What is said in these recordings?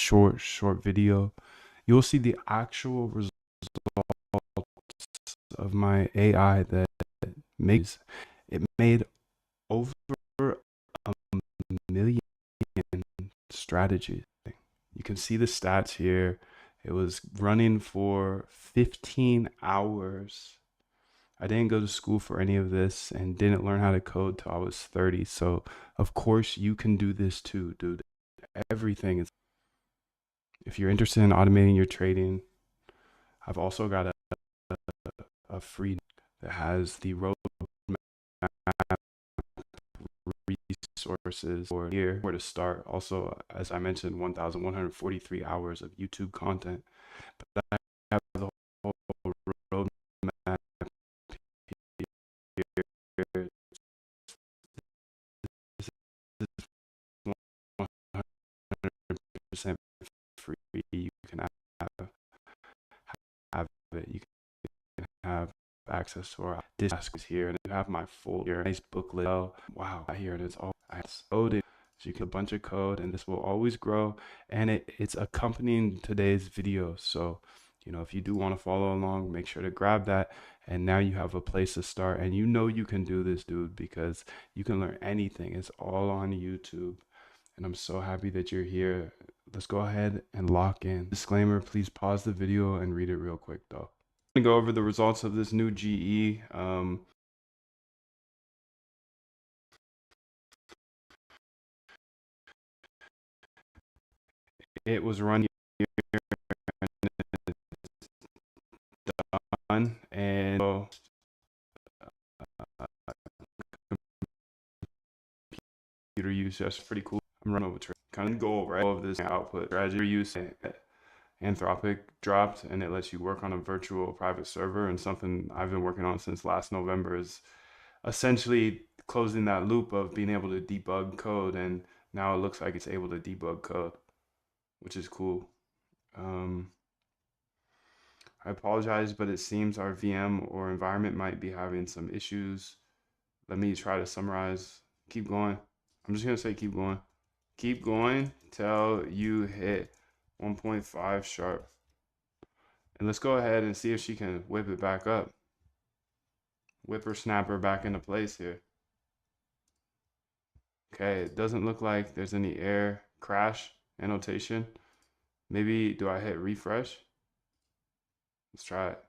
short video, you'll see the actual results of my AI that makes it made over a million strategies. You can see the stats here. It was running for 15 hours. I didn't go to school for any of this and didn't learn how to code till I was 30. So, of course, you can do this too, dude. Everything is. If you're interested in automating your trading, I've also got a free that has the roadmap resources for here where to start. Also, as I mentioned, 1,143 hours of YouTube content. But I have the whole roadmap here. This is 100% free. You can have it. You can have access to our discs here, and you have my full here, nice booklet. Wow, here it is. All coded. So you get a bunch of code, and this will always grow, and it's accompanying today's video. So, you know, if you do want to follow along, make sure to grab that. And now you have a place to start, and you know you can do this, dude, because you can learn anything. It's all on YouTube, and I'm so happy that you're here. Let's go ahead and lock in. Disclaimer, please pause the video and read it real quick, though. I'm gonna go over the results of this new GE. It was running done, and so, computer use, that's pretty cool. I'm running over kind of goal, right? All of this output strategy use. Anthropic dropped, and it lets you work on a virtual private server. And something I've been working on since last November is essentially closing that loop of being able to debug code. And now it looks like it's able to debug code, which is cool. I apologize, but it seems our VM or environment might be having some issues. Let me try to summarize. Keep going. I'm just gonna say keep going. Keep going till you hit 1.5 sharp. And let's go ahead and see if she can whip it back up. Whippersnapper back into place here. Okay, it doesn't look like there's any error crash annotation. Maybe do I hit refresh? Let's try it.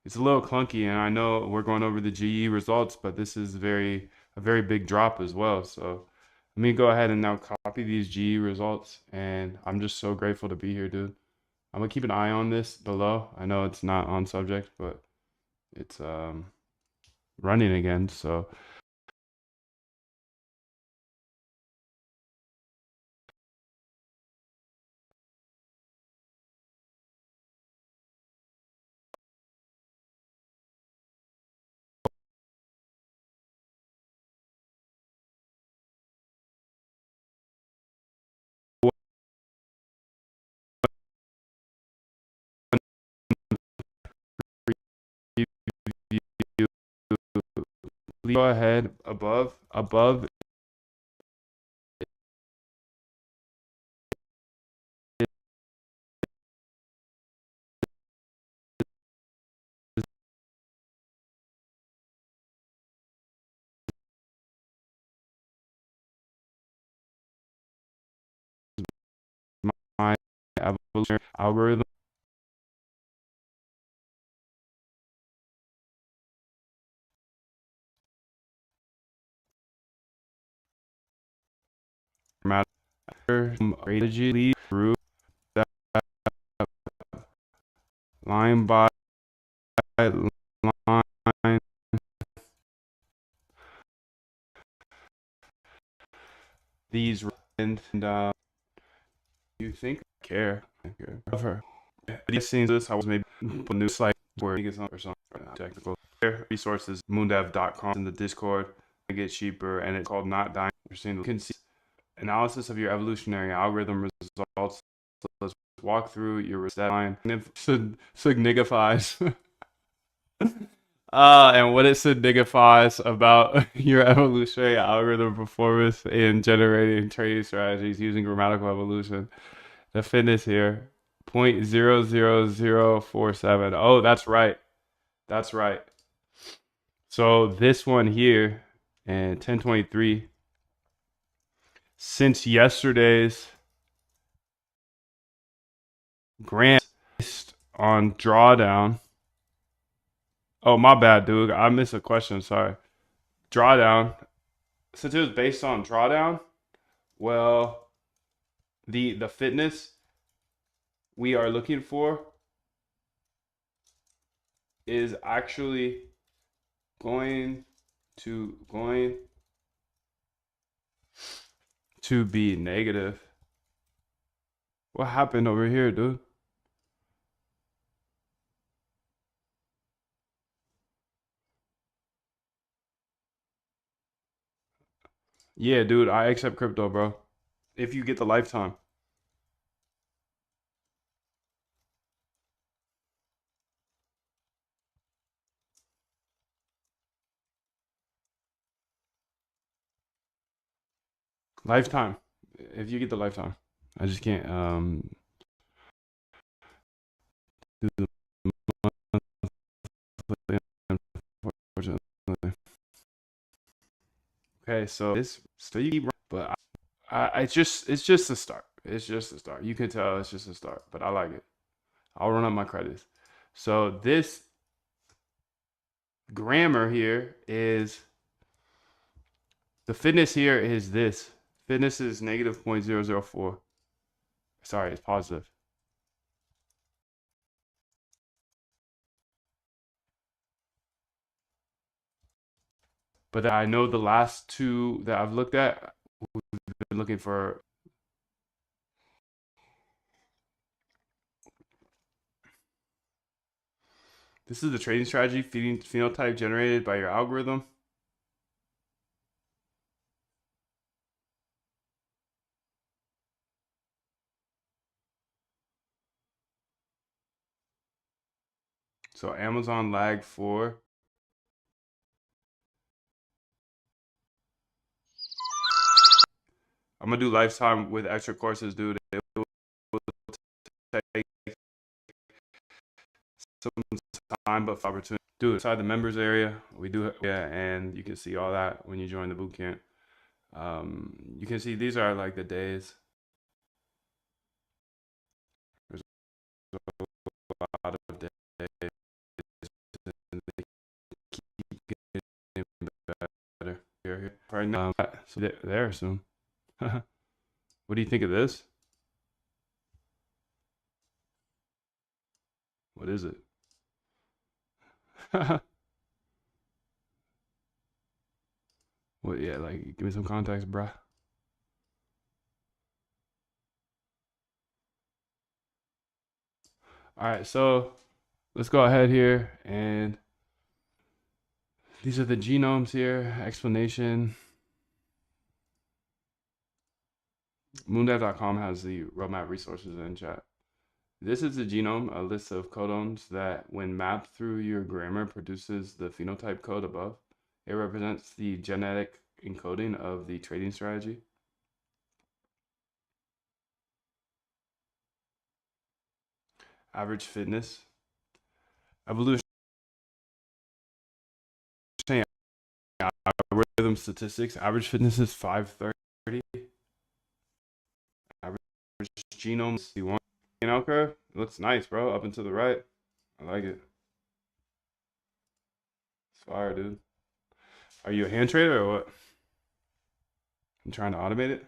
It's a little clunky, and I know we're going over the GE results, but this is a very big drop as well. So let me go ahead and now copy these GE results, and I'm just so grateful to be here, dude. I'm gonna keep an eye on this below. I know it's not on subject, but it's running again, so go ahead above my evolutionary algorithm. Strategy through that line by line. These and you think I care of her. These scenes this I was maybe a new site where it gets on or something technical. Resources moondev.com in the Discord. I get cheaper, and it's called Not Dying. You can see analysis of your evolutionary algorithm results. Let's walk through your stat line. Signifies and what it signifies about your evolutionary algorithm performance in generating trading strategies using grammatical evolution. The fitness here. 0.00047. Oh, that's right. That's right. So this one here and 1023 since yesterday's grant on drawdown. Oh, my bad, dude. I missed a question. Sorry. Drawdown. Since it was based on drawdown, well, the fitness we are looking for is actually going going to be negative. What happened over here, dude? Yeah, dude, I accept crypto, bro. If you get the lifetime. Lifetime. If you get the lifetime. I just can't do the monthly, unfortunately. Okay, so you keep, but it's just a start. It's just a start. You can tell it's just a start, but I like it. I'll run up my credits. So this grammar here is the fitness here is this. Fitness is negative 0.004. Sorry, it's positive. But I know the last two that I've looked at, we've been looking for. This is the trading strategy feeding phenotype generated by your algorithm. So Amazon lag 4. I'm gonna do lifetime with extra courses, dude. It will take some time, but for opportunity. Dude, inside the members area, we do, yeah, and you can see all that when you join the boot camp. You can see these are like the days. There's a lot of days, and they keep getting better. Here. Right now, so there soon. What do you think of this? What is it? What? Yeah, like give me some context, bruh. All right, so let's go ahead here, and these are the genomes here. Explanation. Moondev.com has the roadmap resources in chat. This is the genome, a list of codons that, when mapped through your grammar, produces the phenotype code above. It represents the genetic encoding of the trading strategy. Average fitness. Evolution algorithm statistics. Average fitness is 530. Average genome is 1. Curve. It looks nice, bro. Up and to the right. I like it. It's fire, dude. Are you a hand trader or what? I'm trying to automate it.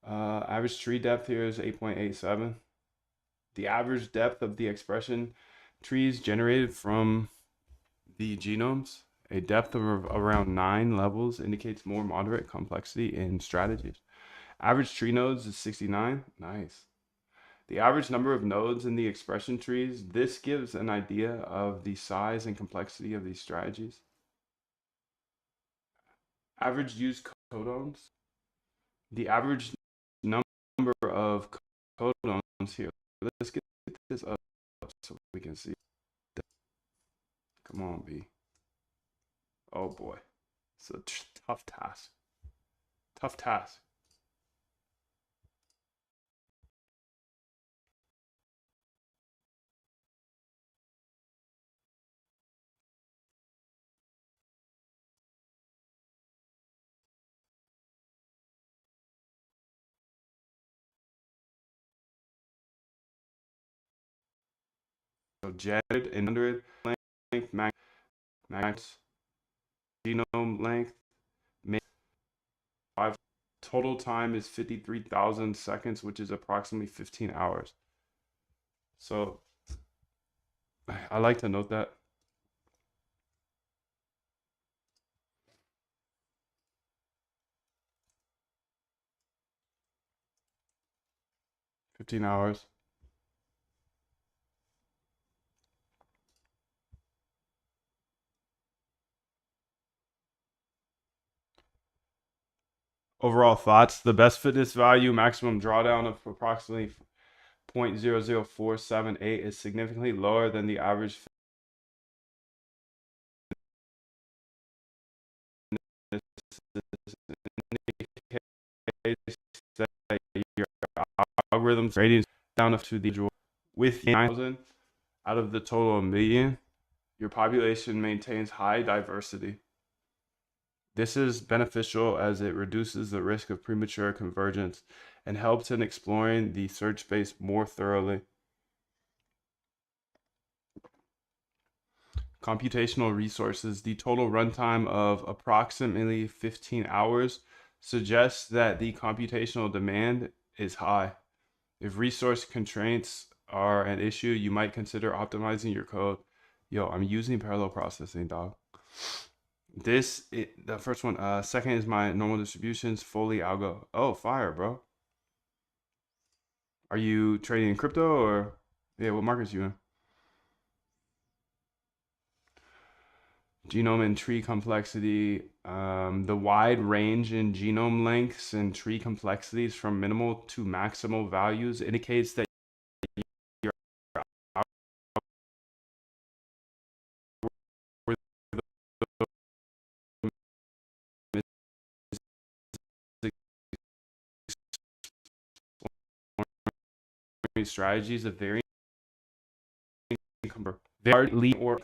Average tree depth here is 8.87. The average depth of the expression trees generated from the genomes, a depth of around 9 levels, indicates more moderate complexity in strategies. Average tree nodes is 69. Nice. The average number of nodes in the expression trees, this gives an idea of the size and complexity of these strategies. Average used codons. The average number of codons here. Let's get this up so we can see. Come on, B. Oh boy. It's a tough task. Tough task. So jetted and 100 length, max genome length, 5. Total time is 53,000 seconds, which is approximately 15 hours. So I like to note that. 15 hours. Overall thoughts: the best fitness value maximum drawdown of approximately 0.00478 is significantly lower than the average fitness indicates that your algorithm's ratings down to the individual. With 9,000 out of the total million, your population maintains high diversity. This is beneficial as it reduces the risk of premature convergence and helps in exploring the search space more thoroughly. Computational resources: the total runtime of approximately 15 hours suggests that the computational demand is high. If resource constraints are an issue, you might consider optimizing your code. Yo, I'm using parallel processing, dog. The first one. Second is my normal distributions, fully algo. Oh, fire, bro. Are you trading in crypto or yeah? What markets you in? Genome and tree complexity. The wide range in genome lengths and tree complexities from minimal to maximal values indicates that your strategies of varying lead or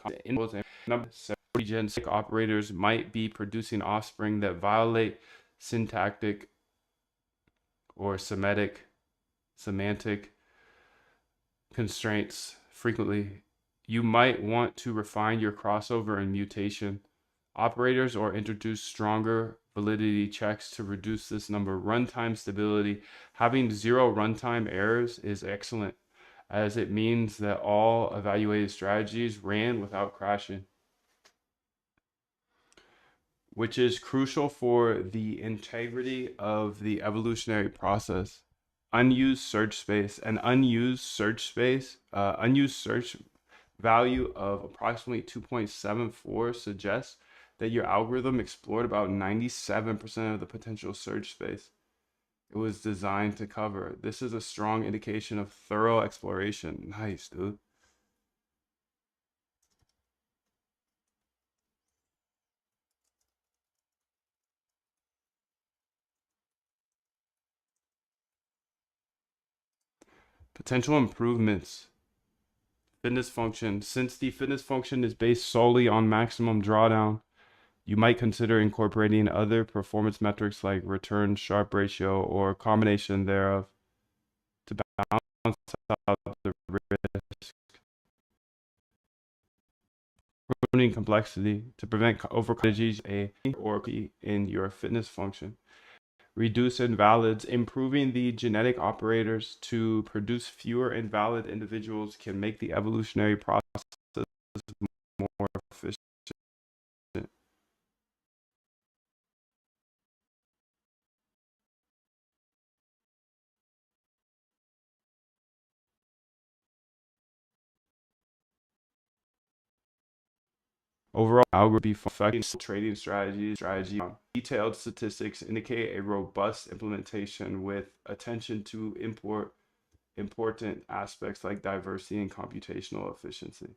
genetic operators might be producing offspring that violate syntactic or semantic constraints frequently. You might want to refine your crossover and mutation operators or introduce stronger validity checks to reduce this number. Runtime stability: having zero runtime errors is excellent, as it means that all evaluated strategies ran without crashing, which is crucial for the integrity of the evolutionary process. Unused search space. An unused search value of approximately 2.74 suggests that your algorithm explored about 97% of the potential search space it was designed to cover. This is a strong indication of thorough exploration. Nice, dude. Potential improvements. Fitness function. Since the fitness function is based solely on maximum drawdown, you might consider incorporating other performance metrics like return Sharpe ratio or a combination thereof to balance out the risk. Pruning complexity to prevent overcomplications or in your fitness function. Reduce invalids. Improving the genetic operators to produce fewer invalid individuals can make the evolutionary process more efficient. Overall, algorithm affecting trading strategy. Detailed statistics indicate a robust implementation with attention to important aspects like diversity and computational efficiency.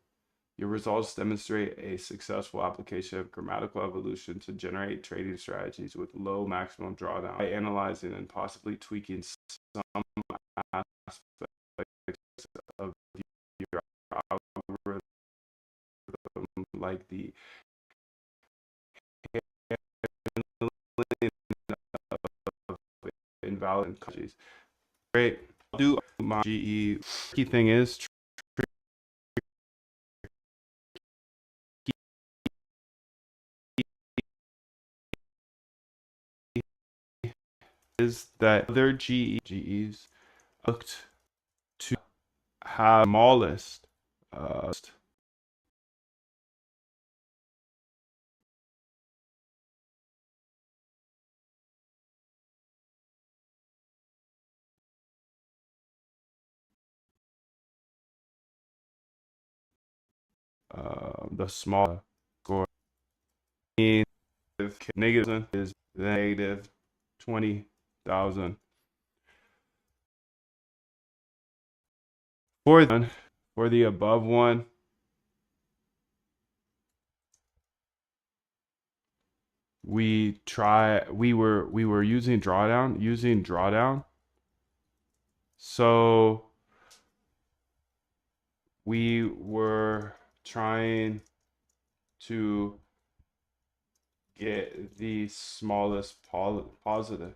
Your results demonstrate a successful application of grammatical evolution to generate trading strategies with low maximum drawdown by analyzing and possibly tweaking some aspects of your algorithm, like the invalid countries. Great. I'll do my GE. Key thing is is that other GEs looked to have smallest uh, the small score. Negative is negative 20,000. For the above one, we were using drawdown. So we were trying to get the smallest positive.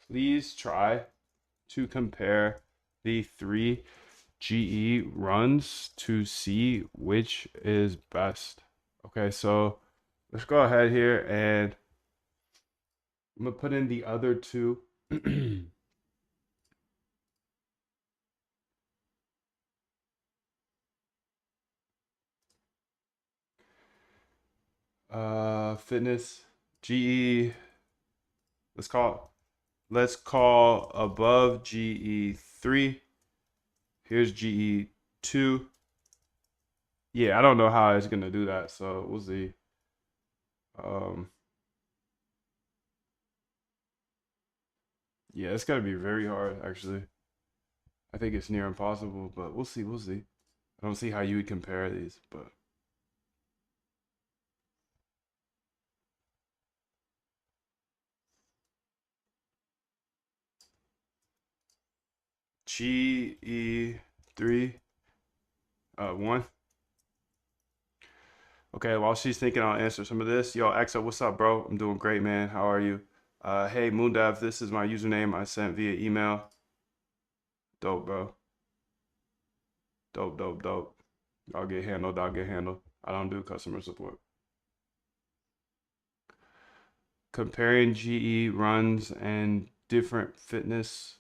Please try to compare the three GE runs to see which is best. Okay, so let's go ahead here and I'm gonna put in the other two. Fitness GE. Let's call above GE3. Here's GE2. Yeah, I don't know how it's gonna do that, so we'll see. Um, yeah, it's gotta be very hard actually. I think it's near impossible, but we'll see. We'll see. I don't see how you would compare these, but GE3, 1. Okay, while she's thinking, I'll answer some of this. Yo, Exa, what's up, bro? I'm doing great, man. How are you? Hey, Moondev, this is my username I sent via email. Dope, bro. Dope, dope, dope. I'll get handled. I'll get handled. I don't do customer support. Comparing GE runs and different fitness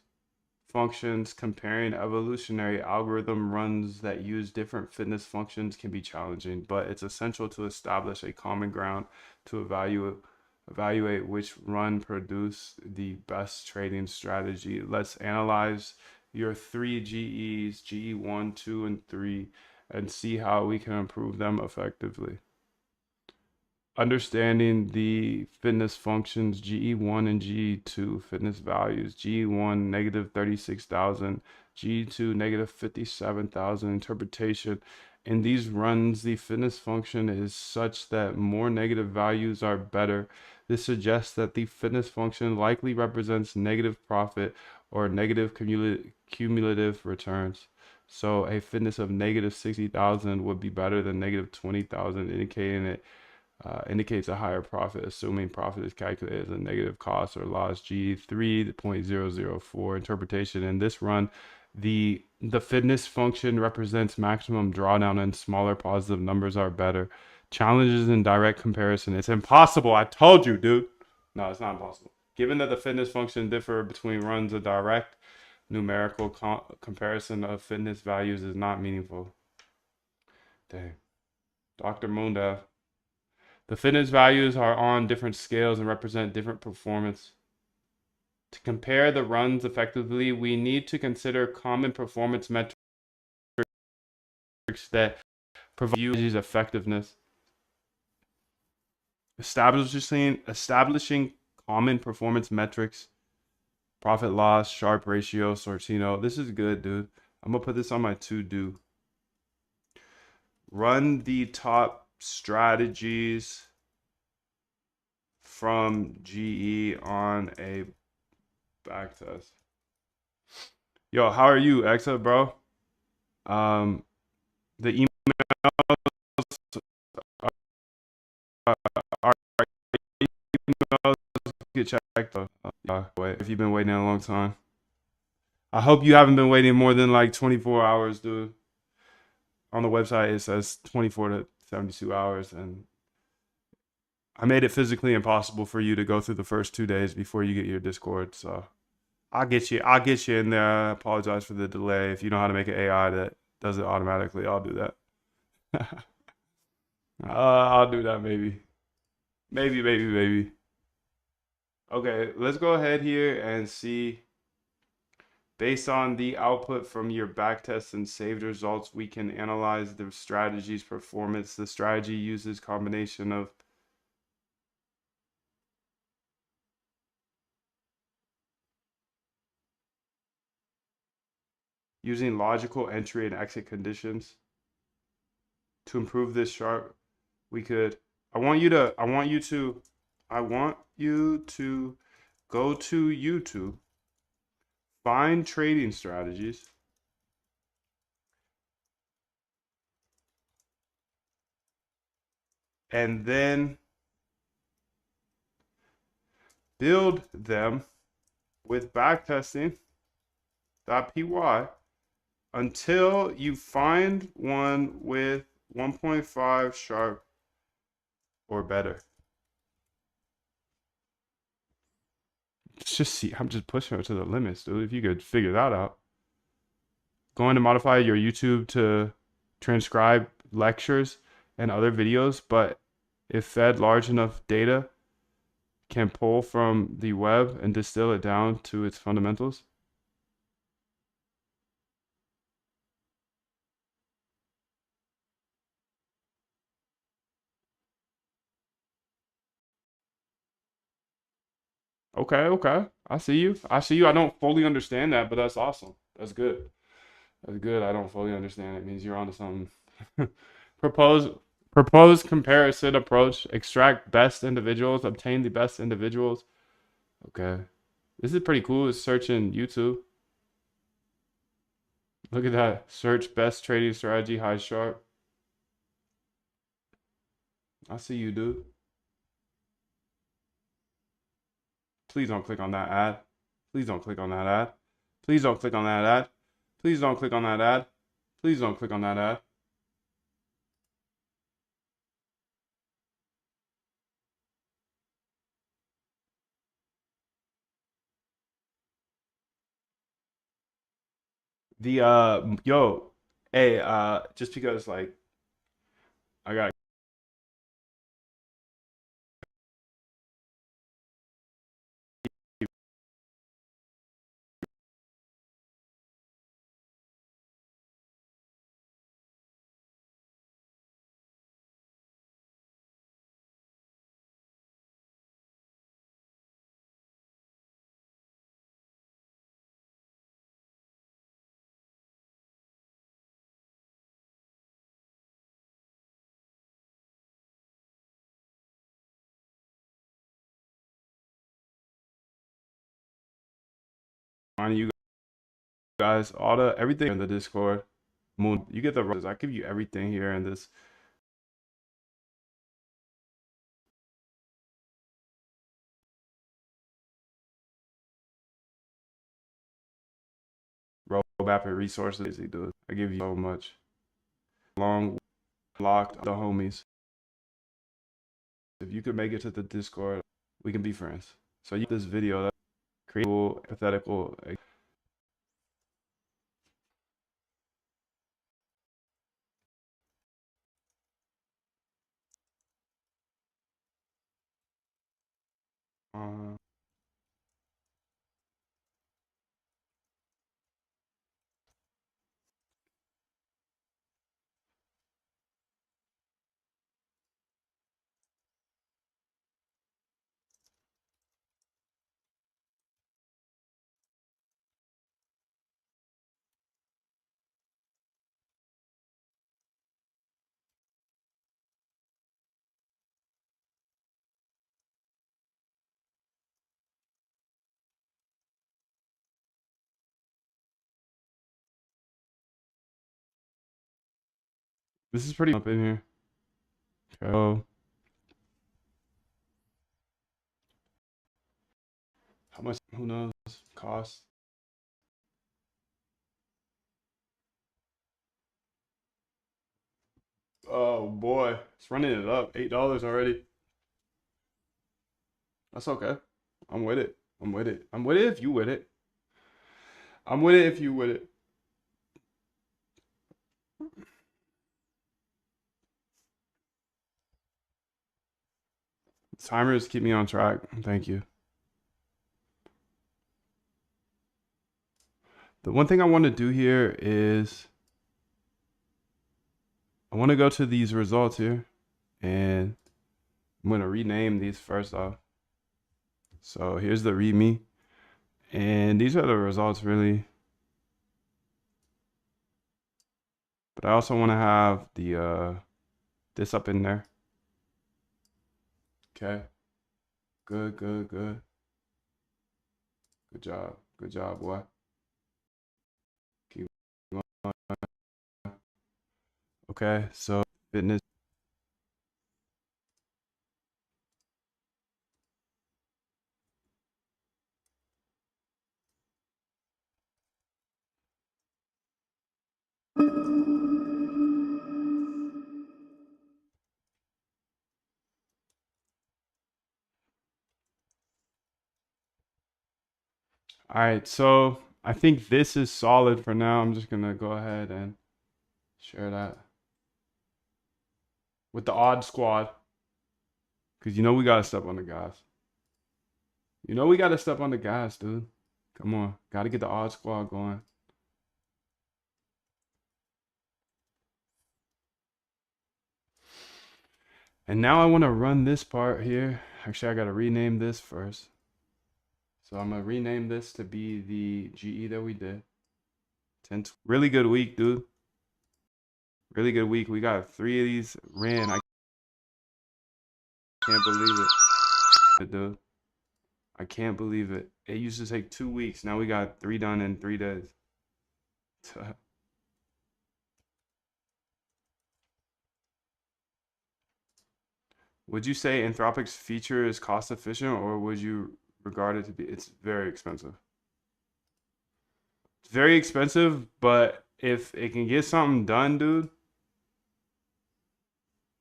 functions, comparing evolutionary algorithm runs that use different fitness functions can be challenging, but it's essential to establish a common ground to evaluate which run produce the best trading strategy. Let's analyze your three GEs, GE1, 2, and 3, and see how we can improve them effectively. Understanding the fitness functions, GE1 and GE2 fitness values, GE1 negative 36,000, GE2 negative 57,000. Interpretation. In these runs, the fitness function is such that more negative values are better. This suggests that the fitness function likely represents negative profit or negative cumulative returns. So a fitness of negative 60,000 would be better than negative 20,000, indicates a higher profit, assuming profit is calculated as a negative cost or loss. G3.004. Interpretation. In this run, the fitness function represents maximum drawdown and smaller positive numbers are better. Challenges in direct comparison. It's impossible. I told you, dude. No, it's not impossible. Given that the fitness function differ between runs, a direct numerical comparison of fitness values is not meaningful. Dang. Dr. Moondev. The fitness values are on different scales and represent different performance. To compare the runs effectively, we need to consider common performance metrics that provide users effectiveness. Establishing common performance metrics, profit loss, Sharpe ratio, Sortino. This is good, dude. I'm gonna put this on my to-do. Run the top strategies from GE on a back test. Yo, how are you, Exa, bro? Um, the emails are emails get checked. If you've been waiting a long time, I hope you haven't been waiting more than like 24 hours, dude. On the website, it says 24 to 72 hours, and I made it physically impossible for you to go through the first 2 days before you get your Discord. So I'll get you. I'll get you in there. I apologize for the delay. If you know how to make an AI that does it automatically, I'll do that. I'll do that maybe. Maybe. Okay, let's go ahead here and see. Based on the output from your backtest and saved results, we can analyze the strategy's performance. The strategy uses combination of using logical entry and exit conditions. To improve this chart, we could I want you to go to YouTube, find trading strategies, and then build them with backtesting.py until you find one with 1.5 sharp or better. Let's just see. I'm just pushing it to the limits, dude. If you could figure that out. Going to modify your YouTube to transcribe lectures and other videos, but if fed large enough data, can pull from the web and distill it down to its fundamentals. Okay. I see you. I don't fully understand that, but that's awesome. That's good. That's good. I don't fully understand. It means you're onto something. propose propose comparison approach. Extract best individuals. Obtain the best individuals. Okay. This is pretty cool. It's searching YouTube. Look at that. Search best trading strategy, high sharp. I see you, dude. Please don't click on that ad. Please don't click on that ad. Please don't click on that ad. Please don't click on that ad. Please don't click on that ad. The yo, hey, just because like I got on you guys all the everything in the Discord. Moon, you get the roses. I give you everything here in this roadmap and resources. Dude, I give you so much. Long locked the homies. If you could make it to the Discord, we can be friends. So you this video that create hypothetical. Uh, this is pretty up in here. Okay. How much? Who knows? Cost. Oh boy, it's running it up. $8 already. That's okay. I'm with it. I'm with it. I'm with it if you with it. I'm with it if you with it. Timers keep me on track. Thank you. The one thing I want to do here is I want to go to these results here, and I'm going to rename these first off. So here's the README, and these are the results really. But I also want to have the this up in there. Okay. Good, good, good. Good job. Good job, boy. Keep going. Okay, so fitness. All right, so I think this is solid for now. I'm just gonna go ahead and share that with the odd squad, because you know we gotta step on the gas. You know we gotta step on the gas, dude. Come on, gotta get the odd squad going. And now I want to run this part here. Actually, I gotta rename this first. So I'm gonna rename this to be the GE that we did. Really good week, dude. Really good week. We got 3 of these ran. I can't believe it, dude. I can't believe it. It used to take 2 weeks. Now we got 3 done in 3 days. Would you say Anthropic's feature is cost efficient, or would you regard it to be? It's very expensive. It's very expensive, but if it can get something done, dude,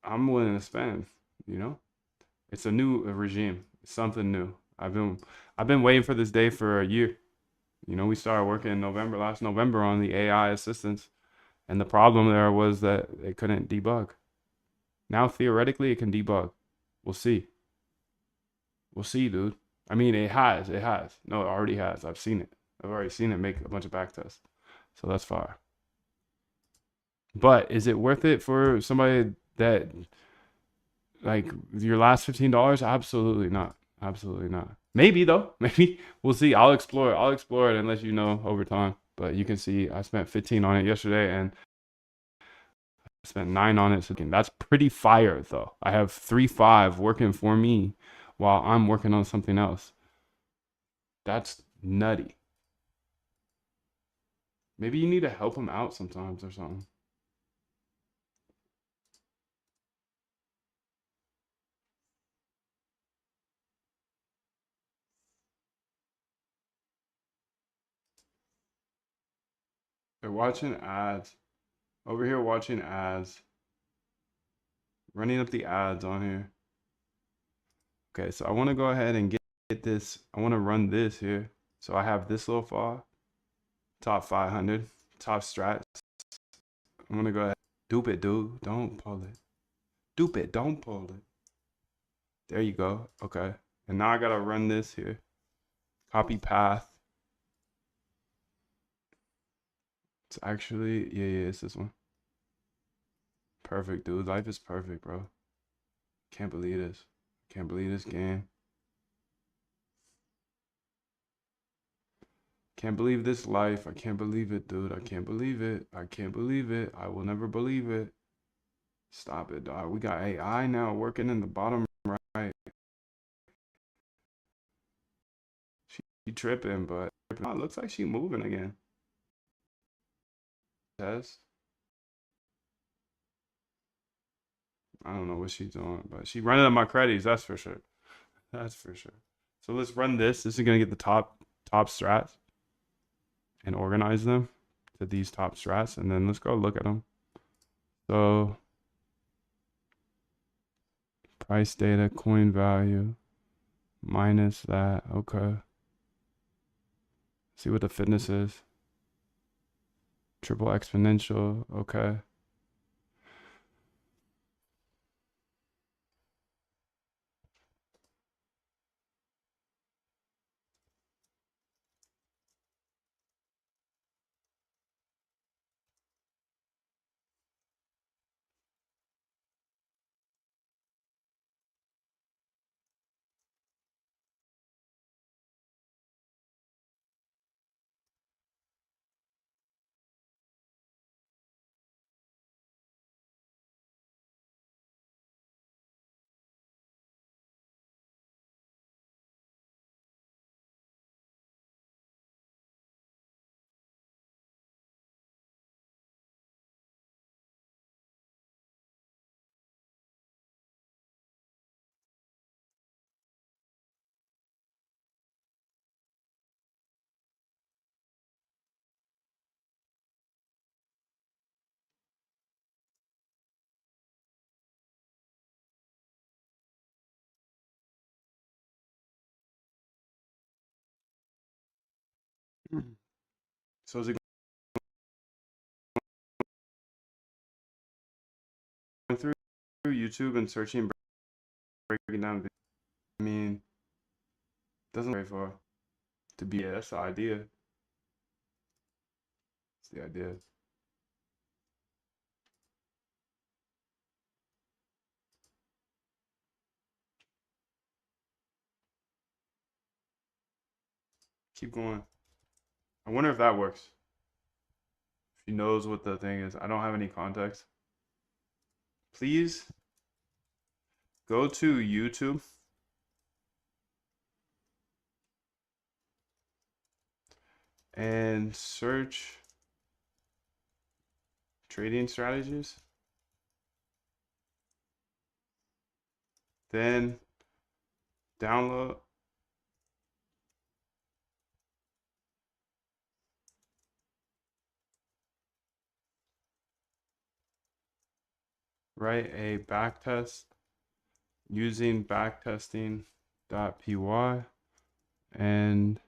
I'm willing to spend. You know, it's a new regime. It's something new. I've been waiting for this day for a year. You know, we started working in November, last November, on the AI assistants, and the problem there was that it couldn't debug. Now theoretically it can debug. We'll see. We'll see, dude. I mean, it has. It has. No, it already has. I've seen it. I've already seen it make a bunch of back tests. So that's fire. But is it worth it for somebody that, like, your last $15? Absolutely not. Absolutely not. Maybe though. Maybe we'll see. I'll explore it. I'll explore it and let you know over time. But you can see I spent 15 on it yesterday and I spent 9 on it. So that's pretty fire though. I have 3.5 working for me while I'm working on something else. That's nutty. Maybe you need to help them out sometimes or something. They're watching ads. Over here watching ads. Running up the ads on here. Okay, so I want to go ahead and get this. I want to run this here. So I have this little file. Top 500. Top strats. I'm going to go ahead. Dupe it, dude. Don't pull it. Dupe it. Don't pull it. There you go. Okay. And now I got to run this here. Copy path. It's actually, yeah, it's this one. Perfect, dude. Life is perfect, bro. Can't believe this. Can't believe this game. Can't believe this life. I can't believe it, dude. I can't believe it. I can't believe it. I will never believe it. Stop it, dog. We got AI now working in the bottom right. She tripping, but oh, it looks like she moving again. Test. I don't know what she's doing, but she running up my credits. That's for sure. That's for sure. So let's run this. This is gonna get the top strats and organize them to these top strats, and then let's go look at them. So price data, coin value. minus that. Okay. See what the fitness is. Triple exponential. Okay. So is it going through YouTube and searching, breaking down? I mean, doesn't very far to be. Yeah, that's the idea. It's the idea. Keep going. I wonder if that works. If he knows what the thing is. I don't have any context. Please go to YouTube and search trading strategies. Then download. Write a backtest using backtesting.py and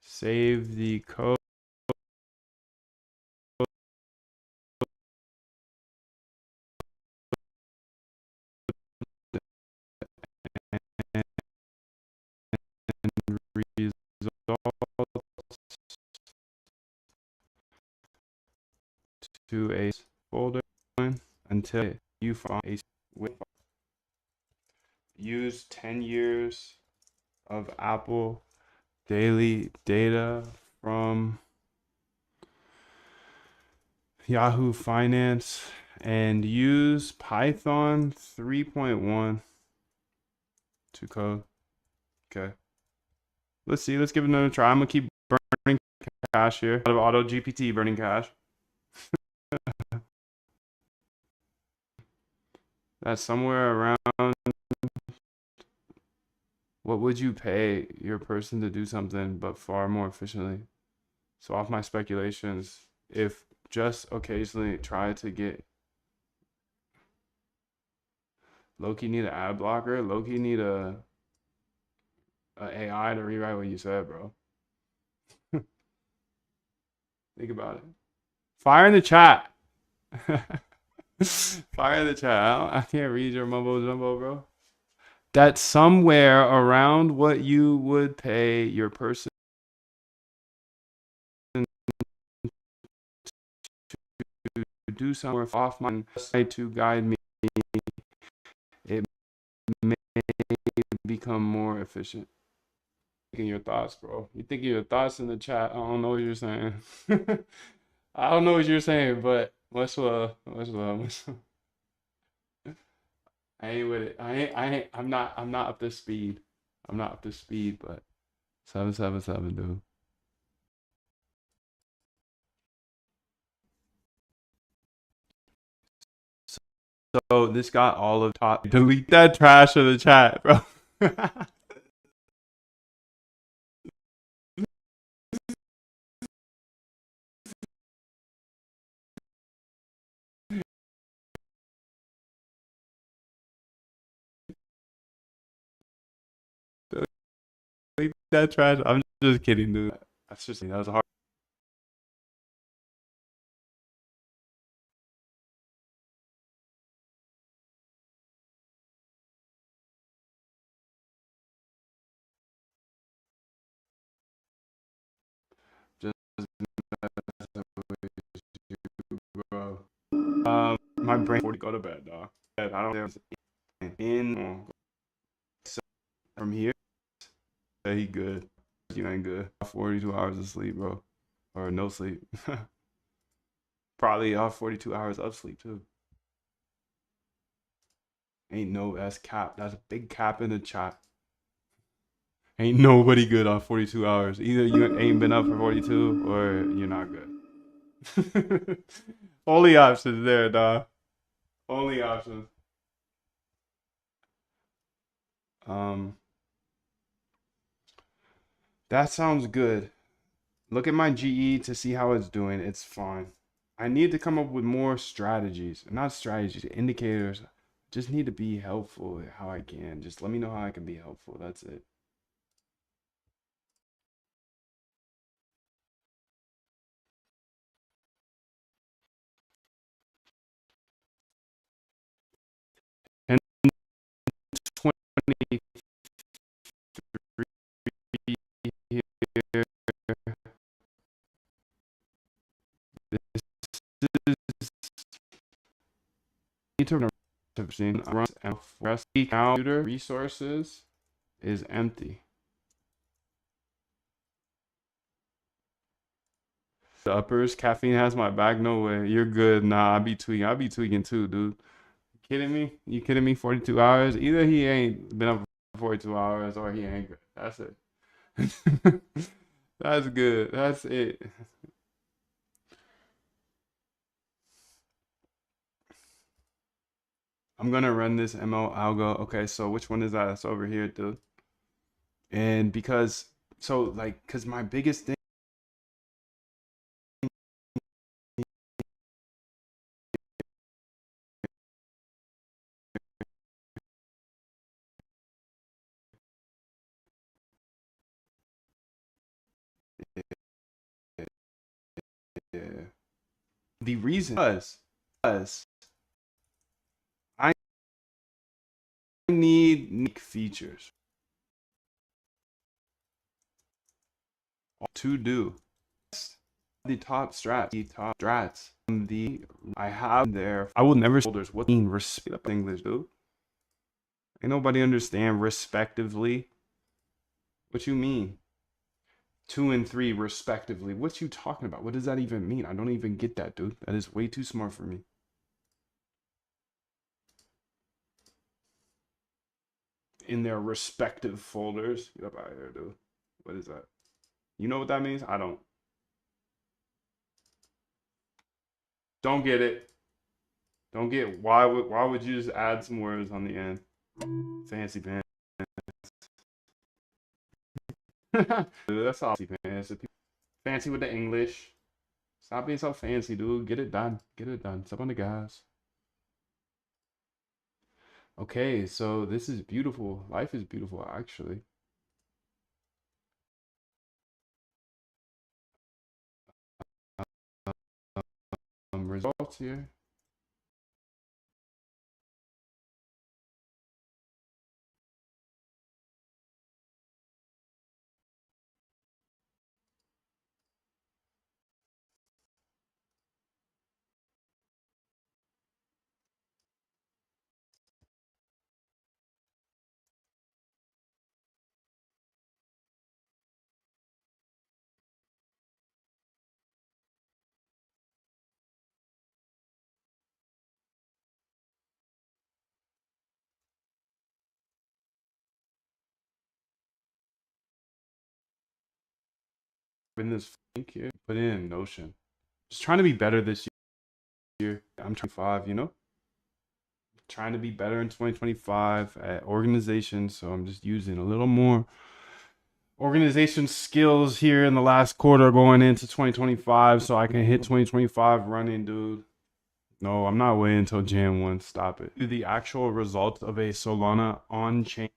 save the code and results to a folder until you find a use 10 years of Apple daily data from Yahoo Finance and use Python 3.1 to code. Okay. Let's see. Let's give it another try. I'm gonna keep burning cash here. Out of Auto GPT burning cash. That's somewhere around. What would you pay your person to do something but far more efficiently? So off my speculations, if just occasionally try to get Loki need an ad blocker, Loki need a AI to rewrite what you said, bro. Think about it. Fire in the chat. Fire in the chat. I can't read your mumbo jumbo, bro. That's somewhere around what you would pay your person to do somewhere off my side to guide me. It may become more efficient. Thinking your thoughts, bro. You thinking your thoughts in the chat. I don't know what you're saying. I don't know what you're saying, but much love. Much love. Much love. I ain't with it. I'm not up to speed. I'm not up to speed, but 777, dude. So this got all of top. Delete that trash of the chat, bro. that trash. I'm just kidding, dude. That's just that was a hard. Just bro. My brain 40 go to bed, dog. I don't in from here. Yeah, he good. You ain't good. 42 hours of sleep, bro, or no sleep. Probably 42 hours of sleep too. Ain't no that's cap. That's a big cap in the chat. Ain't nobody good on 42 hours. Either you ain't been up for 42 or you're not good. Only options there, dog. Only options. Um, that sounds good. Look at my GE to see how it's doing. It's fine. I need to come up with more strategies. Not strategies, indicators. Just need to be helpful how I can. Just let me know how I can be helpful. That's it. And 23 here. This is need to have seen rest computer resources is empty. The uppers, caffeine has my back. No way. You're good. Nah, I be tweaking. I be tweaking too, dude. Kidding me? You kidding me? 42 hours? Either he ain't been up for 42 hours or he ain't good. That's it. That's good. That's it. I'm gonna run this MO algo. Okay, so which one is that? That's over here, dude. And because so like because my biggest thing yeah, the reason was I need unique features to do the top strats the I have there. I will never shoulders what mean respect English, dude. Ain't nobody understand respectively. What you mean? 2 and 3 respectively. What you talking about? What does that even mean? I don't even get that, dude. That is way too smart for me. In their respective folders. Get up out of here, dude. What is that? You know what that means? I don't. Don't get it. Don't get why would you just add some words on the end? Fancy pants. Dude, that's all fancy pants. Fancy with the English. Stop being so fancy, dude. Get it done. Get it done. Step on the gas. Okay, so this is beautiful. Life is beautiful, actually. Results here. In this link here, put in Notion. Just trying to be better this year. I'm 25, you know? Trying to be better in 2025 at organization. So I'm just using a little more organization skills here in the last quarter going into 2025 so I can hit 2025 running, dude. No, I'm not waiting until Jan 1. Stop it. The actual results of a Solana on chain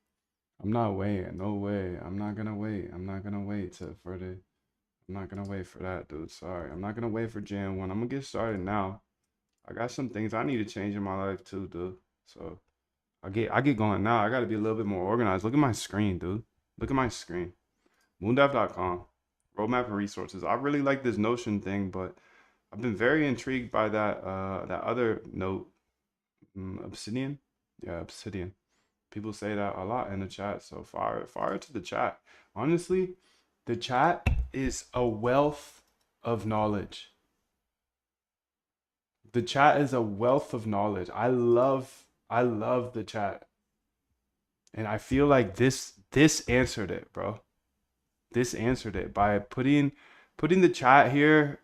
I'm not waiting. No way. I'm not gonna wait. I'm not gonna wait for the. I'm not gonna wait for that, dude. Sorry. I'm not gonna wait for Jan 1. I'm gonna get started now. I got some things I need to change in my life too, dude. So I get going now. I gotta be a little bit more organized. Look at my screen, dude. Look at my screen. Moondev.com. Roadmap and resources. I really like this Notion thing, but I've been very intrigued by that other note, Obsidian. Yeah, Obsidian. People say that a lot in the chat. So fire to the chat. Honestly, the chat is a wealth of knowledge. The chat is a wealth of knowledge. I love the chat. And I feel like this answered it, bro. This answered it by putting the chat here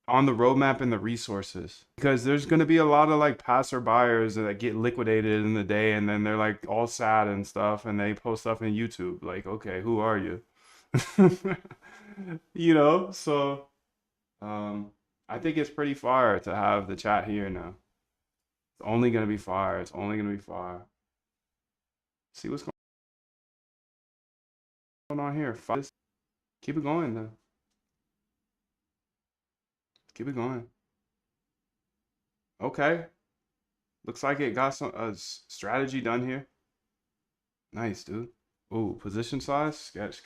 on the roadmap and the resources, because there's going to be a lot of like passerbyers that get liquidated in the day, and then they're like all sad and stuff, and they post stuff in YouTube like, okay, who are you? So um I think it's pretty fire to have the chat here now. It's only going to be fire. It's only going to be fire. See what's going on here. Keep it going then. Keep it going. Okay. Looks like it got some strategy done here. Nice, dude. Ooh, position size. Sketch.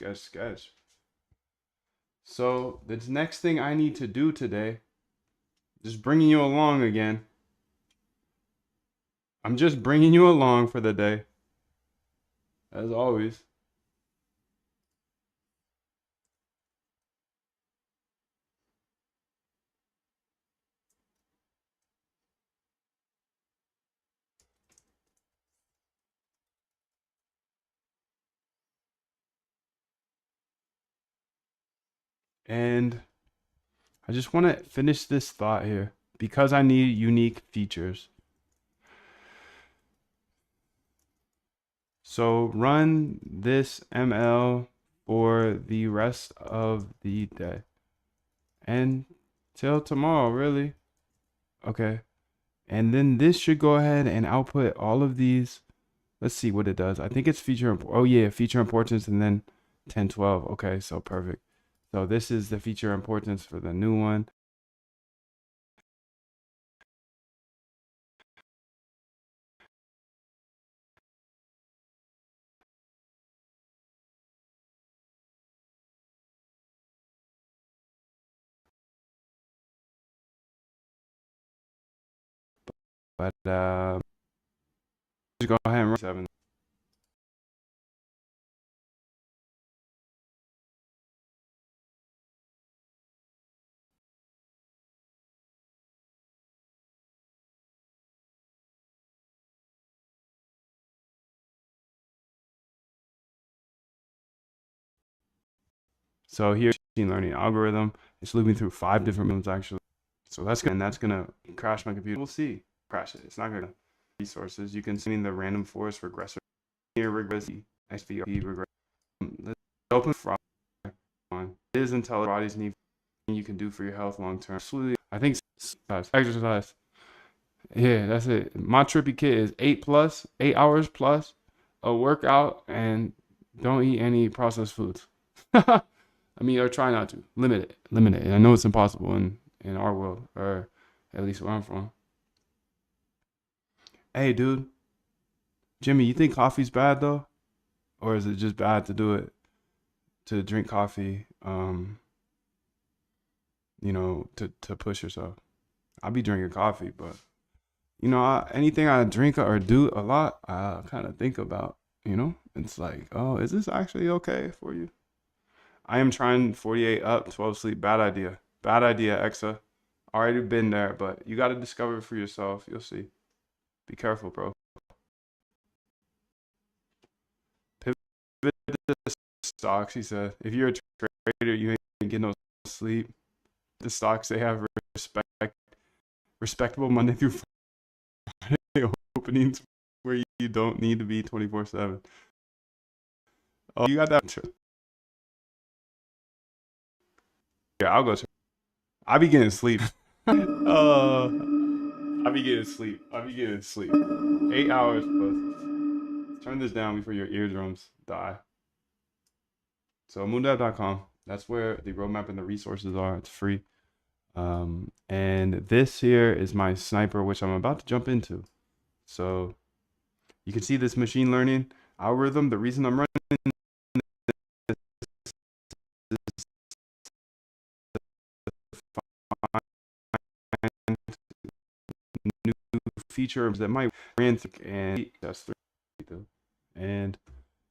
So the next thing I need to do today, just bringing you along again. I'm just bringing you along for the day, as always. And I just want to finish this thought here, because I need unique features. So run this ML for the rest of the day and till tomorrow, really. Okay. And then this should go ahead and output all of these. Let's see what it does. I think it's oh yeah, feature importance, and then 1012. Okay, so perfect. So this is the feature importance for the new one. But just go ahead and run 7. So here, machine learning algorithm. It's looping through 5 different moves actually. So that's gonna crash my computer. We'll see. Crash it. It's not gonna resources. You can see the random forest regressor here, regress XVRT regress. Let's open for on. It is until bodies need you can do for your health long term. Absolutely. I think exercise. Yeah, that's it. My trippy kit is 8 hours plus a workout, and don't eat any processed foods. I mean, or try not to. Limit it. I know it's impossible in our world, or at least where I'm from. Hey, dude, Jimmy, you think coffee's bad though, or is it just bad to do it, to drink coffee? To push yourself. I'll be drinking coffee, but anything I drink or do a lot, I kind of think about. It's like, oh, is this actually okay for you? I am trying 48 up, 12 sleep. Bad idea. Bad idea, Exa. Already been there, but you got to discover it for yourself. You'll see. Be careful, bro. Pivot to stocks, he said. If you're a trader, you ain't get no sleep. The stocks, they have respectable Monday through Friday openings where you don't need to be 24/7. Oh, you got that? Yeah, I'll go. I be getting sleep. I be getting sleep. 8 hours plus. Turn this down before your eardrums die. So moondev.com, that's where the roadmap and the resources are. It's free. And this here is my sniper, which I'm about to jump into. So you can see this machine learning algorithm. The reason I'm running new features that might ran through, and that's 3 and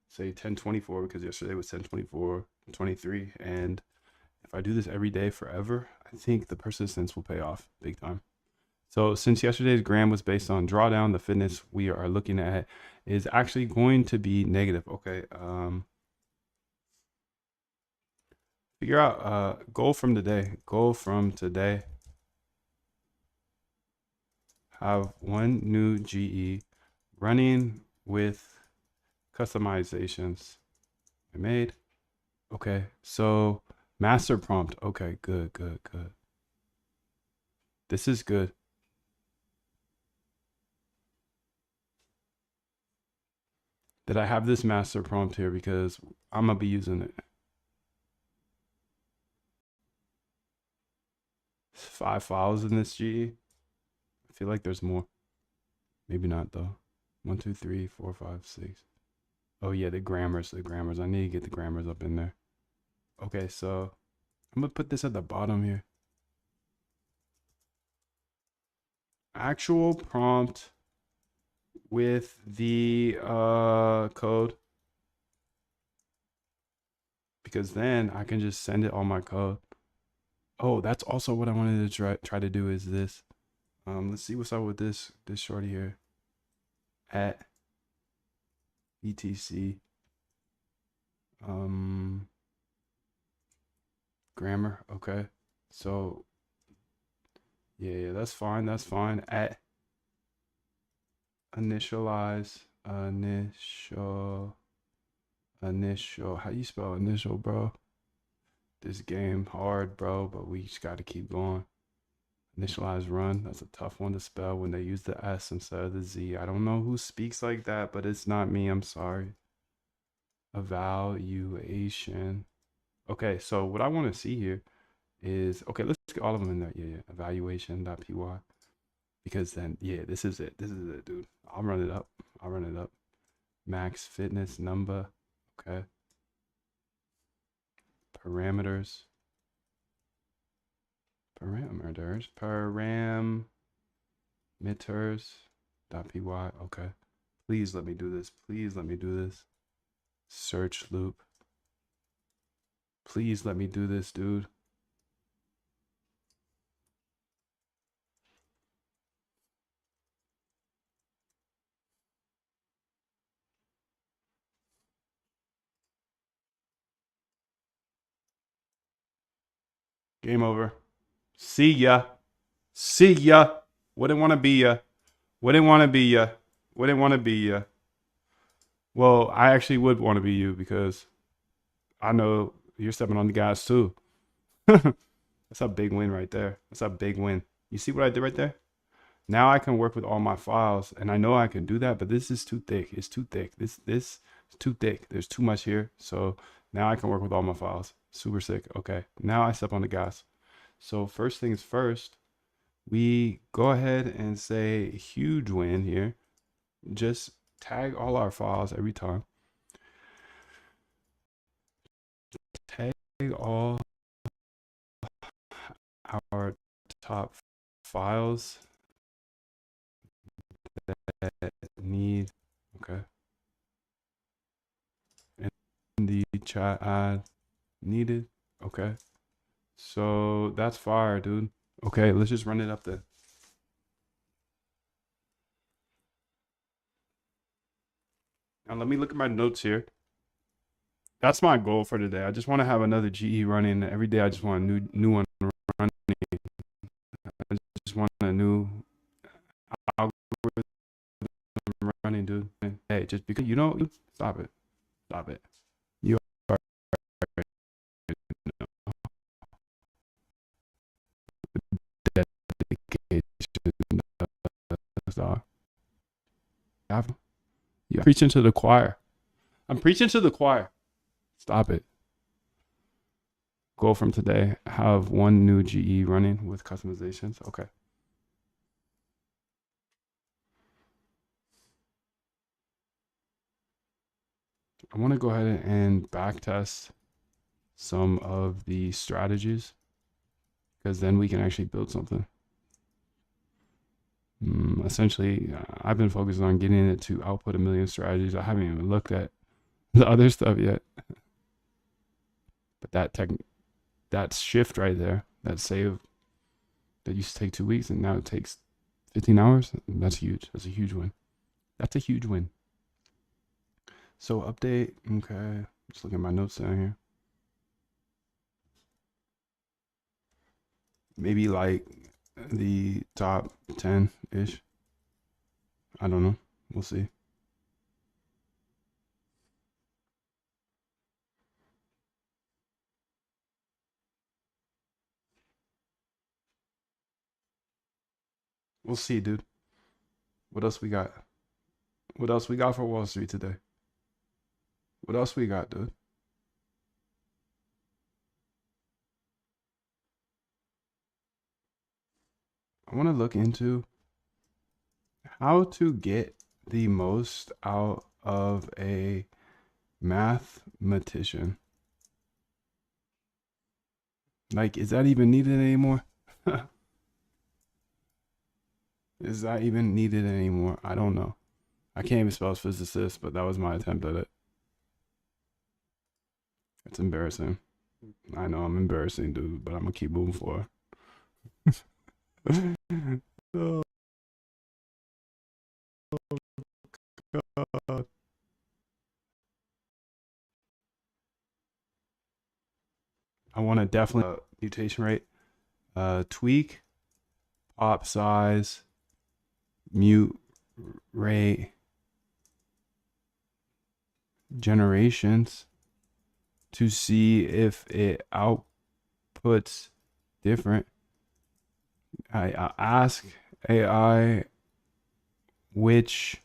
say 1024 because yesterday was 1024 23, and if I do this every day forever, I think the persistence will pay off big time. So since yesterday's gram was based on drawdown, the fitness we are looking at is actually going to be negative. Okay. Figure out goal from today. Goal from today. Have one new GE running with customizations I made. Okay. So master prompt. Okay, good. This is good. That I have this master prompt here because I'm gonna be using it. 5 files in this GE. I feel like there's more. Maybe not though. 1, 2, 3, 4, 5, 6. Oh yeah, the grammars. I need to get the grammars up in there. Okay, so I'm gonna put this at the bottom here. Actual prompt with the code, because then I can just send it all my code. Oh, that's also what I wanted to try to do is this. Let's see what's up with this shorty here. At etc grammar. Okay, so yeah, that's fine. At initialize initial, how you spell initial, bro? This game hard, bro, but we just got to keep going. Initialize run, that's a tough one to spell when they use the S instead of the Z. I don't know who speaks like that, but it's not me. I'm sorry. Evaluation. Okay, so what I want to see here is, okay, let's get all of them in there. Yeah, evaluation.py. Because then, yeah, this is it, dude. I'll run it up. Max fitness number. Okay. Parameters. Parameters.py. Okay. Please let me do this. Search loop. Please let me do this, dude. Game over. See ya. Wouldn't want to be ya. Well, I actually would want to be you because I know you're stepping on the gas too. That's a big win right there. That's a big win. You see what I did right there? Now I can work with all my files, and I know I can do that, but this is too thick. It's too thick. This is too thick. There's too much here. So now I can work with all my files. Super sick. Okay, now I step on the gas. So first things first, we go ahead and say huge win here. Just tag all our files every time. Tag all our top files that need, okay, and the chat add needed. Okay, so that's fire, dude. Okay, let's just run it up there. Now let me look at my notes here. That's my goal for today. I just want to have another GE running every day. I just want a new one running. I just want a new algorithm running, dude. Hey, just because you know, stop it. You are dedication. You're preaching to the choir. I'm preaching to the choir. Stop it. Goal from today, have one new GE running with customizations. Okay. I want to go ahead and backtest some of the strategies because then we can actually build something. Essentially, I've been focused on getting it to output 1 million strategies. I haven't even looked at the other stuff yet. But that shift right there, that save that used to take 2 weeks and now it takes 15 hours, that's huge. That's a huge win. That's a huge win. So update, okay. Just looking at my notes down here. Maybe like the top 10-ish. I don't know. We'll see. We'll see, dude. What else we got? What else we got for Wall Street today? What else we got, dude? I want to look into how to get the most out of a mathematician. Like, is that even needed anymore? Is that even needed anymore? I don't know. I can't even spell physicist, but that was my attempt at it. It's embarrassing. I know I'm embarrassing, dude, but I'm gonna keep moving forward. Oh, God. I want to definitely mutation rate, tweak, pop size, mute rate, generations to see if it outputs different. I ask AI which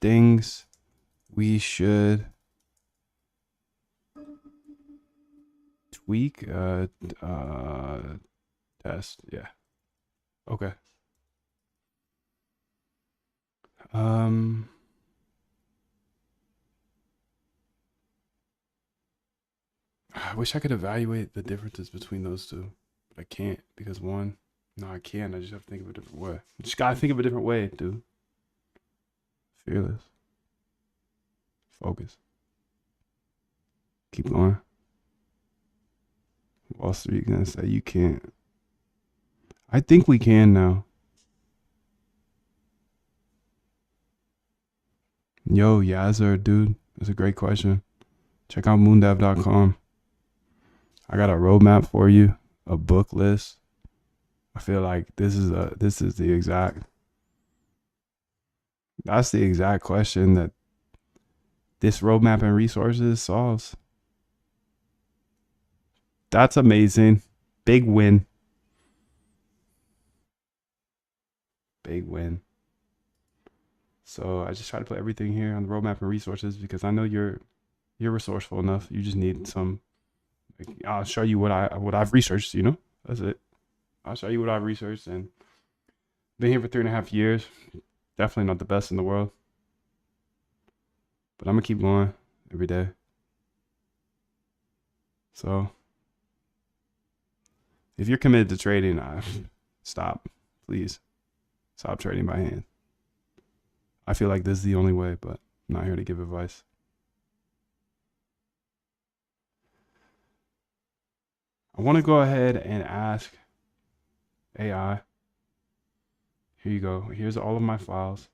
things we should tweak test. Yeah. Okay. I wish I could evaluate the differences between those two, but I can't because one, no, I can't. I just have to think of a different way. I just gotta think of a different way, dude. Fearless. Focus. Keep going. Wall Street gonna say you can't. I think we can now. Yo, Yazzer, dude. That's a great question. Check out moondev.com. I got a roadmap for you, a book list. I feel like this is the exact that's the exact question that this roadmap and resources solves. That's amazing. Big win. Big win. So I just try to put everything here on the roadmap and resources because I know you're resourceful enough. You just need some. Like, I'll show you what I've researched. You know, that's it. I'll show you what I've researched and been here for 3.5 years. Definitely not the best in the world, but I'm gonna keep going every day. So if you're committed to trading, stop. Please stop trading by hand. I feel like this is the only way, but I'm not here to give advice. I want to go ahead and ask AI. Here you go. Here's all of my files.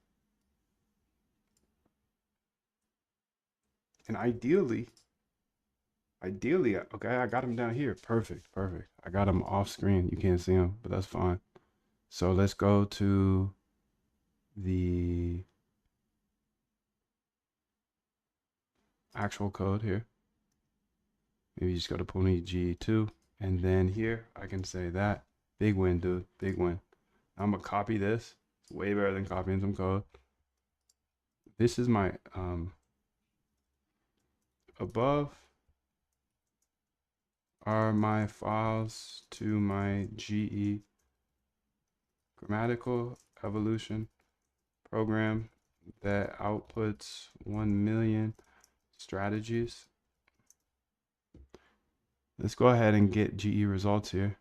And ideally, okay, I got them down here. Perfect. I got them off screen. You can't see them, but that's fine. So let's go to the actual code here. Maybe you just go to Pony G2. And then here I can say that. Big win, dude. Big win. I'm going to copy this Way better than copying some code. This is my above are my files to my GE grammatical evolution program that outputs 1 million strategies. Let's go ahead and get GE results here.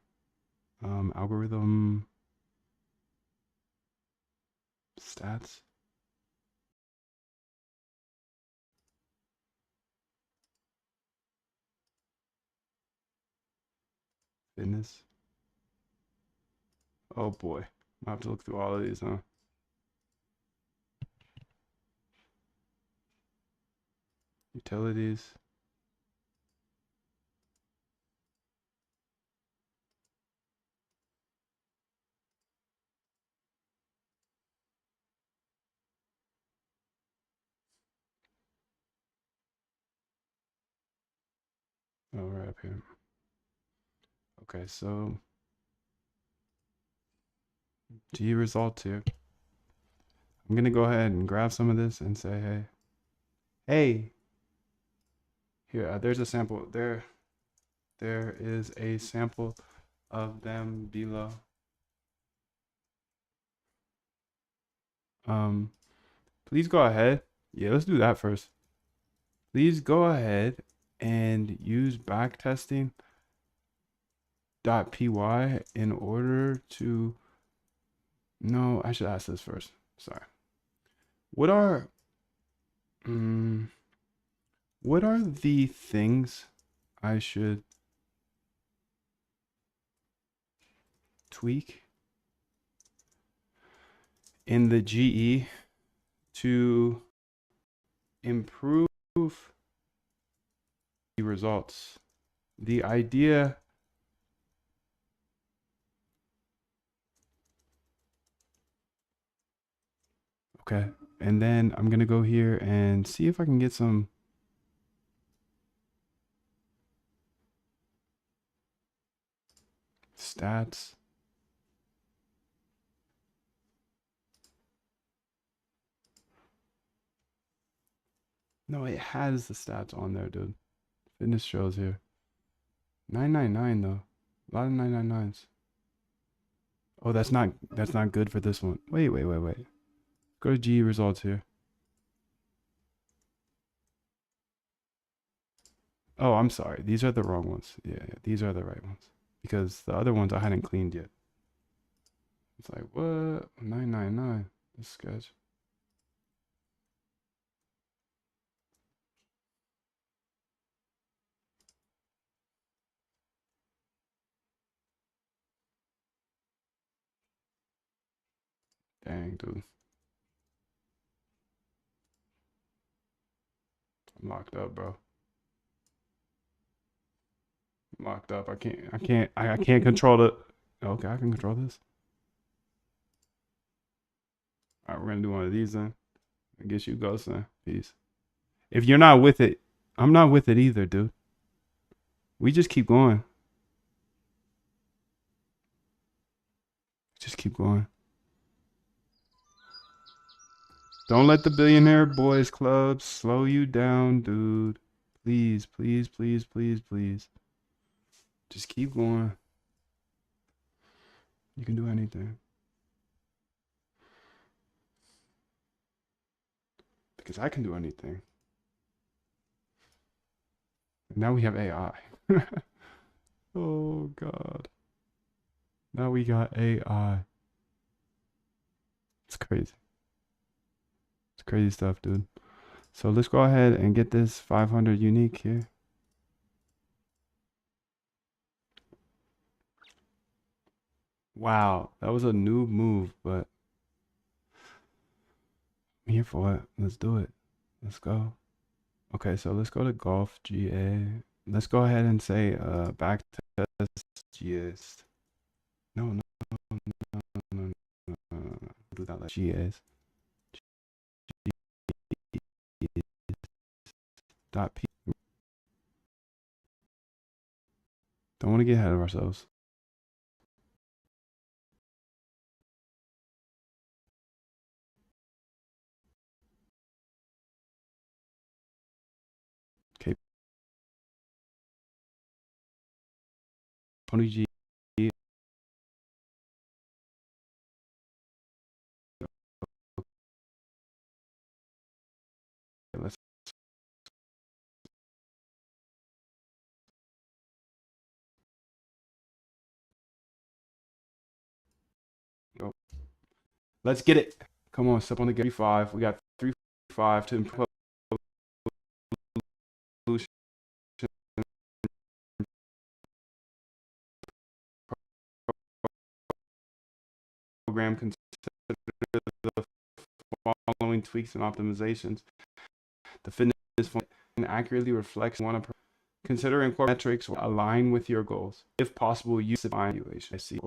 Algorithm stats. Fitness. Oh boy. I have to look through all of these, huh? Utilities. Oh, right up here. Okay, so GE results here. I'm gonna go ahead and grab some of this and say, hey, here, there's a sample. There is a sample of them below. Please go ahead. Yeah, let's do that first. Please go ahead and use backtesting.py in order to. No, I should ask this first. Sorry. What are what are the things I should tweak in the GE to improve the results? The idea. Okay. And then I'm going to go here and see if I can get some stats. No, it has the stats on there, dude. Fitness shows here. 999 though. A lot of 999s. Oh, that's not good for this one. Wait. Go to GE results here. Oh, I'm sorry. These are the wrong ones. Yeah, these are the right ones. Because the other ones I hadn't cleaned yet. It's like, what? 999. This sketch. Dang, dude. I'm locked up, bro. I'm locked up. I can't control it. Okay, I can control this. All right, we're gonna do one of these then. I guess you go, son. Peace. If you're not with it, I'm not with it either, dude. We just keep going. Just keep going. Don't let the billionaire boys club slow you down, dude. Please, please, please, please, please. Just keep going. You can do anything. Because I can do anything. And now we have AI. Oh, God. Now we got AI. It's crazy. It's crazy stuff, dude. So let's go ahead and get this 500 unique here. Wow, that was a noob move, but I'm here for it. Let's do it. Let's go. Okay, so let's go to Golf GA. Let's go ahead and say back test GS. No, do that like GS. Dot P. Don't want to get ahead of ourselves. Tony G. Let's go. Let's get it. Come on, step on the 3-5. We got 3-5 to improve program. Consider the following tweaks and optimizations. The fitness function accurately reflects one of consider incorporating metrics align with your goals. If possible, use the evaluation. I see.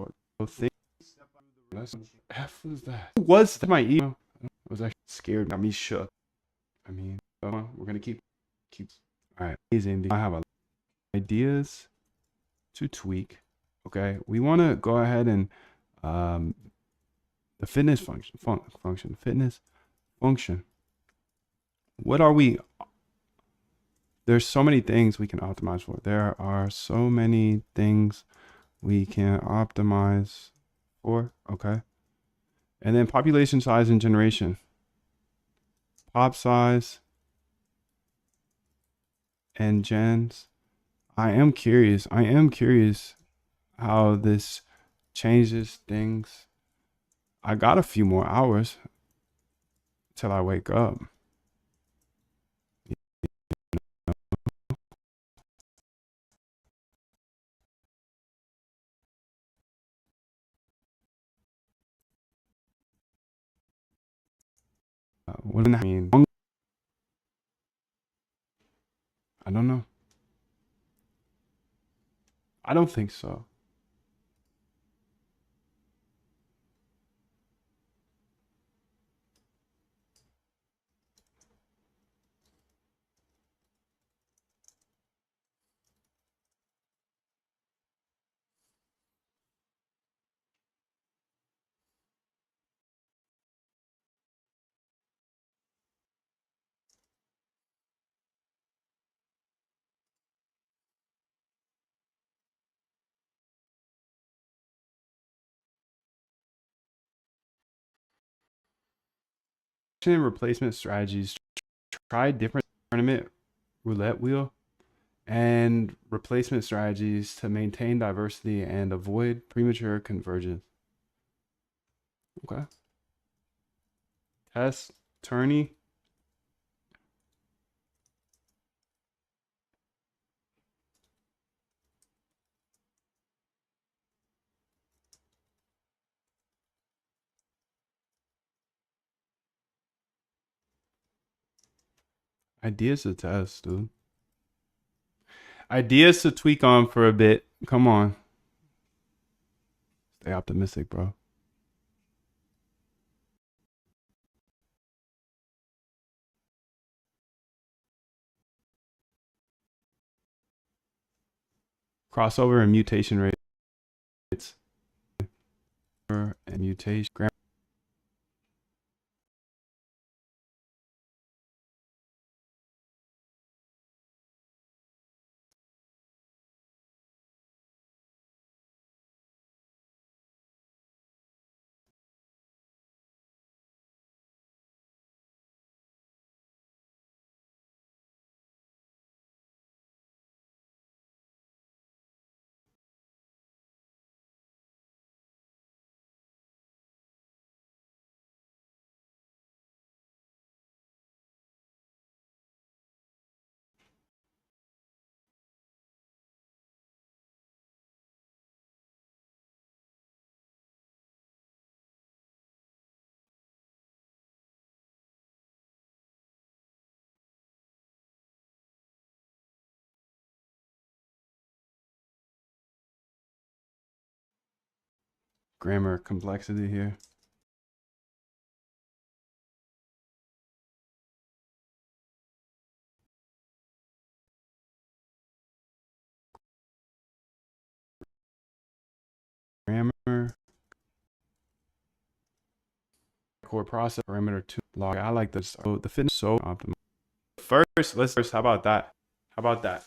F was that? Was that my email? I was actually scared. Got me shook. I mean, we're gonna keep. All right, amazing. I have ideas to tweak. Okay, we want to go ahead and the fitness fitness function. What are we? There's so many things we can optimize for. There are so many things we can optimize for. Okay, and then population size and generation. Pop size and gens. I am curious how this changes things. I got a few more hours till I wake up. What does that mean? I don't know. I don't think so. Replacement strategies. Try different tournament roulette wheel and replacement strategies to maintain diversity and avoid premature convergence. Okay. Test tourney. Ideas to test, dude. Ideas to tweak on for a bit. Come on. Stay optimistic, bro. Crossover and mutation rates. And mutation. Grammar complexity here. Grammar. Core process parameter 2 log. I like this. Oh, the fitness so optimal. How about that?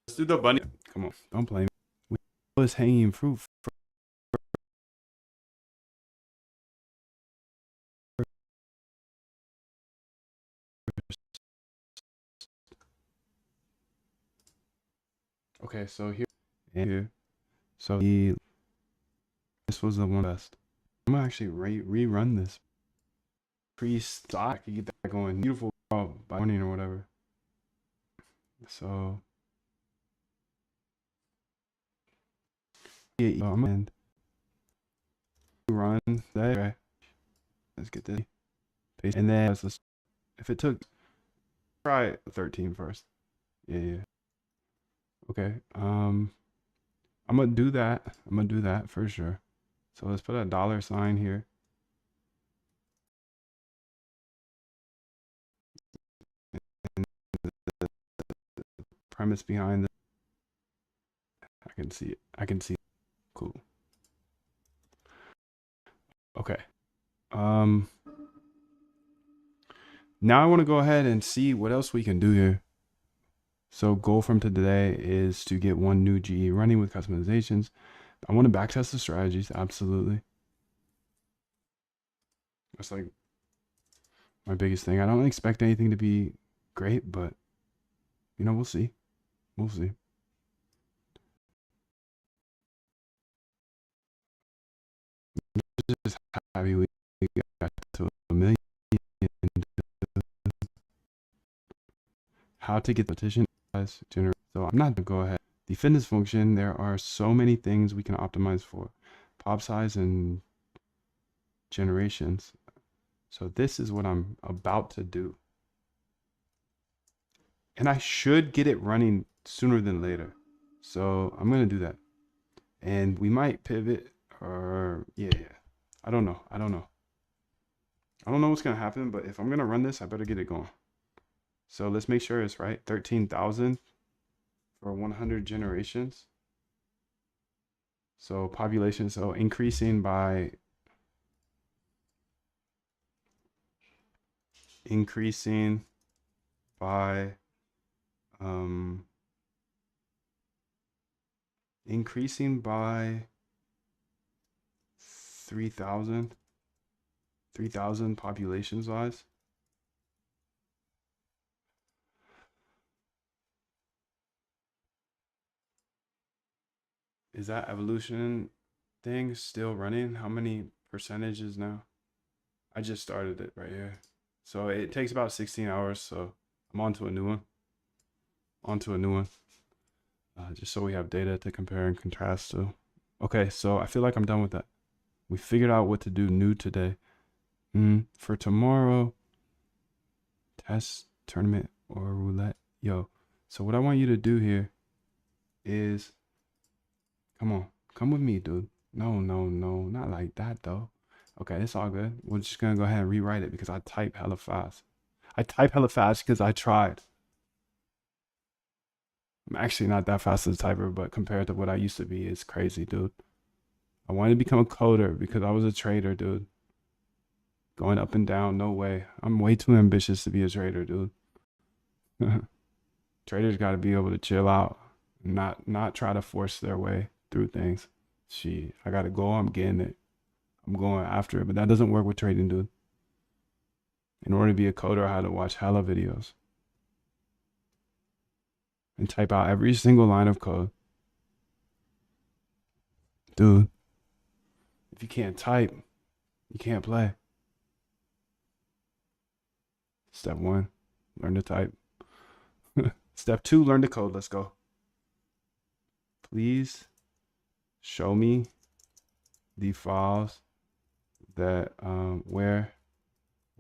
Let's do the bunny. Come on, don't blame me. lowest hanging fruit first. Okay, so here. So this was the one best. I'm gonna actually rerun this pre-stock. I could get that going beautiful by morning or whatever. So yeah, I'm gonna run that. Okay, let's get this. Paste. And then if it took, try 13 first. Yeah. Okay. I'm gonna do that. I'm gonna do that for sure. So let's put a $sign here. And the premise behind this, I can see it. I can see it. Cool. Okay. Now I want to go ahead and see what else we can do here. So goal from today is to get one new GE running with customizations. I want to backtest the strategies. Absolutely. That's like my biggest thing. I don't expect anything to be great, but you know, we'll see. We'll see. Just happy we got to a million. How to get the petition generate. So I'm not gonna go ahead. The fitness function, there are so many things we can optimize for. Pop size and generations. So this is what I'm about to do. And I should get it running sooner than later. So I'm gonna do that. And we might pivot or yeah. I don't know. I don't know. I don't know what's gonna happen, but if I'm gonna run this, I better get it going. So let's make sure it's right. 13,000 for 100 generations. So population, so increasing by increasing by 3,000 population size. Is that evolution thing still running? How many percentages now? I just started it right here. So it takes about 16 hours. So I'm on to a new one. Just so we have data to compare and contrast to. Okay, so I feel like I'm done with that. We figured out what to do new today. For tomorrow, test, tournament, or roulette. Yo, so what I want you to do here is, come with me, dude. No, not like that though. Okay, it's all good. We're just gonna go ahead and rewrite it because I type hella fast. I type hella fast because I tried. I'm actually not that fast as a typer, but compared to what I used to be, it's crazy, dude. I wanted to become a coder because I was a trader, dude. Going up and down, no way. I'm way too ambitious to be a trader, dude. Traders got to be able to chill out, not try to force their way through things. Shit, I got to go. I'm getting it. I'm going after it, but that doesn't work with trading, dude. In order to be a coder, I had to watch hella videos and type out every single line of code. Dude, if you can't type, you can't play. Step 1, learn to type. Step 2, learn to code. Let's go. Please show me the files that where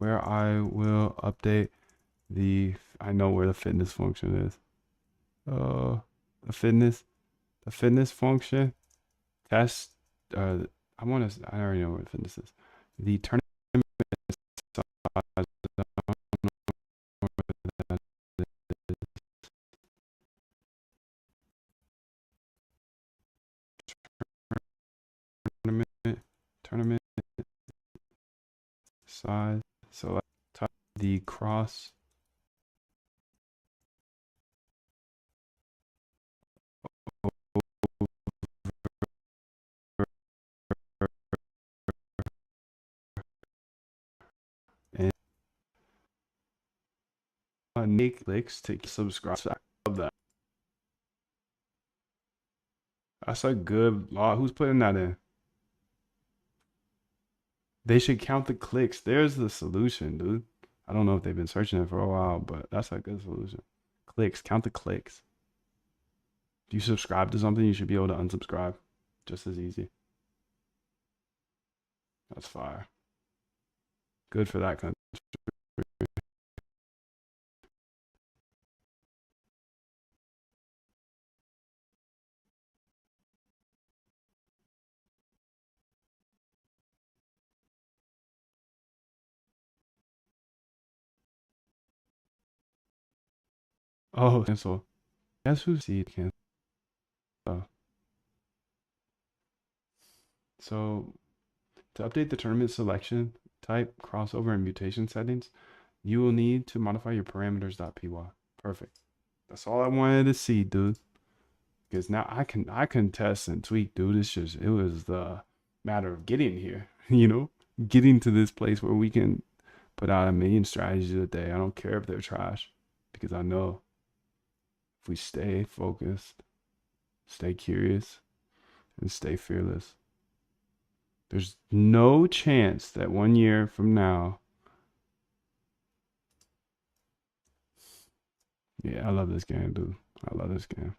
I will update I know where the fitness function is. The fitness function test. I already know what fitness is. The tournament size. Tournament size. So type the cross Nick clicks to subscribe. I love that. That's a good law. Who's putting that in? They should count the clicks. There's the solution, dude. I don't know if they've been searching it for a while, but that's a good solution. Clicks, count the clicks. If you subscribe to something, you should be able to unsubscribe just as easy. That's fire. Good for that country. Oh, cancel. Guess who see cancel? So to update the tournament selection type, crossover, and mutation settings, you will need to modify your parameters.py. Perfect. That's all I wanted to see, dude. Because now I can test and tweak, dude. It was the matter of getting here, getting to this place where we can put out a million strategies a day. I don't care if they're trash, because I know if we stay focused, stay curious, and stay fearless, there's no chance that 1 year from now. Yeah, I love this game, dude. I love this game.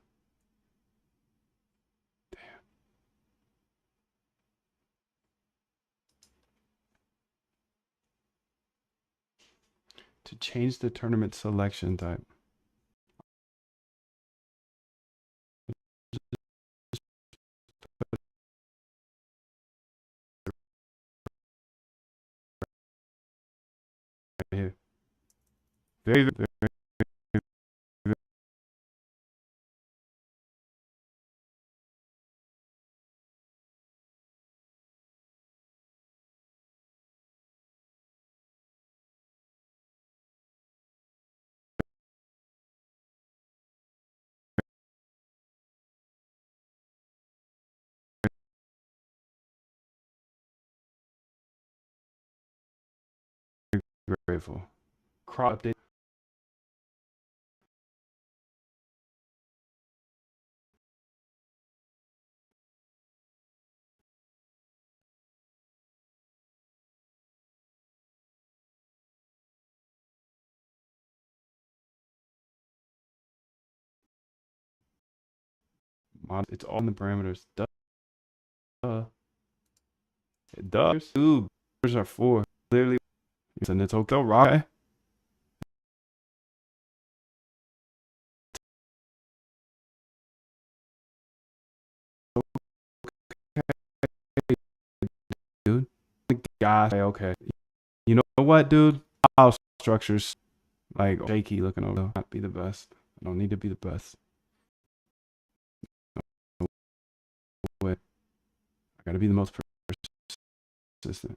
Damn. To change the tournament selection type. Right here. Very, very, very grateful. Crop update. It's all in the parameters. Duh. Duh. Two. Parameters are four. Clearly, and it's okay. Right. Dude. Gosh. Okay. You know what, dude? File structures like shaky looking over. Not be the best. I don't need to be the best. No way. I gotta be the most persistent.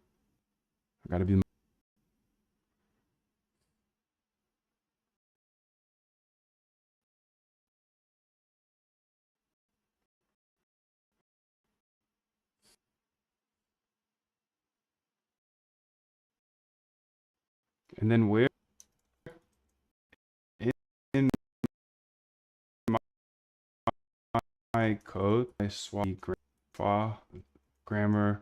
I gotta be. And then where in my code I swap grammar. Grammar.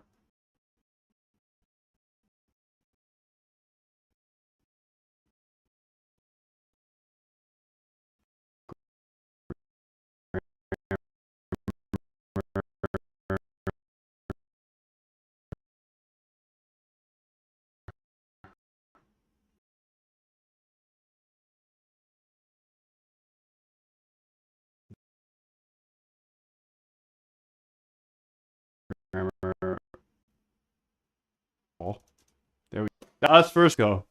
There we go. Let's first go.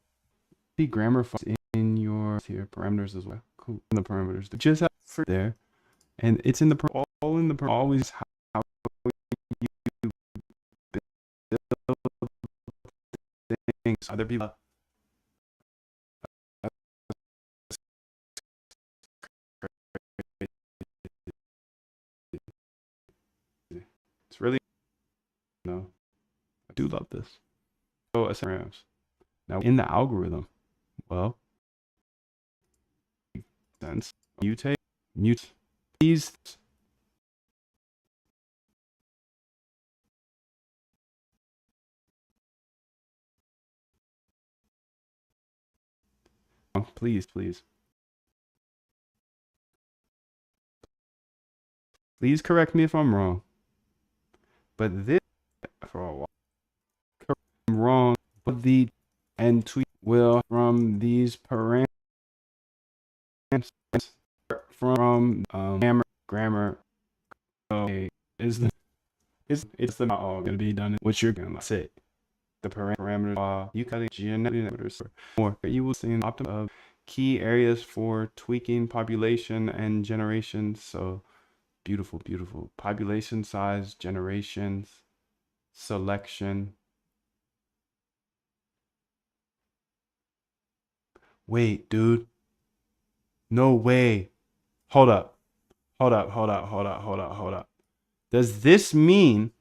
The grammar in your here parameters as well. Cool. In the parameters, just have for there, and it's in the all in the always how you build things. Other people. It's really I do love this. So SRMs. Now in the algorithm, well, sense. Mutate, mute these. Please, please, please correct me if I'm wrong. But this for a while, I'm wrong. But the and tweet will from these parameters from grammar. Okay, it's not all gonna be done. What you're gonna say. The parameters you can parameters more. You will see an optimum of key areas for tweaking population and generation. So beautiful, beautiful. Population size, generations, selection. Wait, dude. No way. Hold up. Hold up. Hold up. Hold up. Hold up. Hold up. Does this mean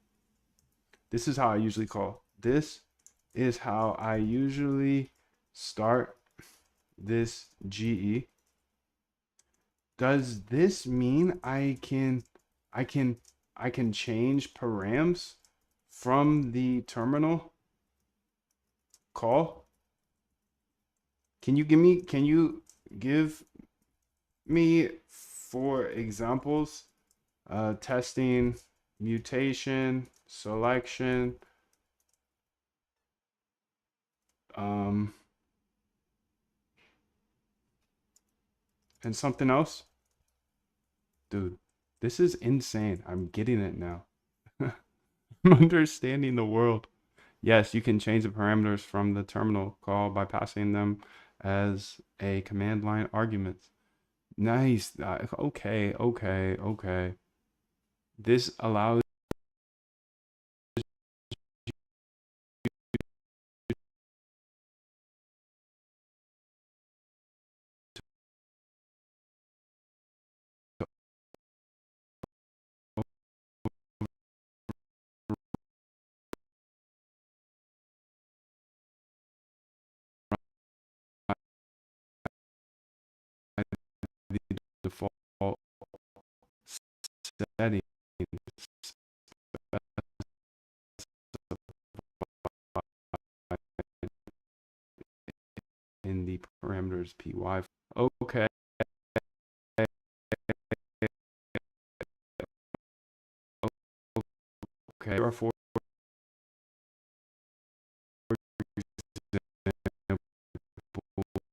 this is how I usually call this is how I usually start this GE. Does this mean I can change params from the terminal call? Can you give me for examples testing mutation selection and something else? Dude, this is insane. I'm getting it now. I'm understanding the world. Yes, you can change the parameters from the terminal call by passing them as a command line argument. Nice. Okay, okay, okay. This allows the default setting in the parameters py. Okay. Okay. There are four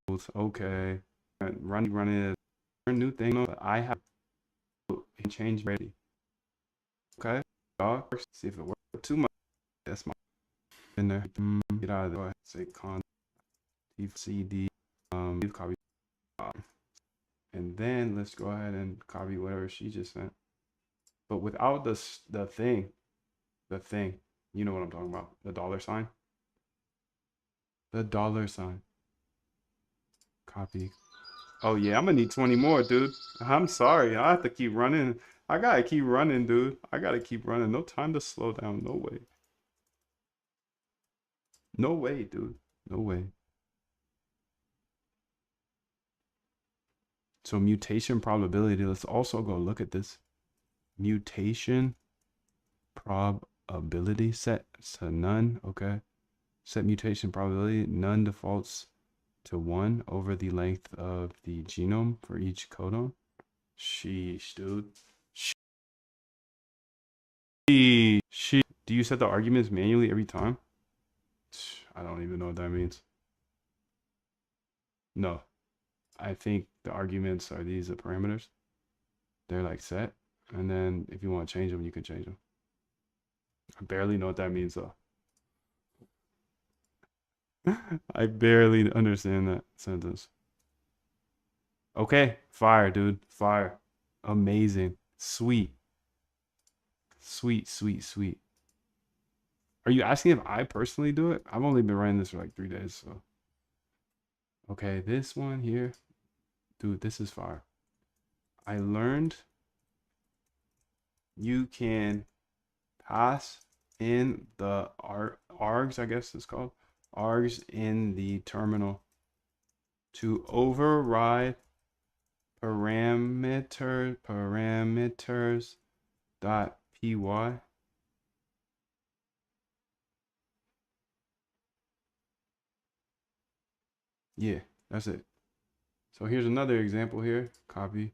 examples. Okay. Run it. A new thing. I have change ready. Okay. See if it works too much. That's my in there. Get out of there. Say con cd copy. And then let's go ahead and copy whatever she just sent. But without the thing, you know what I'm talking about. The dollar sign. The dollar sign. Copy. Oh yeah, I'm gonna need 20 more, dude. I'm sorry. I have to keep running. I gotta keep running, dude. I gotta keep running. No time to slow down. No way. No way, dude. No way. So mutation probability. Let's also go look at this. Mutation probability set to none. Okay. Set mutation probability. None defaults to 1 over the length of the genome for each codon. Sheesh, dude. She. Do you set the arguments manually every time? I don't even know what that means. No. I think the arguments are these the parameters. They're like set. And then if you want to change them, you can change them. I barely know what that means though. I barely understand that sentence. Okay, fire, dude. Fire. Amazing. Sweet. Sweet, sweet, sweet. Are you asking if I personally do it? I've only been running this for like 3 days, so. Okay, this one here. Dude, this is fire. I learned you can pass in the args, I guess it's called. Args in the terminal to override parameters dot py. Yeah, that's it. So here's another example here. Copy.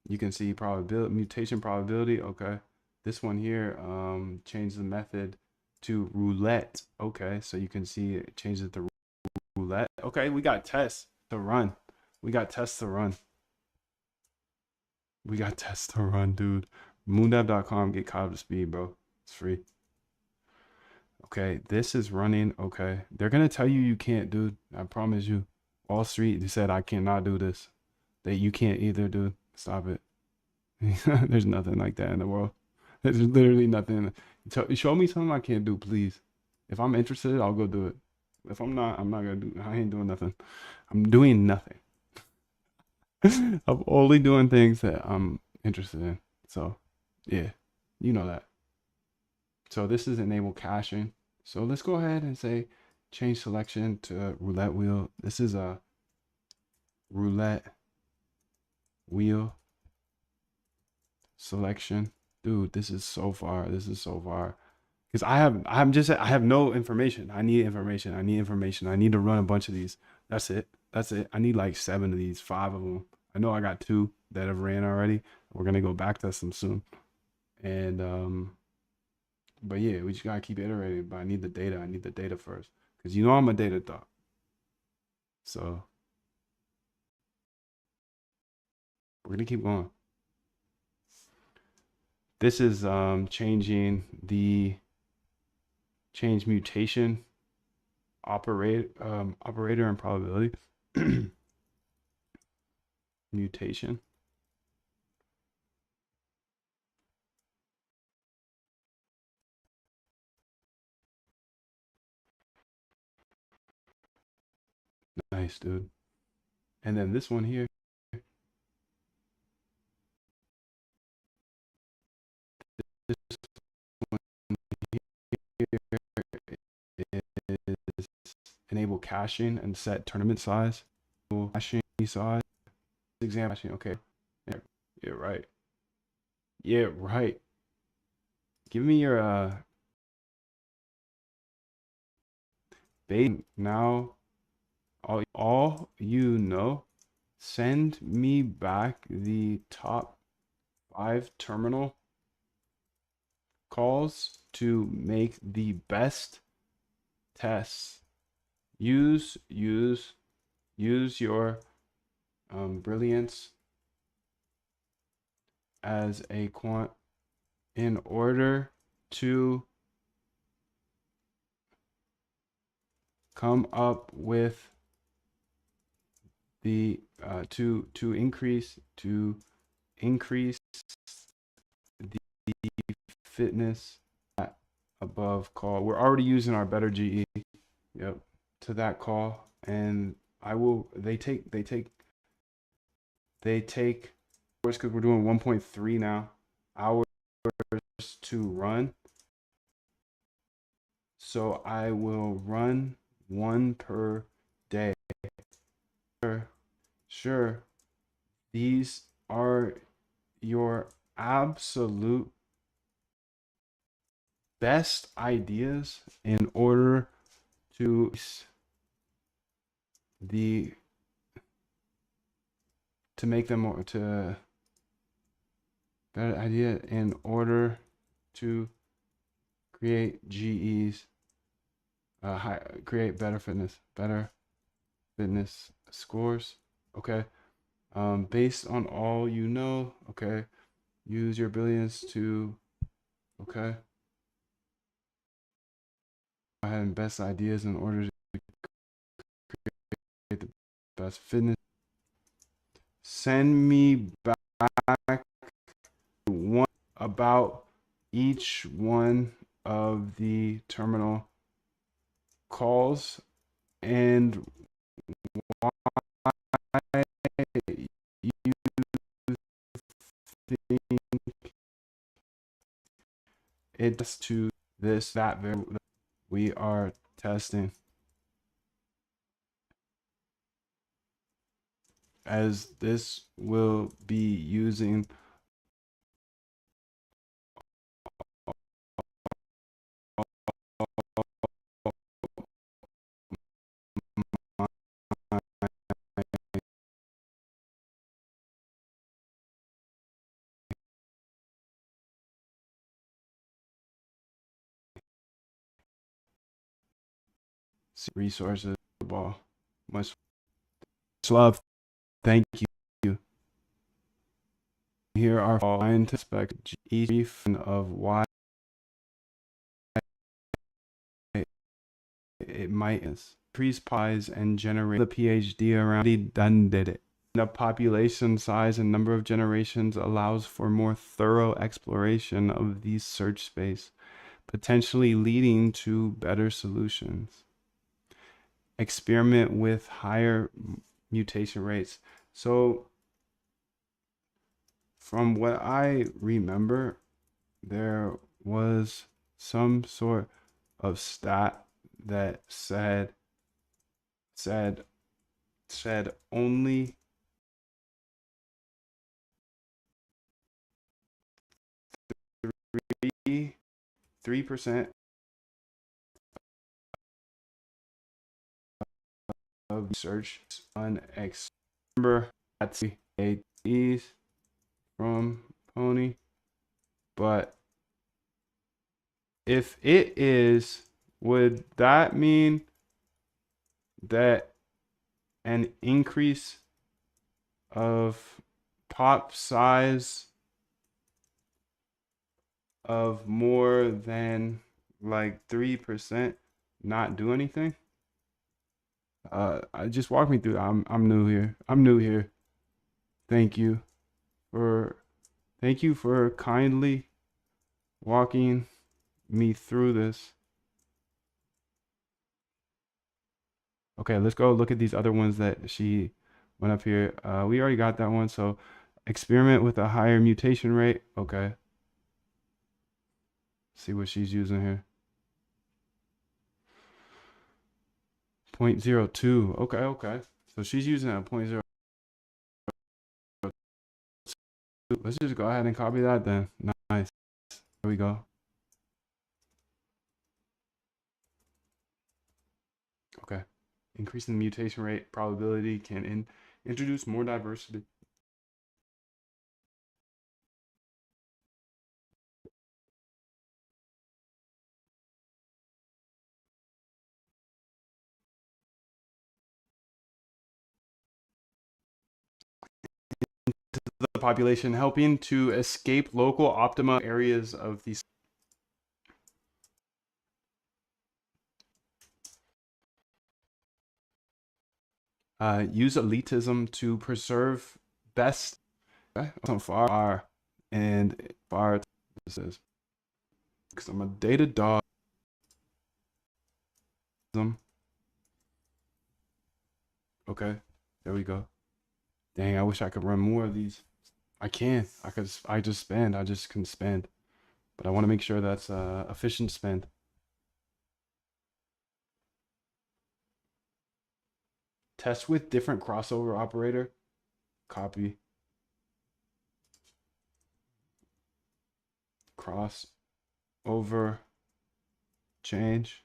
You can see probability, mutation probability. Okay. This one here, change the method to roulette. Okay, so you can see it changes it to roulette. Okay, we got tests to run. We got tests to run. We got tests to run, dude. Moondev.com, get caught up to speed, bro. It's free. Okay, this is running. Okay, they're gonna tell you you can't, dude. I promise you. Wall Street, they said I cannot do this. That you can't either, dude. Stop it. There's nothing like that in the world. There's literally nothing. Show me something I can't do, please. If I'm interested, I'll go do it. If I'm not, I'm not gonna do. I ain't doing nothing. I'm doing nothing. I'm only doing things that I'm interested in. So, yeah, you know that. So this is enable caching. So let's go ahead and say change selection to roulette wheel. This is a roulette wheel selection. Dude, this is so far. This is so far. Because I have no information. I need information. I need information. I need to run a bunch of these. That's it. That's it. I need like 7 of these, 5 of them. I know I got 2 that have ran already. We're gonna go back test them soon. And but yeah, we just gotta keep iterating. But I need the data. I need the data first. Because you know I'm a data dog. So we're gonna keep going. This is changing the change mutation operator and probability. Mutation. Nice, dude. And then this one here, this one here is enable caching and set tournament size. Caching size. Example. Okay. Yeah, right. Yeah, right. Give me your bait now. All you know. Send me back the top 5 terminal calls to make the best tests. Use your brilliance as a quant in order to come up with the to increase the fitness at above call. We're already using our better GE. Yep, to that call, and I will. They take because we're doing 1.3 now hours to run. So I will run 1 per day. Sure. These are your absolute best ideas in order to the to make them more to better idea in order to create GEs, create better fitness scores. Okay. Based on all you know. Okay. Use your billions to. Okay. Go ahead and best ideas in order to create the best fitness. Send me back one about each one of the terminal calls and why you think it's to this that variable we are testing. as this will be using resources. Much love. Thank you. Here are scientific each of why it might increase pies and generate the PhD around. He done did it. The population size and number of generations allows for more thorough exploration of these search space, potentially leading to better solutions. Experiment with higher mutation rates. So from what I remember, there was some sort of stat that said only 3% of research on X. Remember that's ATs from Pony, but if it is, would that mean that an increase of pop size of more than like 3% not do anything? I just walk me through. I'm new here. I'm new here. Thank you for kindly walking me through this. Okay, let's go look at these other ones that she went up here. We already got that one. So experiment with a higher mutation rate. Okay. See what she's using here. 0.02. Okay, okay. So she's using a 0.02. Let's just go ahead and copy that then. Nice. There we go. Okay. Increasing the mutation rate probability can introduce more diversity. The population, helping to escape local optima areas of these. Use elitism to preserve best. Okay. So far and far. This is because I'm a data dog. Okay, there we go. Dang, I wish I could run more of these. I can. I just spend. I just can spend. But I want to make sure that's efficient spend. Test with different crossover operator. Copy. Cross over change.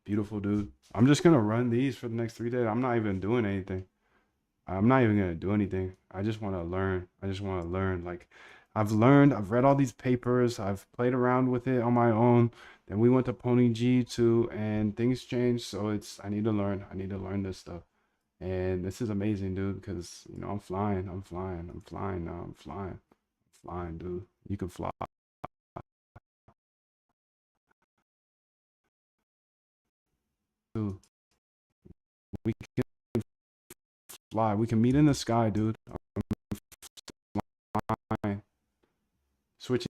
Beautiful, dude. I'm just gonna run these for the next 3 days. I'm not even doing anything. I'm not even gonna do anything. I just want to learn. I just want to learn. Like, I've learned. I've read all these papers. I've played around with it on my own. Then we went to Pony G2, and things changed. So it's I need to learn. I need to learn this stuff. And this is amazing, dude. Because I'm flying. I'm flying. I'm flying now. I'm flying. I'm flying, dude. You can fly. Dude. We can fly. We can meet in the sky, dude. I'm flying. Switching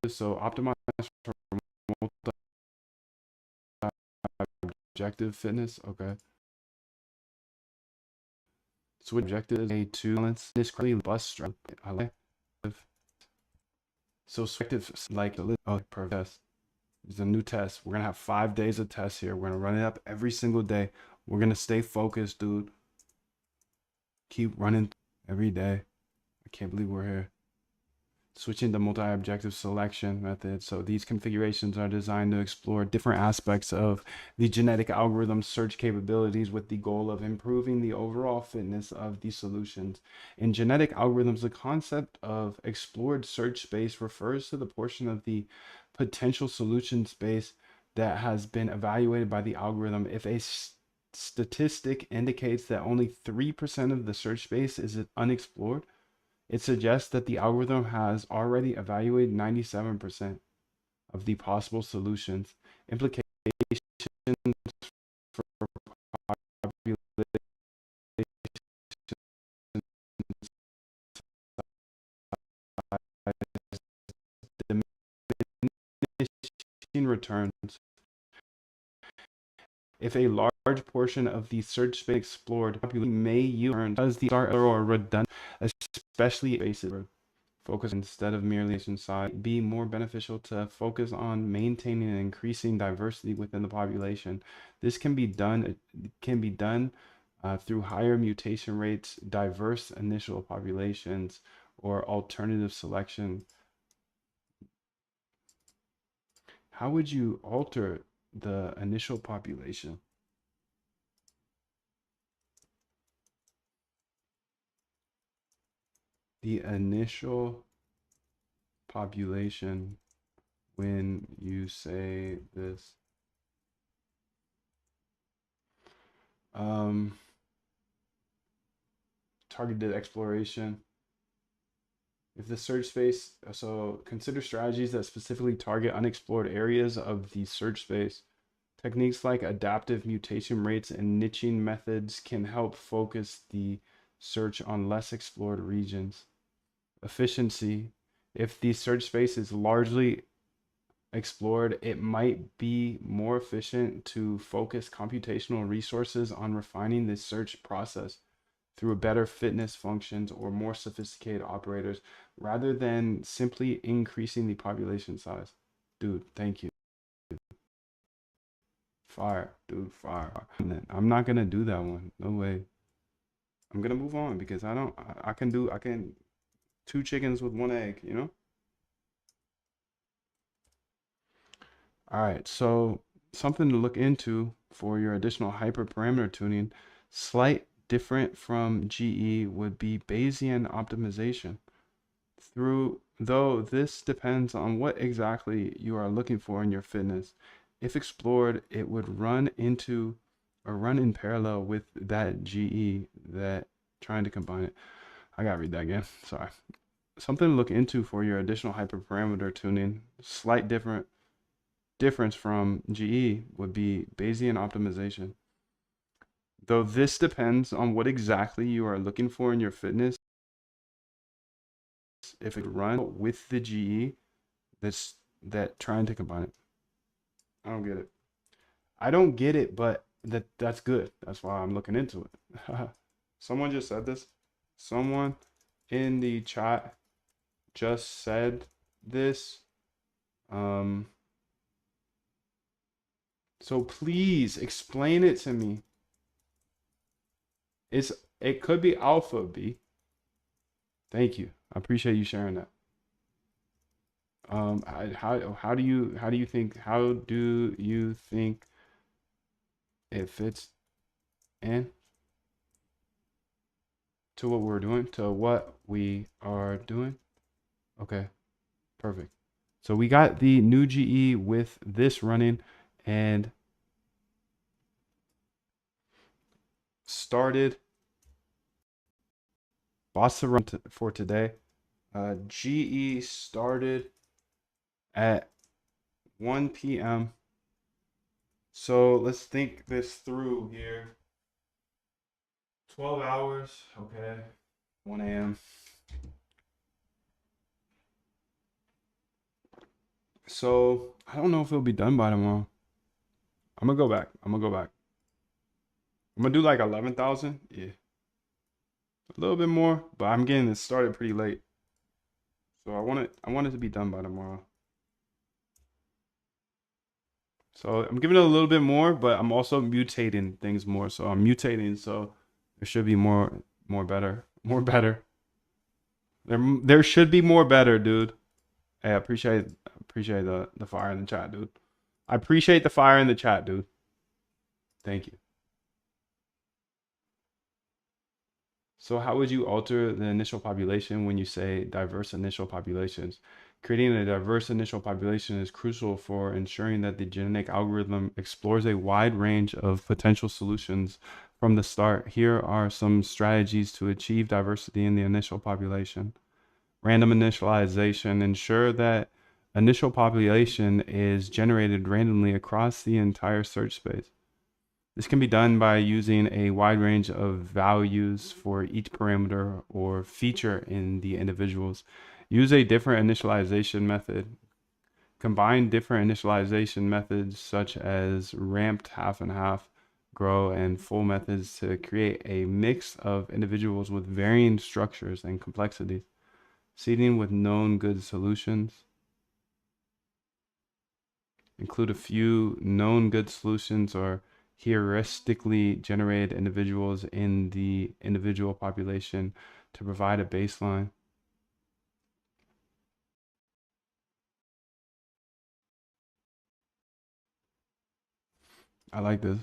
so optimize for multi-objective fitness. Okay. Switch objectives A to balance this currently bus strength. I like So selective, like the oh, per test. It's a new test. We're gonna have 5 days of tests here. We're gonna run it up every single day. We're gonna stay focused, dude. Keep running every day. I can't believe we're here. Switching to multi-objective selection method. So these configurations are designed to explore different aspects of the genetic algorithm search capabilities with the goal of improving the overall fitness of the solutions. In genetic algorithms, the concept of explored search space refers to the portion of the potential solution space that has been evaluated by the algorithm. If a statistic indicates that only 3% of the search space is unexplored, it suggests that the algorithm has already evaluated 97% of the possible solutions. Implications for population diminishing returns. If a large portion of the search space explored population may yield returns because the are or redundant, especially bases. Focus instead of merely size, be more beneficial to focus on maintaining and increasing diversity within the population. This can be done through higher mutation rates, diverse initial populations, or alternative selection. How would you alter the initial population? The initial population when you say this. Targeted exploration. If the search space, so consider strategies that specifically target unexplored areas of the search space. Techniques like adaptive mutation rates and niching methods can help focus the search on less explored regions. Efficiency. If the search space is largely explored, it might be more efficient to focus computational resources on refining the search process through a better fitness functions or more sophisticated operators rather than simply increasing the population size. Dude, thank you. Fire, dude, fire. I'm not gonna do that one. No way. I'm gonna move on because I can two chickens with one egg, you know? All right, so something to look into for your additional hyperparameter tuning, slight different from GE would be Bayesian optimization. Though this depends on what exactly you are looking for in your fitness. If explored, it would run into or run in parallel with that GE that trying to combine it. I gotta read that again. Sorry. Something to look into for your additional hyperparameter tuning. Slight difference from GE would be Bayesian optimization. Though this depends on what exactly you are looking for in your fitness, if it runs with the GE that trying to combine it. I don't get it. I don't get it, but that's good. That's why I'm looking into it. Someone just said this. Someone in the chat just said this. So please explain it to me. It could be alpha B. Thank you. I appreciate you sharing that. How do you think it fits in to what we are doing? Okay, perfect. So we got the new GE with this running and started Bossa run for today. GE started at 1 p.m. So let's think this through here. 12 hours, okay. 1 a.m. So I don't know if it'll be done by tomorrow. I'm gonna go back. I'm gonna do like 11,000. Yeah. A little bit more, but I'm getting it started pretty late. So I want it to be done by tomorrow. So I'm giving it a little bit more, but I'm also mutating things more. So I'm mutating, so there should be more better, more better. There should be more better, dude. Hey, I appreciate the fire in the chat, dude. I appreciate the fire in the chat, dude. Thank you. So how would you alter the initial population when you say diverse initial populations? Creating a diverse initial population is crucial for ensuring that the genetic algorithm explores a wide range of potential solutions from the start. Here are some strategies to achieve diversity in the initial population. Random initialization. Ensure that initial population is generated randomly across the entire search space. This can be done by using a wide range of values for each parameter or feature in the individuals. Use a different initialization method. Combine different initialization methods such as ramped, half and half, grow, and full methods to create a mix of individuals with varying structures and complexities. Seeding with known good solutions. Include a few known good solutions or heuristically generated individuals in the individual population to provide a baseline. I like this.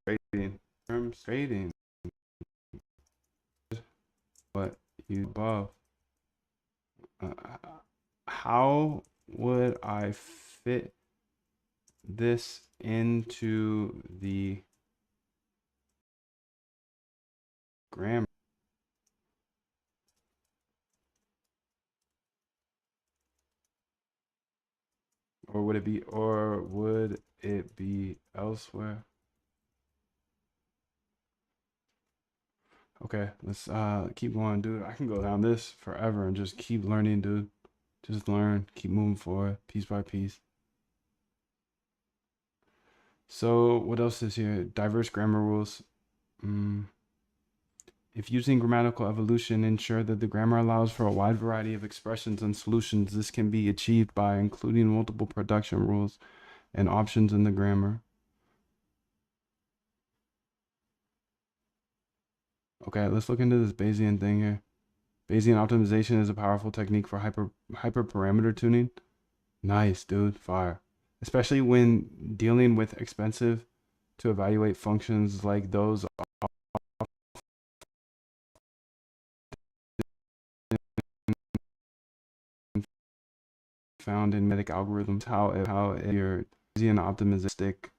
Trading. Terms trading. What you above. Uh, how would I fit this into the grammar? Or would it be elsewhere? Okay, let's keep going, dude. I can go down this forever and just keep learning, dude. Just learn, keep moving forward, piece by piece. So what else is here? Diverse grammar rules. If using grammatical evolution, ensure that the grammar allows for a wide variety of expressions and solutions. This can be achieved by including multiple production rules and options in the grammar. Okay, let's look into this Bayesian thing here. Bayesian optimization is a powerful technique for hyperparameter tuning. Nice, dude. Fire. Especially when dealing with expensive to evaluate functions like those found in medic algorithms. How your Bayesian optimistic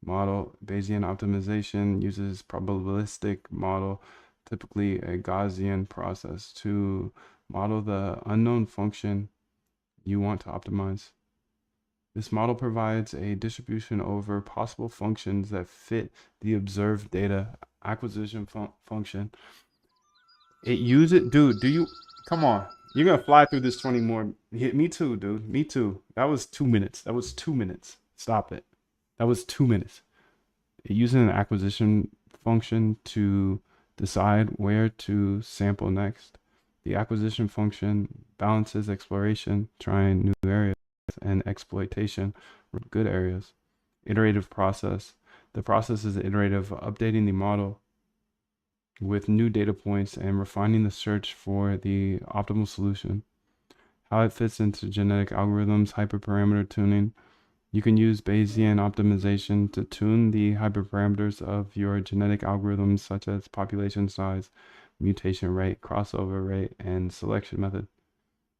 model, Bayesian optimization uses probabilistic model, typically a Gaussian process, to model the unknown function you want to optimize. This model provides a distribution over possible functions that fit the observed data acquisition function. It uses, dude, come on. You're gonna fly through this 20 more. Me too, dude. Me too. That was 2 minutes. That was 2 minutes. Stop it. That was 2 minutes. It uses an acquisition function to decide where to sample next. The acquisition function balances exploration, trying new areas, and exploitation, good areas. Iterative process. The process is iterative, updating the model with new data points and refining the search for the optimal solution. How it fits into genetic algorithms, hyperparameter tuning. You can use Bayesian optimization to tune the hyperparameters of your genetic algorithms, such as population size, mutation rate, crossover rate, and selection method.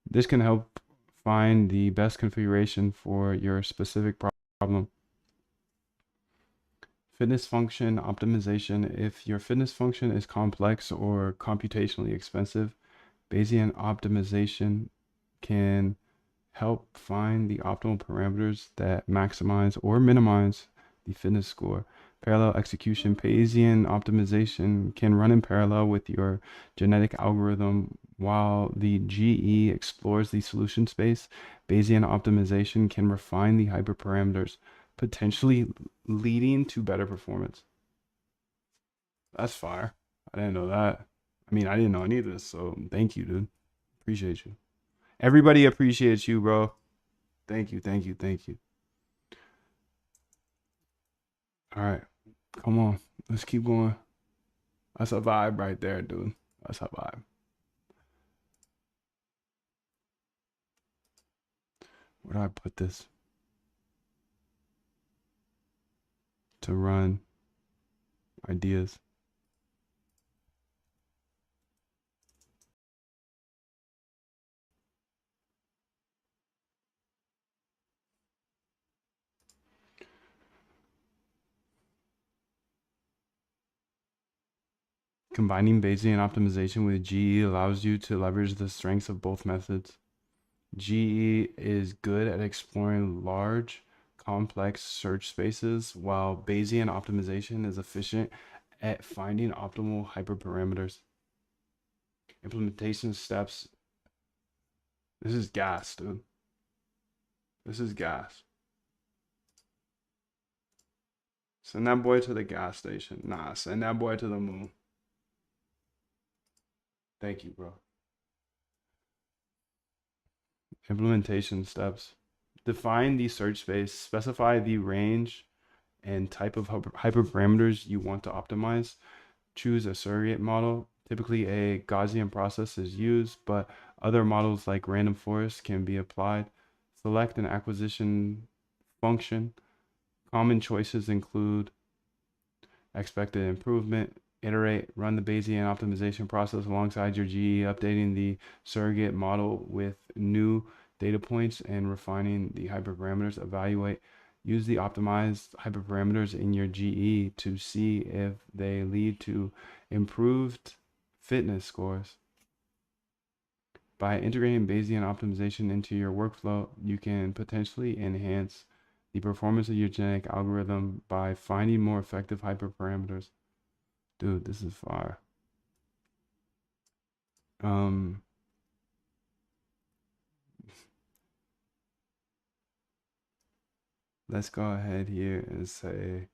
This can help find the best configuration for your specific problem. Fitness function optimization. If your fitness function is complex or computationally expensive, Bayesian optimization can help find the optimal parameters that maximize or minimize the fitness score. Parallel execution. Bayesian optimization can run in parallel with your genetic algorithm while the GE explores the solution space. Bayesian optimization can refine the hyperparameters, potentially leading to better performance. That's fire. I didn't know that. I mean, I didn't know any of this, so thank you, dude. Appreciate you. Everybody appreciates you, bro. Thank you, thank you, thank you. All right, come on. Let's keep going. That's a vibe right there, dude. That's a vibe. Where do I put this? To run ideas. Combining Bayesian optimization with GE allows you to leverage the strengths of both methods. GE is good at exploring large, complex search spaces, while Bayesian optimization is efficient at finding optimal hyperparameters. Implementation steps. This is gas, dude. This is gas. Send that boy to the gas station. Nah, send that boy to the moon. Thank you, bro. Implementation steps. Define the search space, specify the range and type of hyperparameters you want to optimize. Choose a surrogate model. Typically, a Gaussian process is used, but other models like random forest can be applied. Select an acquisition function. Common choices include expected improvement, iterate, run the Bayesian optimization process alongside your GE, updating the surrogate model with new data points and refining the hyperparameters. Evaluate. Use the optimized hyperparameters in your GE to see if they lead to improved fitness scores. By integrating Bayesian optimization into your workflow, you can potentially enhance the performance of your genetic algorithm by finding more effective hyperparameters. Dude, this is fire. Let's go ahead here and say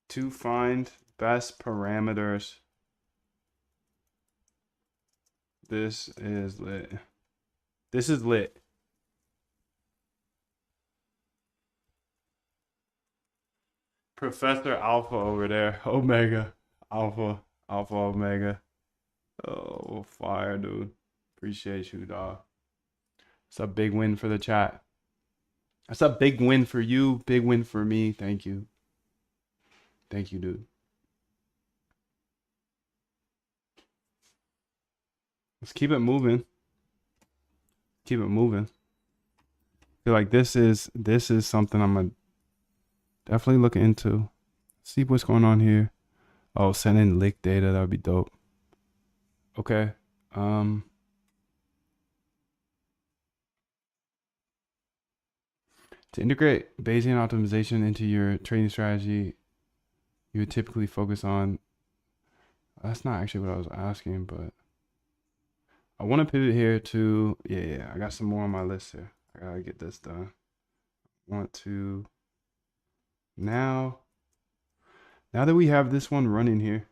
to find best parameters. This is lit. This is lit. Professor Alpha over there. Omega. Alpha. Alpha Omega. Oh, fire, dude. Appreciate you, dog. It's a big win for the chat. That's a big win for you. Big win for me. Thank you. Thank you, dude. Let's keep it moving. Keep it moving. I feel like this is something I'm gonna definitely look into. See what's going on here. Oh, send in lick data. That would be dope. Okay. To integrate Bayesian optimization into your trading strategy, you would typically focus on. That's not actually what I was asking, but I want to pivot here to I got some more on my list here. I gotta get this done. Want to now that we have this one running here,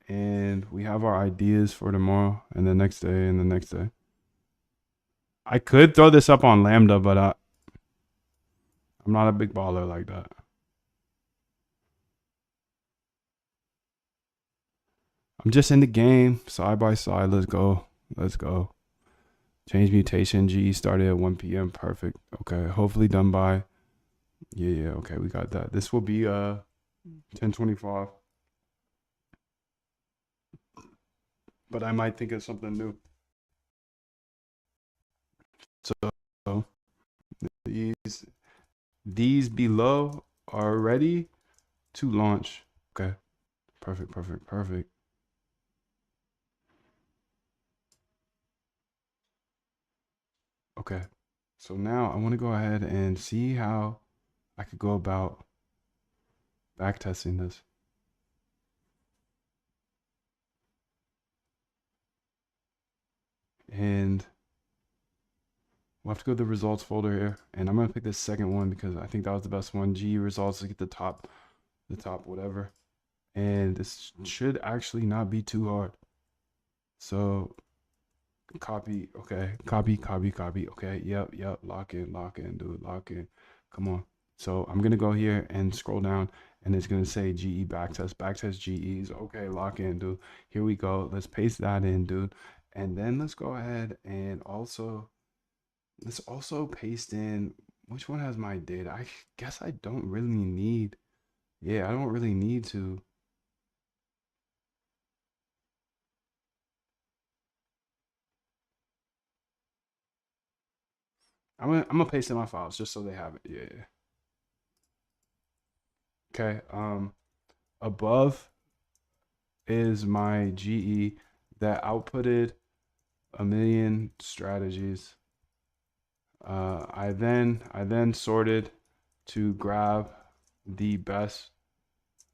and we have our ideas for tomorrow and the next day and the next day. I could throw this up on Lambda, but I'm not a big baller like that. I'm just in the game, side by side. Let's go. Let's go. Change mutation. GE started at 1 p.m. Perfect. Okay. Hopefully done by. Yeah. Okay. We got that. This will be 10:25. But I might think of something new. So these below are ready to launch. Okay. Perfect. Okay. So now I want to go ahead and see how I could go about backtesting this. And we'll have to go to the results folder here. And I'm going to pick this second one because I think that was the best one. GE results to get the top whatever. And this should actually not be too hard. So copy, okay, copy. Okay, yep, lock in, dude, lock in. Come on. So I'm gonna go here and scroll down, and it's gonna say GE backtest GEs. Okay, lock in, dude. Here we go. Let's paste that in, dude. And then let's go ahead and let's also paste in which one has my data. I guess I don't really need. Yeah, I don't really need to. I'm gonna paste in my files just so they have it. Yeah. Okay. Above is my GE that outputted a million strategies. I then sorted to grab the best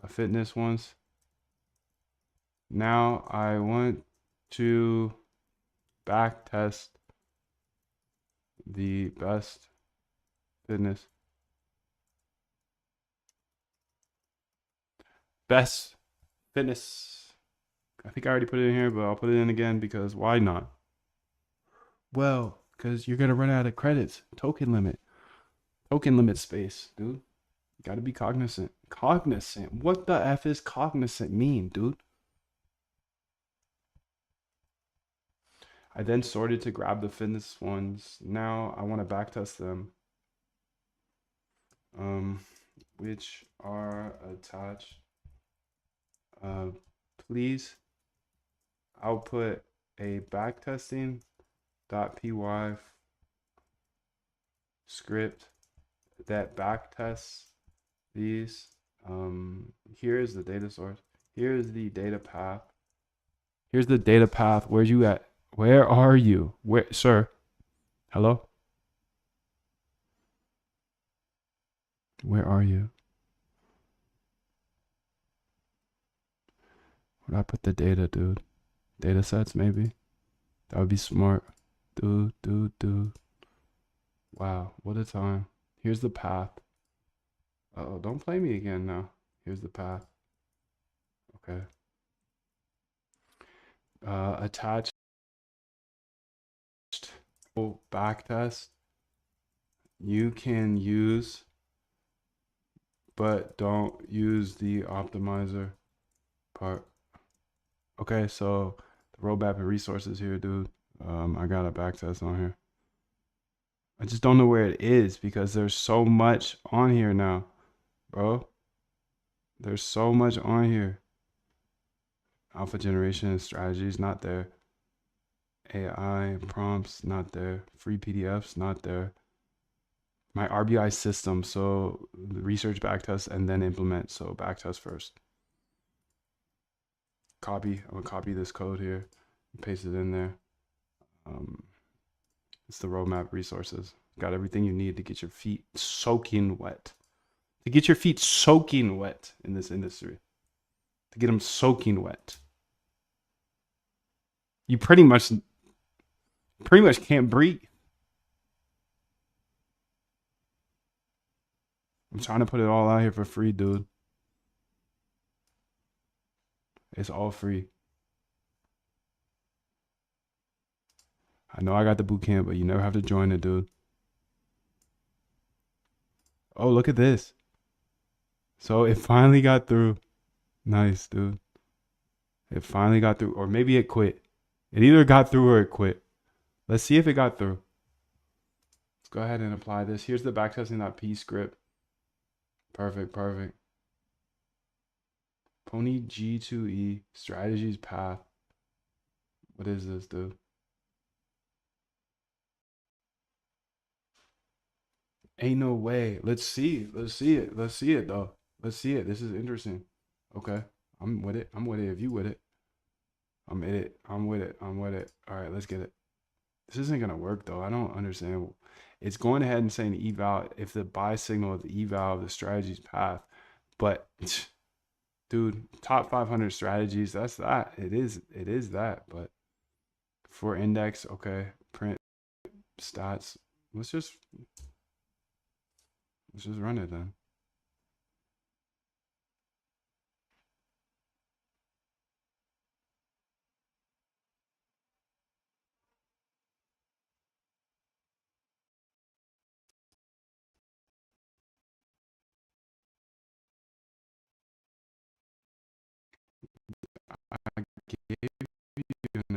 fitness ones. Now I want to back test the best fitness. Best fitness. I think I already put it in here, but I'll put it in again because why not? Well, because you're gonna run out of credits. Token limit space, dude. You gotta be cognizant. Cognizant. What the F is cognizant mean, dude? I then sorted to grab the fitness ones. Now I want to backtest them. Which are attached. Please output a backtesting.py script that backtests these. Here is the data source. Here is the data path. Here's the data path. Where you at? Where are you? Where, sir? Hello? Where are you? Where'd I put the data, dude? Data sets, maybe? That would be smart. Dude. Wow, what a time. Here's the path. Uh-oh, don't play me again now. Here's the path. Okay. Attached backtest you can use, but don't use the optimizer part. Okay, so the roadmap and resources here, dude. I got a backtest on here. I just don't know where it is because there's so much on here now, bro. There's so much on here. Alpha generation strategies, not there. AI prompts, not there. Free PDFs, not there. My RBI system, so the research backtest and then implement. So backtest first. Copy. I'm gonna copy this code here, paste it in there. It's the roadmap resources. Got everything you need to get your feet soaking wet. To get your feet soaking wet in this industry. To get them soaking wet. You pretty much can't breathe. I'm trying to put it all out here for free, dude. It's all free. I know I got the boot camp, but you never have to join it, dude. Oh, look at this. So it finally got through. Nice, dude. It finally got through. Or maybe it quit. It either got through or it quit. Let's see if it got through. Let's go ahead and apply this. Here's the backtesting.p script. Perfect. Pony G2E strategies path. What is this, dude? Ain't no way. Let's see it. Let's see it though. Let's see it. This is interesting. Okay. I'm with it. If you with it. I'm in it. I'm with it. All right, let's get it. This isn't gonna work though. I don't understand. It's going ahead and saying eval if the buy signal of the eval of the strategies path, but dude, top 500 strategies. That's that. It is that. But For index, okay. Print stats. Let's just let's just run it then. I gave you an example.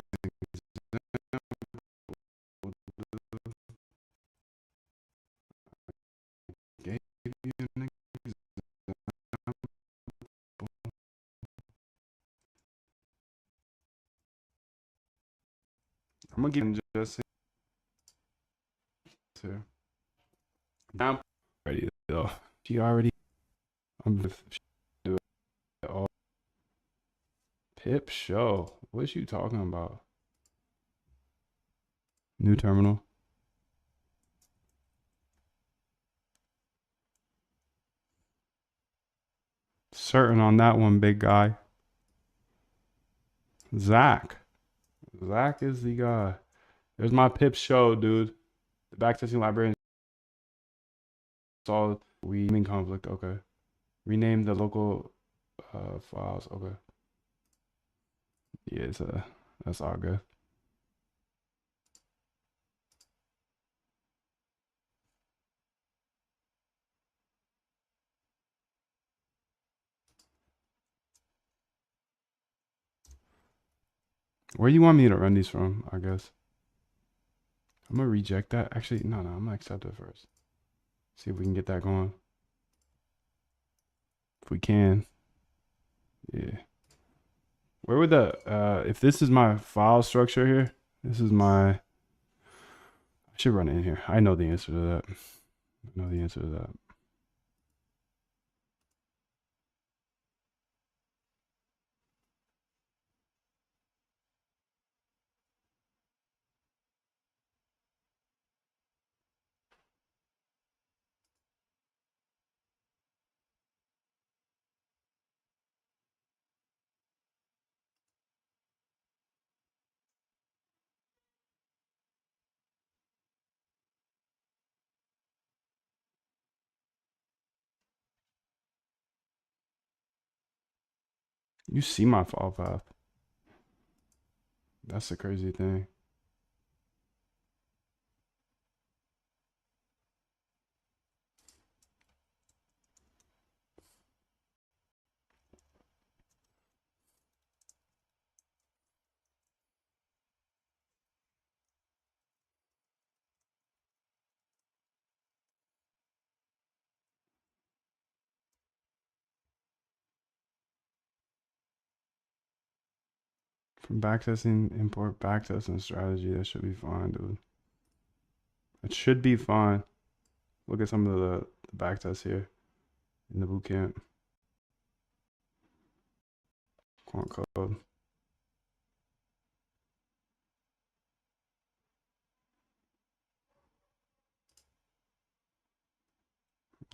Gave you an example. I'm gonna give you just here. I'm ready though. She already. I'm do it all. Pip show. What you talking about? New terminal. Certain on that one, big guy. Zach. Zach is the guy. There's my Pip show, dude. The backtesting librarian saw we naming conflict. Okay. Rename the local files. Okay. Yeah, that's all good. Where you want me to run these from, I guess. I'm gonna reject that. Actually, no, I'm gonna accept it first. See if we can get that going. If we can. Yeah. Where would the if this is my file structure here, this is my I should run it in here. I know the answer to that. I know the answer to that. You see my file path. That's the crazy thing. From backtesting, import backtesting strategy, that should be fine, dude. It should be fine. Look at some of the backtests here in the bootcamp. Quant code.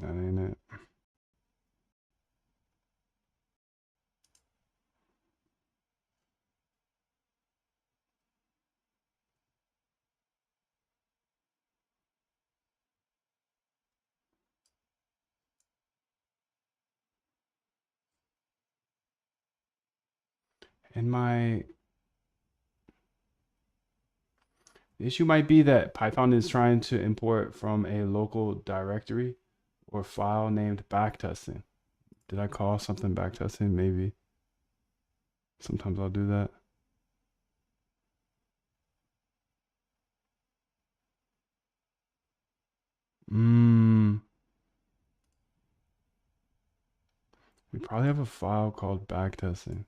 That ain't it. And the issue might be that Python is trying to import from a local directory or file named backtesting. Did I call something backtesting? Maybe. Sometimes I'll do that. We probably have a file called backtesting.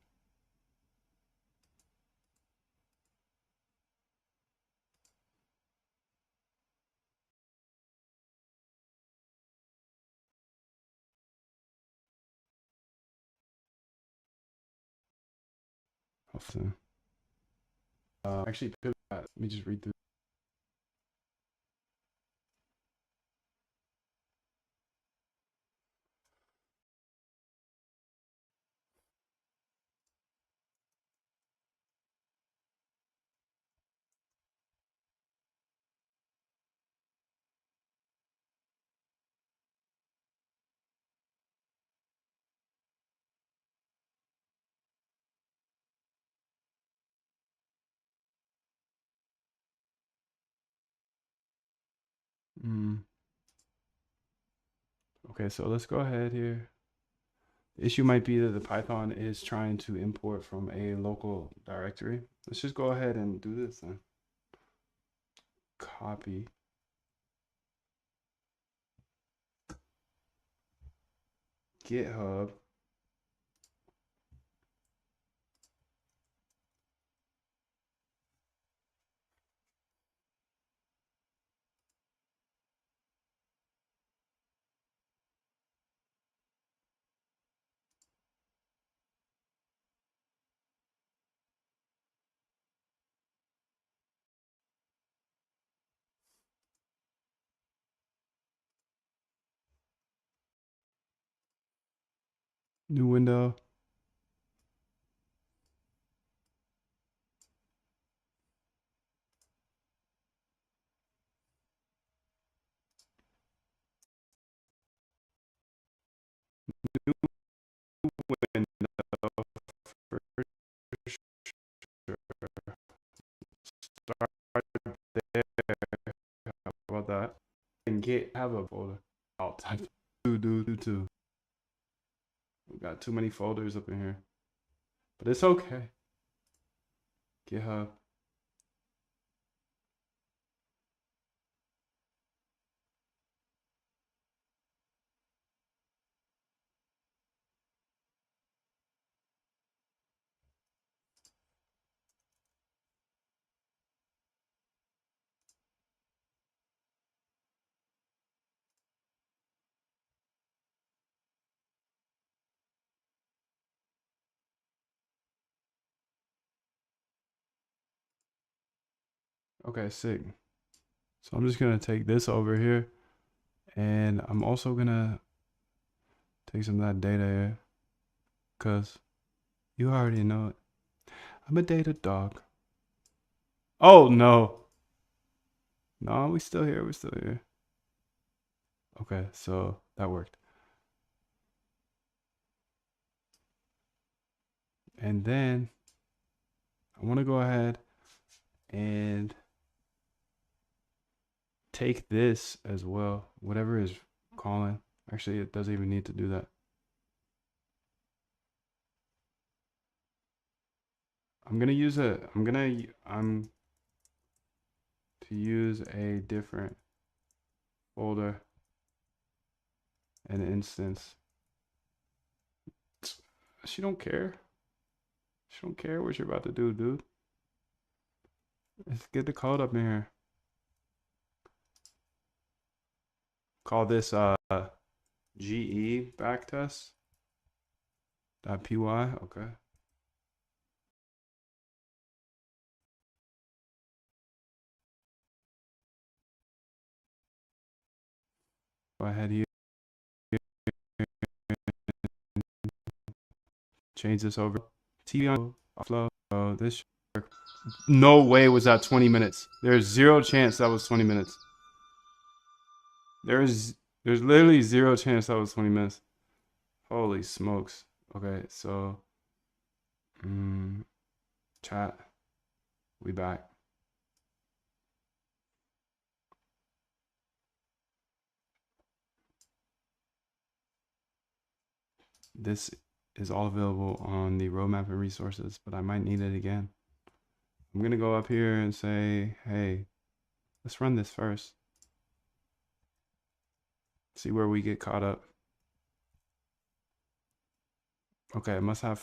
Actually, let me just read through. Okay, so let's go ahead here. The issue might be that the Python is trying to import from a local directory. Let's just go ahead and do this then. Copy. GitHub. New window. New window for sure. Start there. How about that? And have a folder. I'll type two. We got too many folders up in here. But it's okay. GitHub. Okay, sick. So I'm just gonna take this over here, and I'm also gonna take some of that data here, cause you already know it. I'm a data dog. Oh no, no, we still here. We're still here. Okay, so that worked. And then I want to go ahead and take this as well. Whatever is calling. Actually, it doesn't even need to do that. I'm to use a different folder and instance. She don't care. She don't care what you're about to do, dude. Let's get the code up in here. Call this GE backtest.py. Okay. Go ahead here. Change this over. TV on flow. Oh, this. No way was that 20 minutes. There's zero chance that was 20 minutes. There's literally zero chance that was 20 minutes. Holy smokes. Okay, so chat. We back. This is all available on the roadmap and resources, but I might need it again. I'm gonna go up here and say, hey, let's run this first. See where we get caught up. Okay, it must have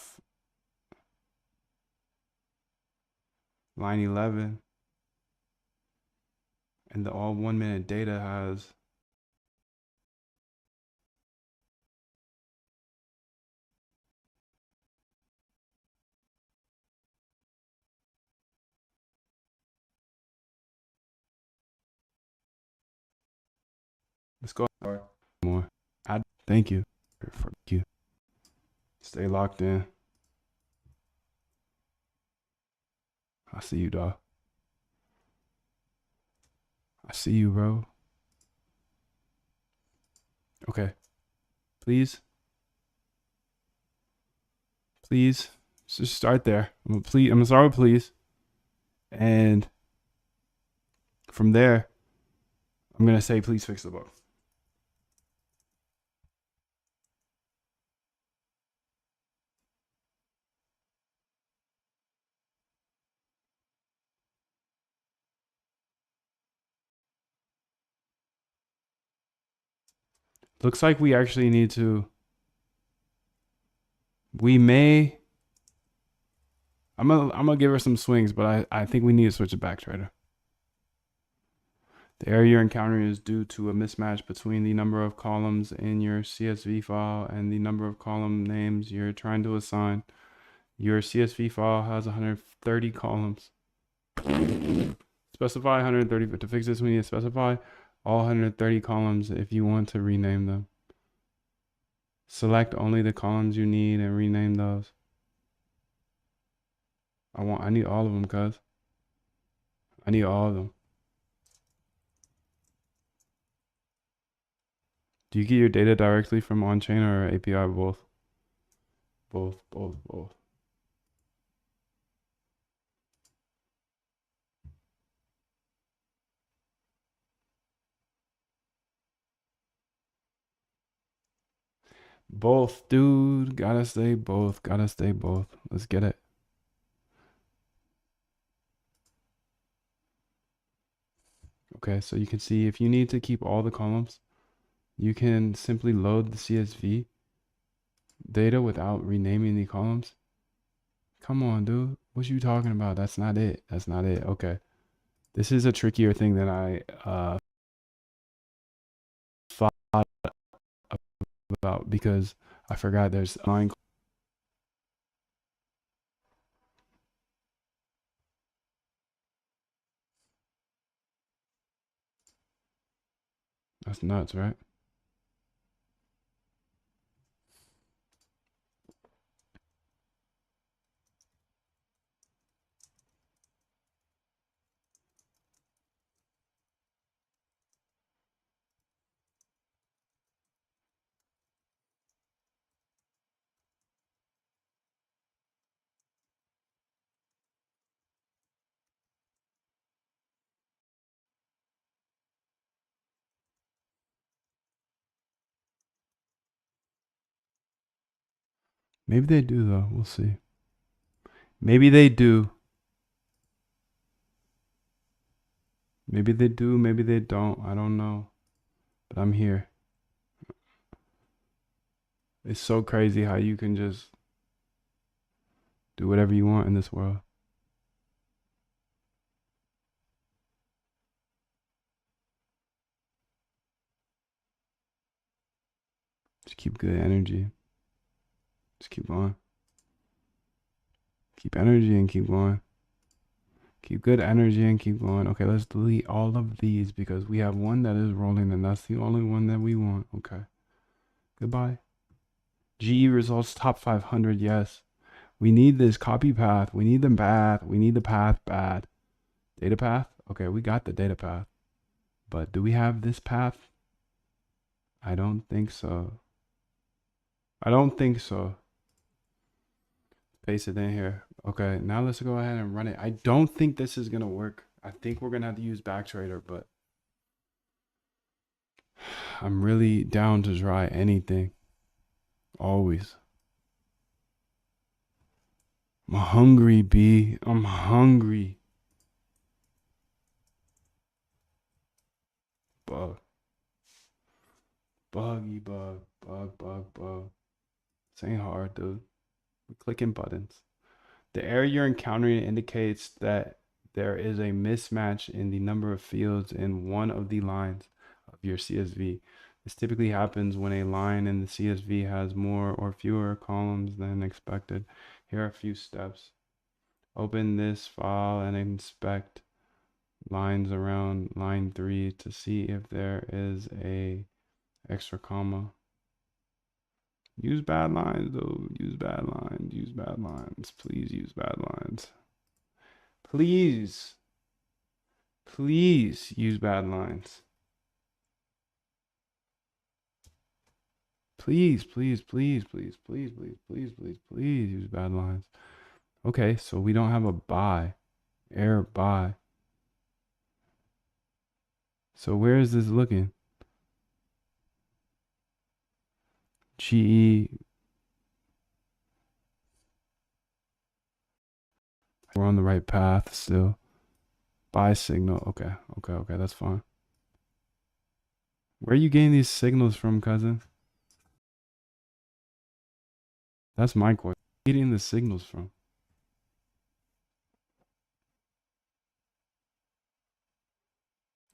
line 11. And the all 1 minute data has let's go more. Add thank you. Thank you. Stay locked in. I see you, dog. I see you, bro. Okay. Please. Please. Just start there. I'm gonna start with please. And from there, I'm going to say, please fix the bug. Looks like we actually need to, we may, I'm gonna give her some swings, but I think we need to switch it back, Trader. The error you're encountering is due to a mismatch between the number of columns in your CSV file and the number of column names you're trying to assign. Your CSV file has 130 columns. Specify 130, but to fix this, we need to specify all 130 columns if you want to rename them. Select only the columns you need and rename those. I need all of them, cuz. I need all of them. Do you get your data directly from on-chain or API? Both. Both. Both, dude. Gotta stay both. Gotta stay both. Let's get it. Okay, so you can see if you need to keep all the columns, you can simply load the CSV data without renaming the columns. Come on, dude. What you talking about? That's not it. That's not it. Okay. This is a trickier thing than I thought about because I forgot there's 9. That's nuts, right? Maybe they do though. We'll see. Maybe they do. Maybe they do. Maybe they don't. I don't know. But I'm here. It's so crazy how you can just do whatever you want in this world. Just keep good energy. Just keep going. Keep energy and keep going. Keep good energy and keep going. Okay, let's delete all of these because we have one that is rolling and that's the only one that we want. Okay. Goodbye. GE results top 500. Yes. We need this copy path. We need the path. We need the path bad. Data path? Okay, we got the data path. But do we have this path? I don't think so. I don't think so. Paste it in here. Okay, now let's go ahead and run it. I don't think this is gonna work. I think we're gonna have to use Backtrader, but I'm really down to try anything. Always. I'm hungry, B. I'm hungry. Bug. Buggy bug. Bug. This ain't hard, dude. We're clicking buttons. The error you're encountering indicates that there is a mismatch in the number of fields in one of the lines of your CSV. This typically happens when a line in the CSV has more or fewer columns than expected. Here are a few steps. Open this file and inspect lines around line 3 to see if there is a extra comma. Use bad lines though. Use bad lines. Use bad lines. Please use bad lines. Please. Please use bad lines. Please use bad lines. Okay, so we don't have a by. Error by. So where is this looking? GE. We're on the right path still. Buy signal. Okay. Okay. Okay. That's fine. Where are you getting these signals from, cousin? That's my question. Where are you getting the signals from?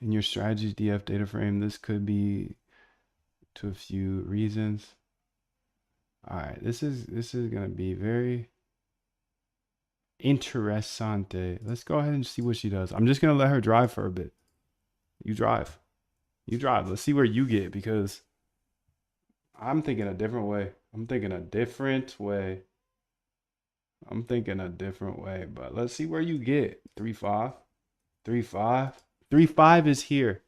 In your strategies DF data frame, this could be to a few reasons. All right, this is gonna be very interessante. Let's go ahead and see what she does. I'm just gonna let her drive for a bit. You drive. You drive. Let's see where you get because I'm thinking a different way. I'm thinking a different way. I'm thinking a different way. But let's see where you get. 3-5. 3-5. 3-5 is here.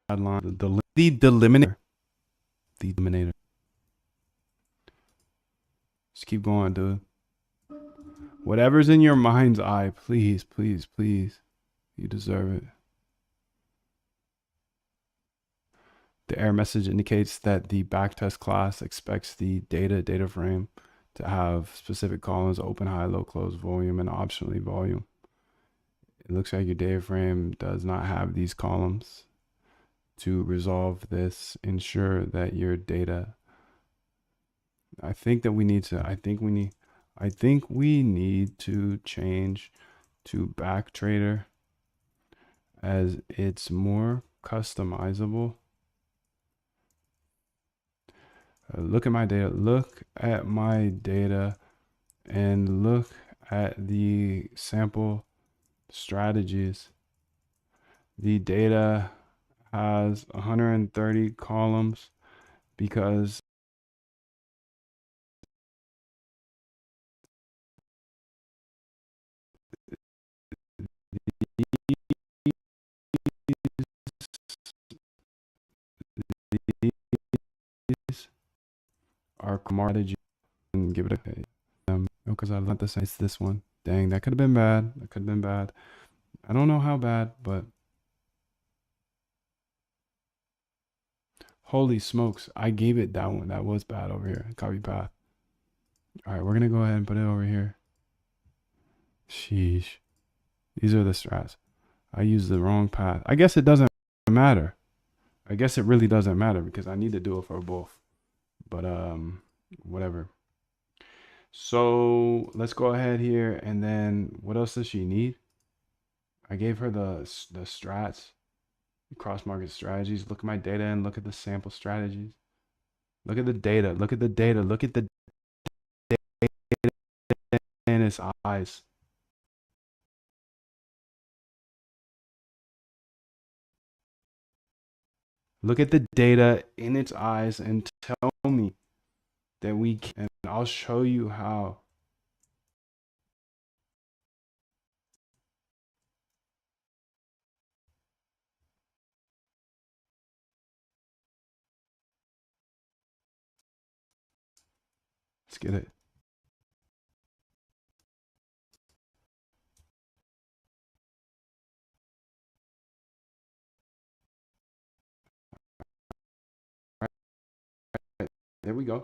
The delimiter. The eliminator. Just keep going, dude. Whatever's in your mind's eye, please, please, please. You deserve it. The error message indicates that the backtest class expects the data frame to have specific columns, open, high, low, close, volume, and optionally volume. It looks like your data frame does not have these columns. To resolve this, ensure that your data, I think we need to change to Backtrader as it's more customizable. Look at my data. Look at my data and look at the sample strategies. The data has 130 columns because these are commodity and give it a because I let this say it's this one. Dang, that could have been bad. That could have been bad. I don't know how bad, but holy smokes, I gave it that one. That was bad over here. Copy path. All right, we're gonna go ahead and put it over here. Sheesh. These are the strats. I used the wrong path. I guess it doesn't matter. I guess it really doesn't matter because I need to do it for both. But whatever. So let's go ahead here and then what else does she need? I gave her the strats, cross market strategies. Look at my data and look at the sample strategies. Look at the data. Look at the data. Look at the data in its eyes. Look at the data in its eyes and tell me that we can. And I'll show you how. Let's get it. All right, there we go.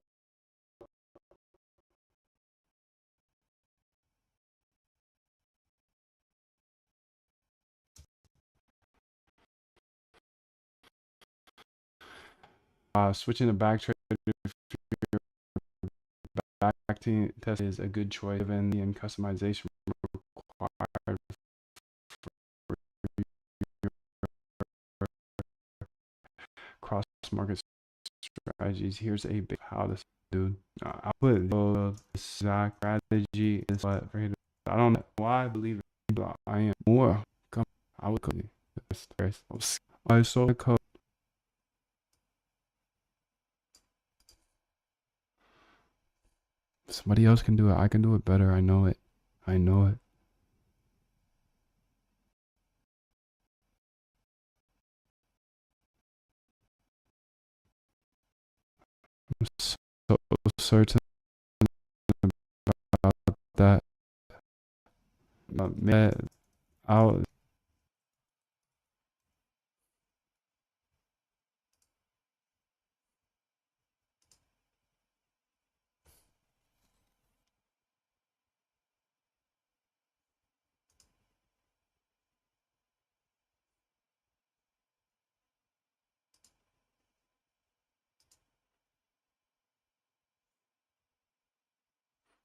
Switching to back test is a good choice given the customization required market strategies. Here's a big how this dude. I put the exact strategy is what I don't know why I believe it, but I am more. Come, I would call it. I saw the code. Somebody else can do it. I can do it better. I know it. I know it. I'm so certain about that. Man, I'll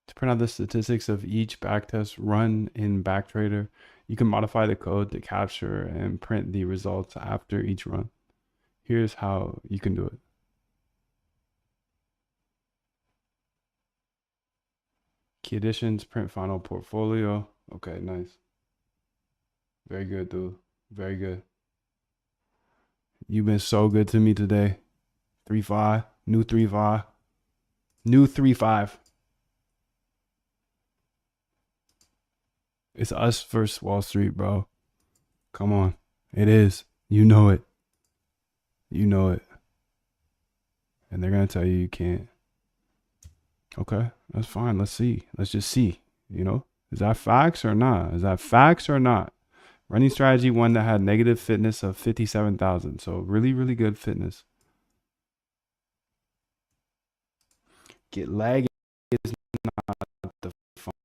to print out the statistics of each backtest run in Backtrader. You can modify the code to capture and print the results after each run. Here's how you can do it. Key additions, print final portfolio. Okay, nice. Very good, dude. Very good. You've been so good to me today. 3-5, new 3-5, new 3-5. It's us versus Wall Street, bro. Come on. It is. You know it. You know it. And they're going to tell you you can't. Okay, that's fine. Let's see. Let's just see. You know, is that facts or not? Is that facts or not? Running strategy one that had negative fitness of 57,000. So really, really good fitness. Get lag is not defined.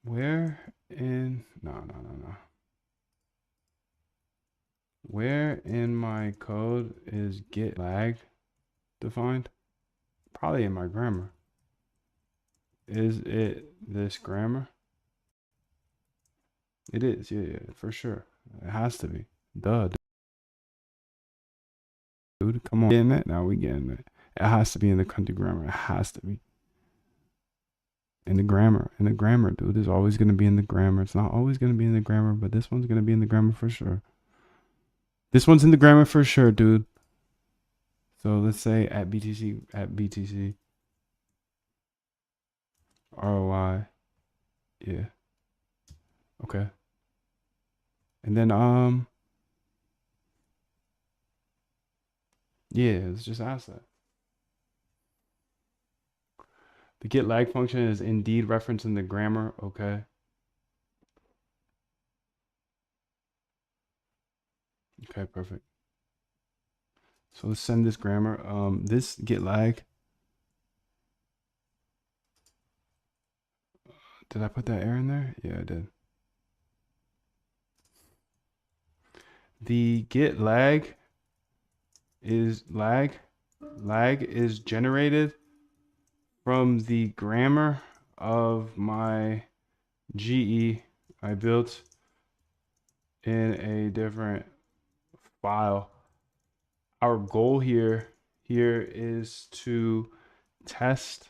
Where in no. Where in my code is get lag defined? Probably in my grammar. Is it this grammar? It is, yeah, for sure. It has to be. Duh, dude. Come on. Getting it? Now we getting it. It has to be in the country grammar. It has to be. In the grammar. In the grammar, dude. It's always gonna be in the grammar. It's not always gonna be in the grammar, but this one's gonna be in the grammar for sure. This one's in the grammar for sure, dude. So let's say at BTC ROI. Yeah. Okay. And then yeah, let's just ask that. The get lag function is indeed referenced in the grammar. Okay. Okay, perfect. So let's send this grammar. This get lag. Did I put that error in there? Yeah, I did. The get lag is generated from the grammar of my GE I built in a different file. Our goal here is to test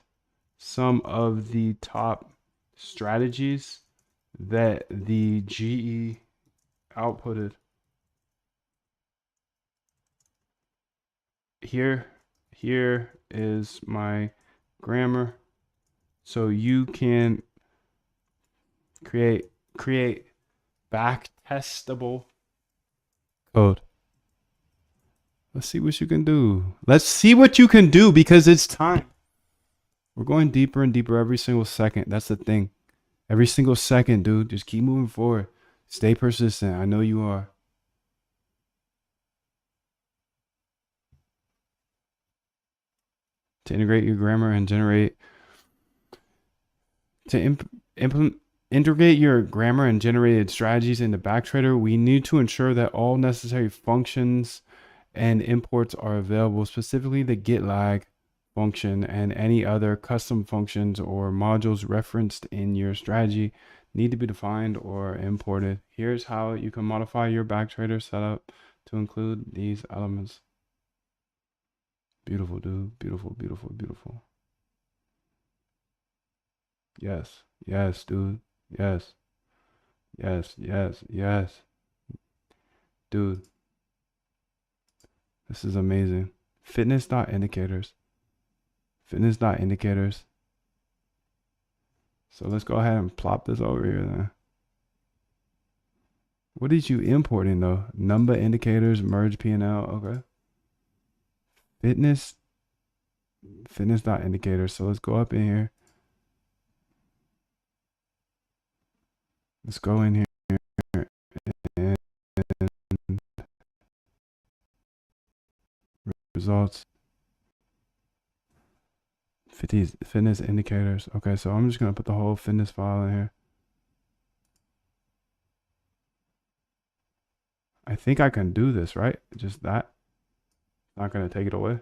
some of the top strategies that the GE outputted. Here is my grammar, so you can create back testable code. Let's see what you can do. Let's see what you can do, because it's time. We're going deeper and deeper every single second. That's the thing. Every single second, dude. Just keep moving forward. Stay persistent. I know you are. To integrate your grammar and generate integrate your grammar and generated strategies into Backtrader, we need to ensure that all necessary functions and imports are available, specifically the get lag function and any other custom functions or modules referenced in your strategy need to be defined or imported. Here's how you can modify your backtrader setup to include these elements. Beautiful, dude. Beautiful, beautiful, beautiful. Yes, yes, dude. Yes, yes, yes, yes. Dude, this is amazing. Fitness dot indicators. Fitness dot indicators. So let's go ahead and plop this over here then. What did you importing though? Number indicators, merge P&L. Okay. Fitness dot indicators. So let's go up in here. Let's go in here and results. Fitness indicators. Okay, so I'm just gonna put the whole fitness file in here. I think I can do this, right? Just that. Not gonna take it away.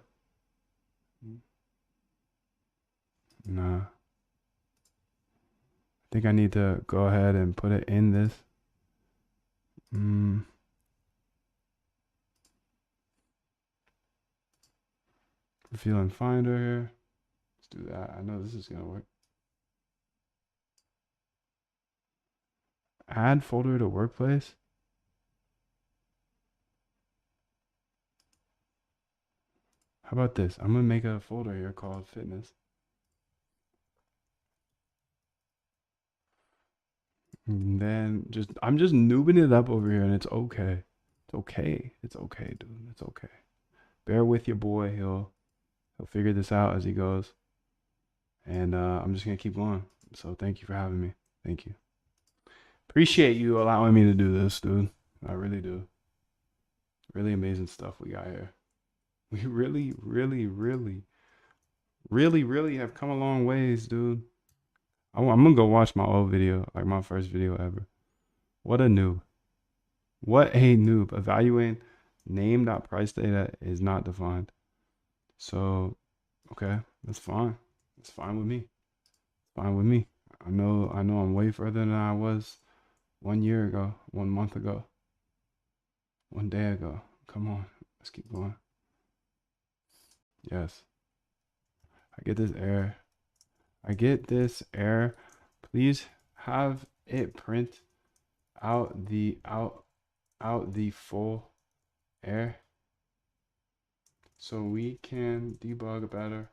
Nah. I think I need to go ahead and put it in this. Revealing Finder here. Let's do that. I know this is gonna work. Add folder to workplace. How about this? I'm gonna make a folder here called fitness. And then I'm just noobing it up over here and it's okay. It's okay. It's okay, dude. It's okay. Bear with your boy. He'll figure this out as he goes. And I'm just gonna keep going. So thank you for having me. Thank you. Appreciate you allowing me to do this, dude. I really do. Really amazing stuff we got here. We really, really, really, really, really have come a long ways, dude. I'm gonna go watch my old video, like my first video ever. What a noob. What a noob. Evaluating name.price data is not defined. So, okay, that's fine. That's fine with me. Fine with me. I know I'm way further than I was 1 year ago, 1 month ago, 1 day ago. Come on, let's keep going. Yes. I get this error. I get this error. Please have it print out the full error so we can debug better.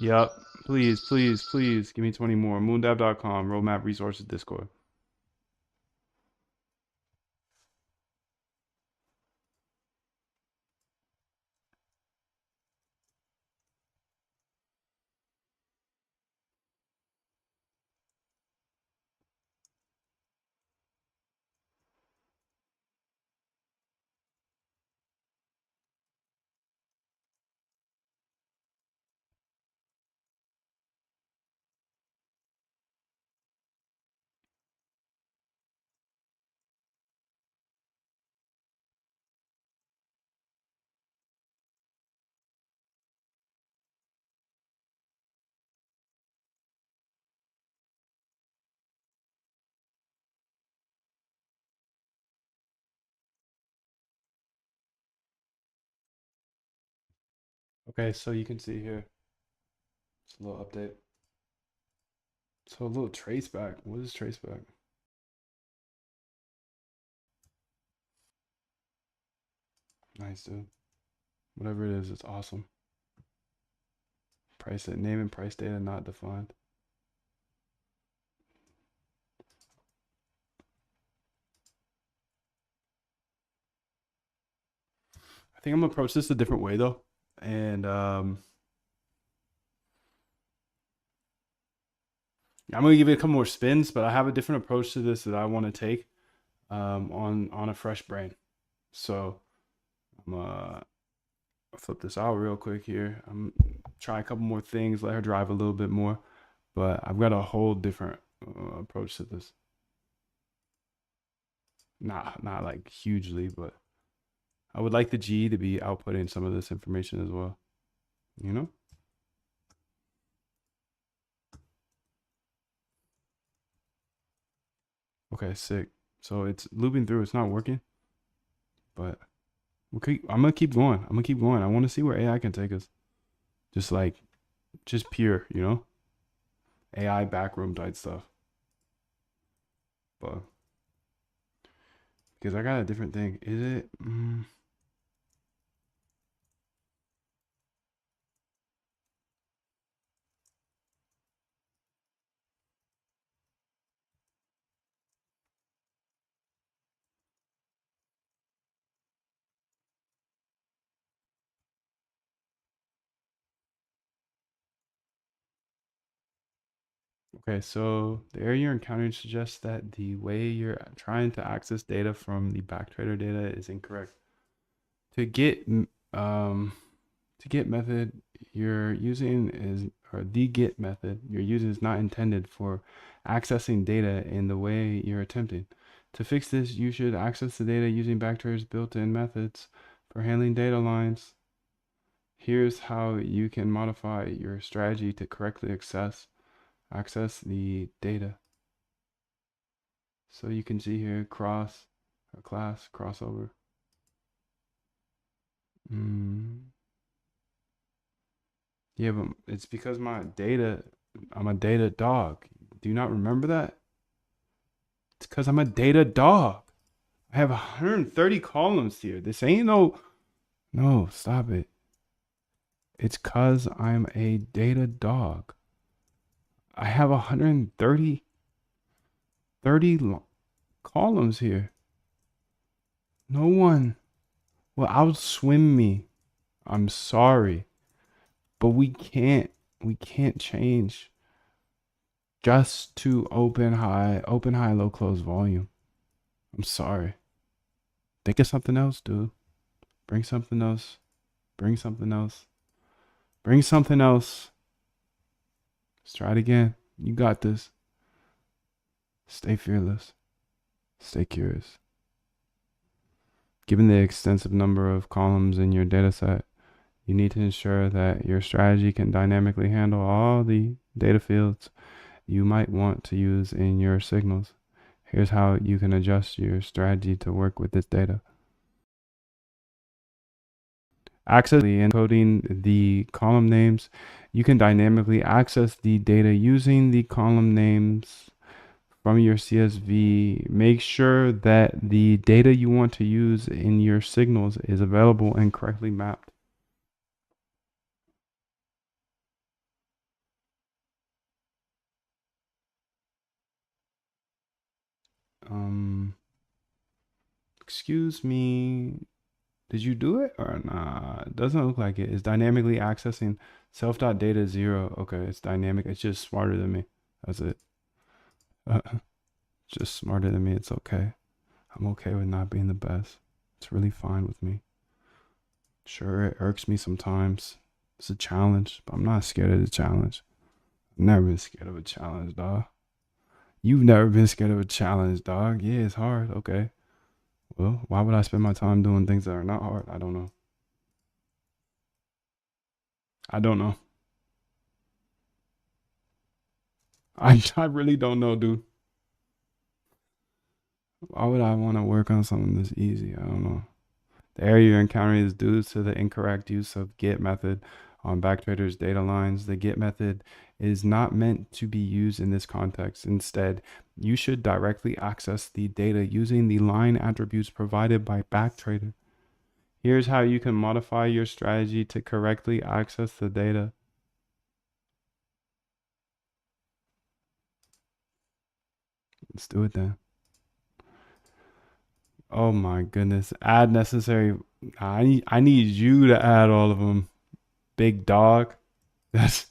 Yep. Please, please, please give me 20 more. Moondev.com, roadmap resources, Discord. Okay, so you can see here, it's a little update. So a little traceback. What is traceback? Nice, dude. Whatever it is, it's awesome. Price it, name and price data not defined. I think I'm gonna approach this a different way though. And I'm gonna give it a couple more spins, but I have a different approach to this that I want to take on a fresh brain. So I'm flip this out real quick here. I'm try a couple more things, let her drive a little bit more, but I've got a whole different approach to this. Not like hugely, but I would like the G to be outputting some of this information as well. You know? Okay, sick. So it's looping through. It's not working, but I'm gonna keep going. I'm gonna keep going. I want to see where AI can take us. Just like, just pure, you know, AI backroom type stuff. But because I got a different thing. Is it? Okay, so the error you're encountering suggests that the way you're trying to access data from the backtrader data is incorrect. To get um to get method you're using is or the get method you're using is not intended for accessing data in the way you're attempting. To fix this, you should access the data using Backtrader's built-in methods for handling data lines. Here's how you can modify your strategy to correctly access the data. So you can see here class crossover. Yeah, but it's because I'm a data dog. Do you not remember that? It's because I'm a data dog. I have 130 columns here. This ain't no, stop it. It's because I'm a data dog. I have 130 columns here. No one will outswim me. I'm sorry, but we can't change just to open high, low, close volume. I'm sorry. Think of something else, dude. Bring something else. Bring something else. Bring something else. Let's try it again. You got this. Stay fearless. Stay curious. Given the extensive number of columns in your dataset, you need to ensure that your strategy can dynamically handle all the data fields you might want to use in your signals. Here's how you can adjust your strategy to work with this data. Access encoding the column names. You can dynamically access the data using the column names from your CSV. Make sure that the data you want to use in your signals is available and correctly mapped. Excuse me. Did you do it or nah? It doesn't look like it. It's dynamically accessing self.data 0. Okay, it's dynamic. It's just smarter than me. That's it. Just smarter than me. It's okay. I'm okay with not being the best. It's really fine with me. Sure, it irks me sometimes. It's a challenge, but I'm not scared of the challenge. I've never been scared of a challenge, dog. You've never been scared of a challenge, dog. Yeah, it's hard. Okay. Well, why would I spend my time doing things that are not hard? I don't know. I don't know. I really don't know, dude. Why would I want to work on something this easy? I don't know. The error you're encountering is due to the incorrect use of get method on Backtrader's data lines. The get method is not meant to be used in this context. Instead, you should directly access the data using the line attributes provided by Backtrader. Here's how you can modify your strategy to correctly access the data. Let's do it then. Oh my goodness. Add necessary I need you to add all of them, big dog. That's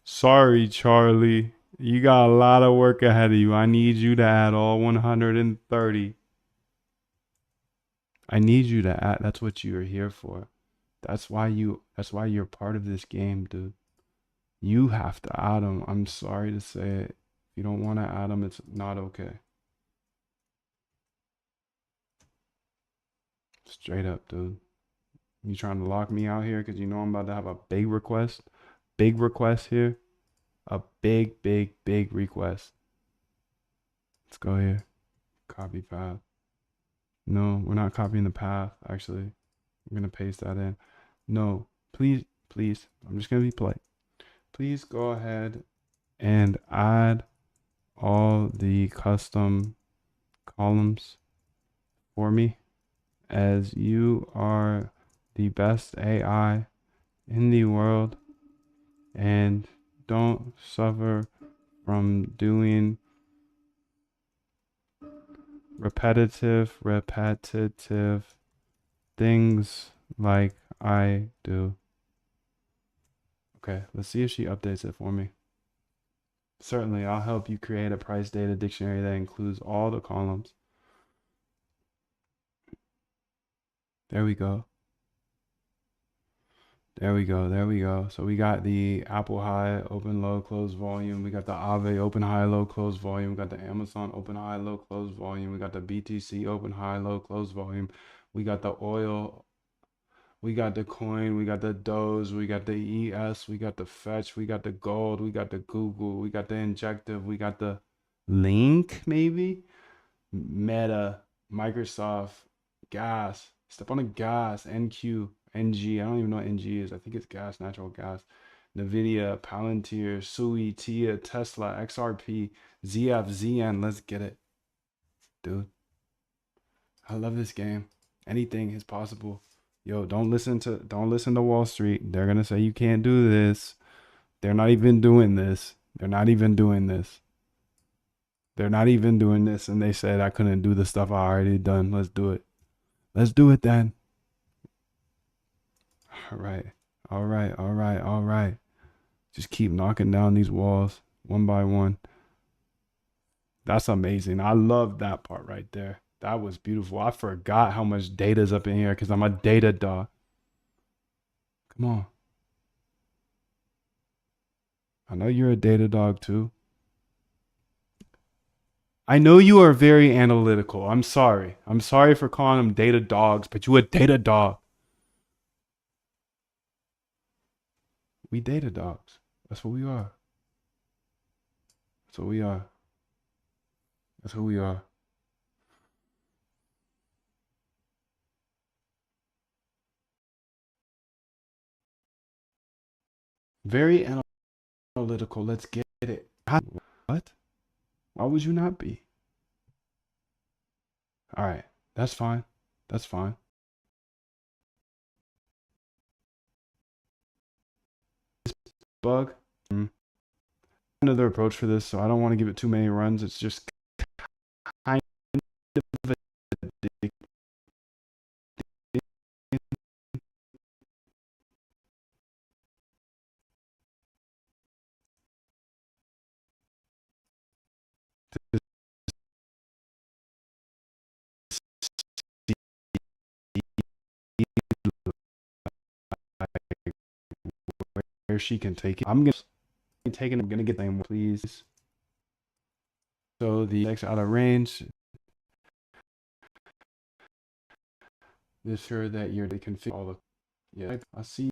sorry, Charlie. You got a lot of work ahead of you. I need you to add all 130. I need you to add. That's what you're here for. That's why you're part of this game, dude. You have to add them. I'm sorry to say it. If you don't want to add them, it's not okay. Straight up, dude. You trying to lock me out here because you know I'm about to have a big request? Big request here. A big, big, big request. Let's go here. Copy path. No, we're not copying the path, actually. I'm going to paste that in. No, please, please. I'm just going to be polite. Please go ahead and add all the custom columns for me, as you are the best AI in the world, and don't suffer from doing repetitive things like I do. Okay, let's see if she updates it for me. Certainly, I'll help you create a price data dictionary that includes all the columns. There we go. There we go. There we go. So we got the Apple High, open, low, close volume. We got the Aave, open, high, low, close volume. We got the Amazon, open, high, low, close volume. We got the BTC, open, high, low, close volume. We got the oil. We got the coin. We got the Doge. We got the ES. We got the Fetch. We got the gold. We got the Google. We got the Injective. We got the Link, maybe? Meta, Microsoft, gas. Step on the gas. NQ, NG. I don't even know what NG is. I think it's gas, natural gas. Nvidia, Palantir, Sui, Tia, Tesla, XRP, ZF, ZN. Let's get it, dude. I love this game. Anything is possible. Yo, don't listen to Wall Street. They're gonna say you can't do this. They're not even doing this. They're not even doing this. They're not even doing this, and they said I couldn't do the stuff I already done. Let's do it. Let's do it then. All right. All right. All right. All right. Just keep knocking down these walls one by one. That's amazing. I love that part right there. That was beautiful. I forgot how much data's up in here because I'm a data dog. Come on. I know you're a data dog too. I know you are very analytical. I'm sorry. I'm sorry for calling them data dogs, but you a data dog. We data dogs. That's what we are. That's what we are. That's who we are. Very analytical. Let's get it. What? Why would you not be? All right. That's fine. That's fine. Bug. Another approach for this, so I don't want to give it too many runs. It's just kind of addicting. Where she can take it. I'm gonna take it. I'm gonna get them, please. So the next out of range. Make sure that you're they configure all the. Yeah, I see.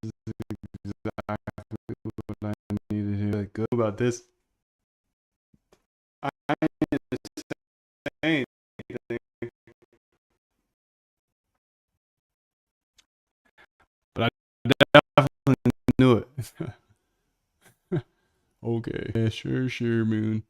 exactly what I needed to hear. Like, good about this. I ain't saying anything, but I definitely knew it. Okay. Yeah, sure, sure, Moon.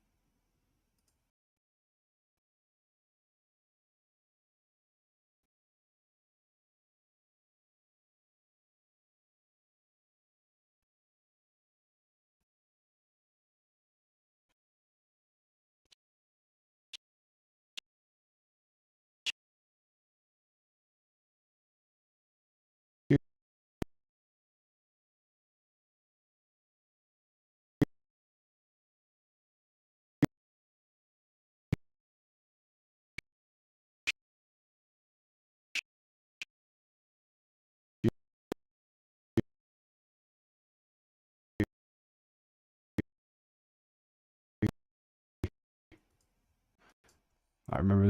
I remember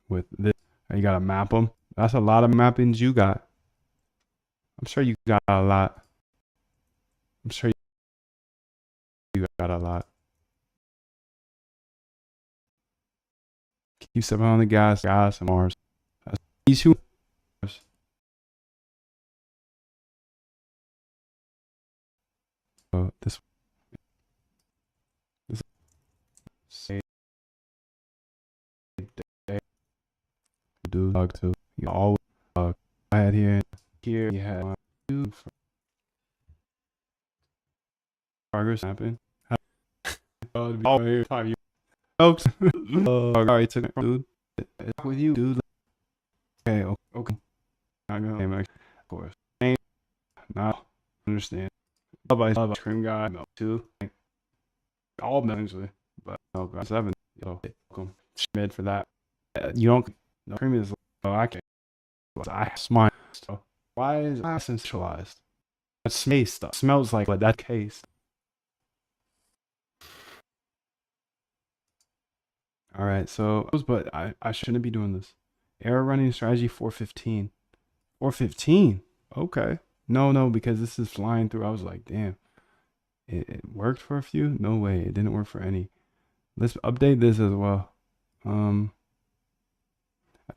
with this, you gotta map them. That's a lot of mappings you got. I'm sure you got a lot. I'm sure you got a lot. Keep stepping on the gas and Mars. These two. This say do dog too. You always I had here you had two progress happen. All here 5 years. Folks. Alright, took it, dude. With you, dude. Okay, okay. Not gonna of course. Ain't not understand. Love ice cream guy milk too. All eventually, but no, 7. Yo, welcome. Mid for that. You don't. No cream is. Oh, I can't. I smile. So why is I essentialized? That space stuff smells like what that case. All right, so but I shouldn't be doing this. Error running strategy 415. 415. Okay. No, because this is flying through. I was like, damn. It worked for a few? No way. It didn't work for any. Let's update this as well. I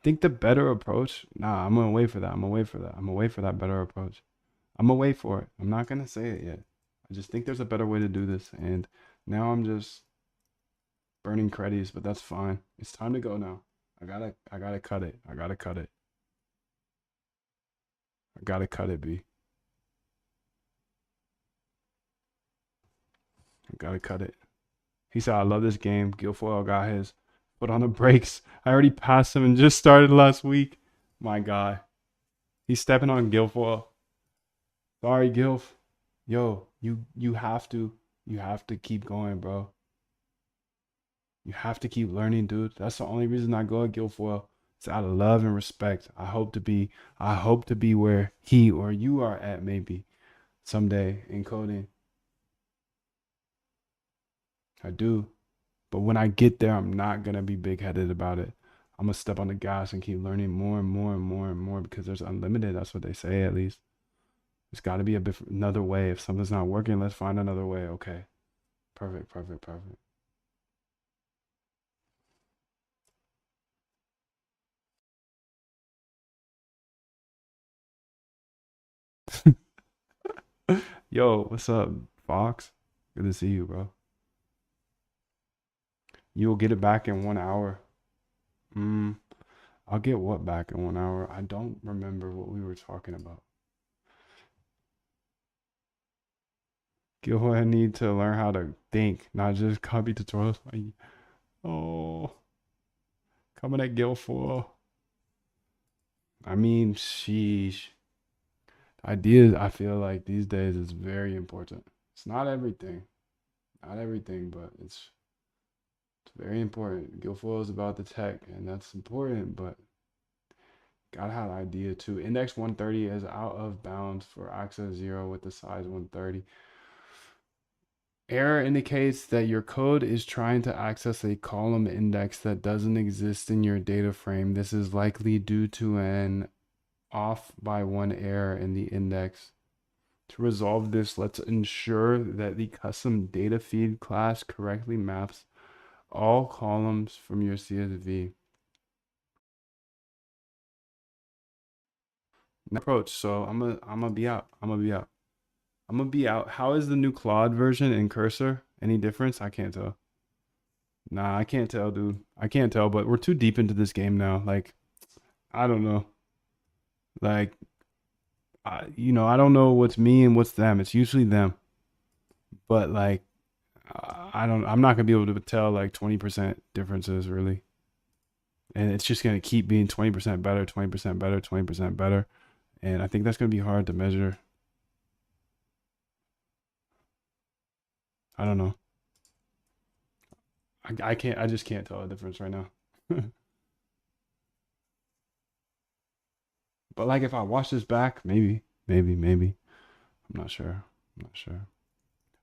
think the better approach. Nah, I'm gonna wait for that. I'm gonna wait for that. I'm gonna wait for that better approach. I'm gonna wait for it. I'm not gonna say it yet. I just think there's a better way to do this, and now I'm just burning credits, but that's fine. It's time to go now. I gotta cut it. I gotta cut it. I gotta cut it, B. I gotta cut it. He said, I love this game. Guilfoyle got his foot on the brakes. I already passed him and just started last week. My guy. He's stepping on Guilfoyle. Sorry, Gilf. Yo, you have to keep going, bro. You have to keep learning, dude. That's the only reason I go at Guilfoyle. It's out of love and respect. I hope to be where he or you are at maybe someday in coding. I do. But when I get there, I'm not gonna be big headed about it. I'm gonna step on the gas and keep learning more and more and more and more because there's unlimited. That's what they say, at least. There's got to be another way. If something's not working, let's find another way. Okay. Perfect, perfect, perfect. Yo, what's up, Fox? Good to see you, bro. You'll get it back in 1 hour. Mm, I'll get what back in 1 hour? I don't remember what we were talking about. Gilfoyle need to learn how to think, not just copy tutorials. Oh, coming at Gilfoyle. I mean, sheesh. Ideas, I feel like these days is very important. It's not everything, but it's very important. Guilfoyle is about the tech, and that's important, but gotta have idea too. Index 130 is out of bounds for access 0 with the size 130. Error indicates that your code is trying to access a column index that doesn't exist in your data frame. This is likely due to an off by one error in the index. To resolve this, let's ensure that the custom data feed class correctly maps all columns from your CSV. Approach. So I'm gonna be out. I'm gonna be out. I'm gonna be out. How is the new Claude version in Cursor? Any difference? I can't tell. Nah, I can't tell, dude. I can't tell, but we're too deep into this game now. Like, I don't know. Like, I don't know what's me and what's them. It's usually them. But like, I'm not gonna be able to tell like 20% differences really. And it's just gonna keep being 20% better, 20% better, 20% better. And I think that's gonna be hard to measure. I don't know. I just can't tell a difference right now. But like if I watch this back, maybe. I'm not sure. I'm not sure.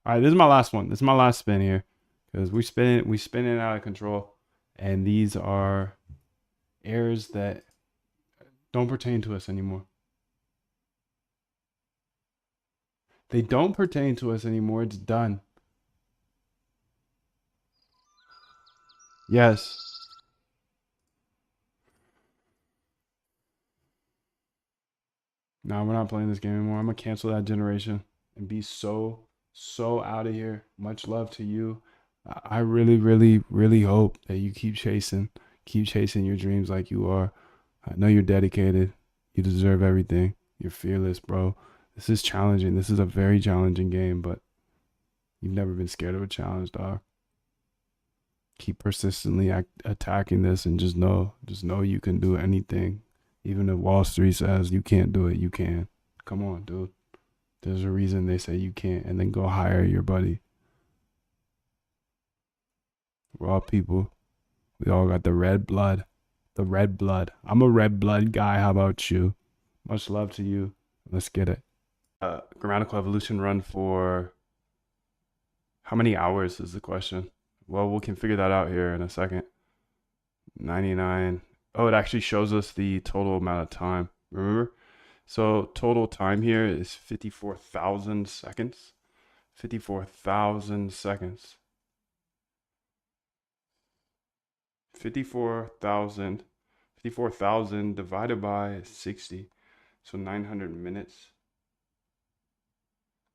All right, this is my last one. This is my last spin here. Because we spin it out of control. And these are errors that don't pertain to us anymore. They don't pertain to us anymore. It's done. Yes. No, we're not playing this game anymore. I'm gonna cancel that generation and be so out of here. Much love to you. I really hope that you keep chasing your dreams like you are. I know you're dedicated. You deserve everything. You're fearless, bro. This is challenging. This is a very challenging game, but you've never been scared of a challenge, dog. Keep persistently attacking this and just know you can do anything. Even if Wall Street says you can't do it, you can. Come on, dude. There's a reason they say you can't, and then go hire your buddy. We're all people. We all got the red blood. The red blood. I'm a red blood guy. How about you? Much love to you. Let's get it. Grammatical evolution run for how many hours is the question? Well, we can figure that out here in a second. 99. Oh, it actually shows us the total amount of time. Remember? So total time here is 54,000 seconds. 54,000 seconds. 54,000 divided by 60. So 900 minutes.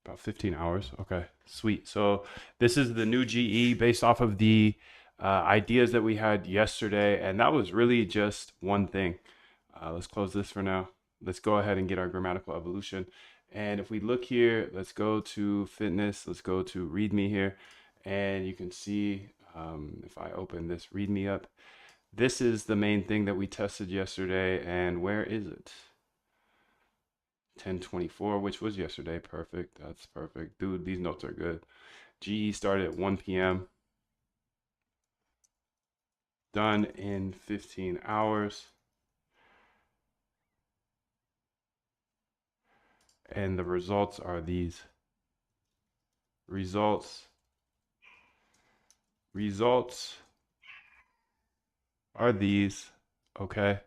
About 15 hours. Okay, sweet. So this is the new GE based off of the ideas that we had yesterday. And that was really just one thing. Let's close this for now. Let's go ahead and get our grammatical evolution. And if we look here, let's go to fitness. Let's go to readme here. And you can see if I open this readme up, this is the main thing that we tested yesterday. And where is it? 10:24, which was yesterday. Perfect. That's perfect. Dude, these notes are good. GE started at 1 p.m. Done in 15 hours. And the results are these. Results are these. Okay.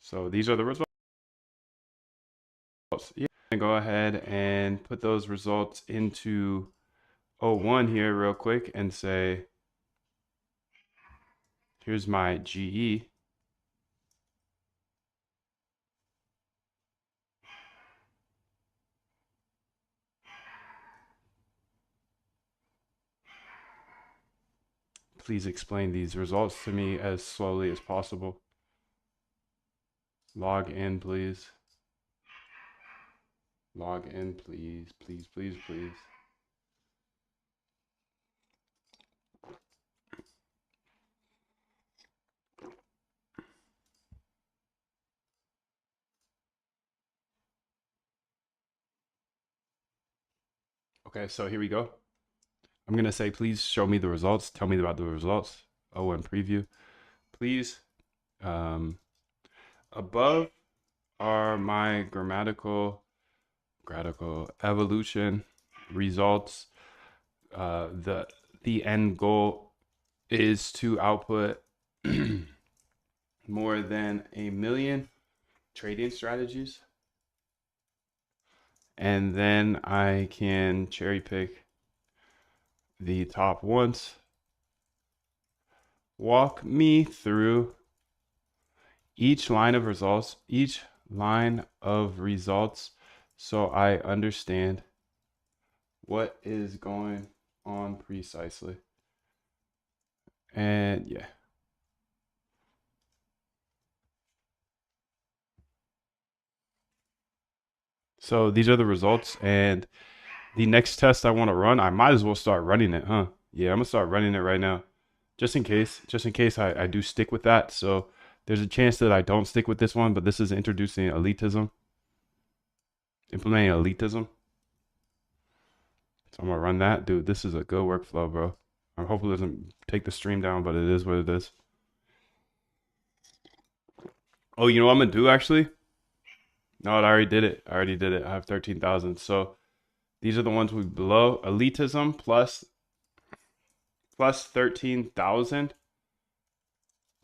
So these are the results. Yeah, go ahead and put those results into O1 here real quick and say, here's my GE. Please explain these results to me as slowly as possible. Log in, please. Log in, please, please, please, please. Okay, so here we go. I'm going to say, please show me the results. Tell me about the results. Oh, and preview. Please. Above are my grammatical evolution results. The end goal is to output more than 1 million trading strategies. and then I can cherry pick the top ones. Walk me through each line of results, so I understand what is going on precisely. And yeah. So these are the results, and the next test I want to run, I might as well start running it, huh? Yeah, I'm gonna start running it right now, just in case I do stick with that. So there's a chance that I don't stick with this one, but this is introducing elitism, implementing elitism. So I'm gonna run that, dude. This is a good workflow, bro. I hope it doesn't take the stream down, but it is what it is. Oh, you know what I'm gonna do actually? No, I already did it. I have 13,000. So these are the ones we below. Elitism plus 13,000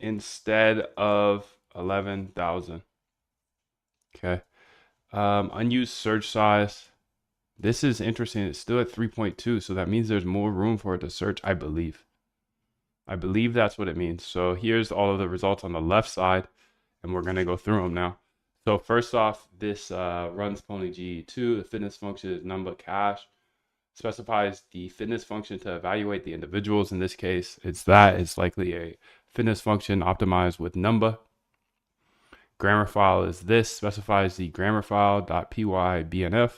instead of 11,000. Okay. Unused search size. This is interesting. It's still at 3.2, so that means there's more room for it to search, I believe. I believe that's what it means. So here's all of the results on the left side, and we're gonna go through them now. So first off, this runs Pony GE2. The fitness function is none but cash. Specifies the fitness function to evaluate the individuals. In this case, it's likely a fitness function optimized with number. Grammar file is this, specifies the grammar file.py_bnf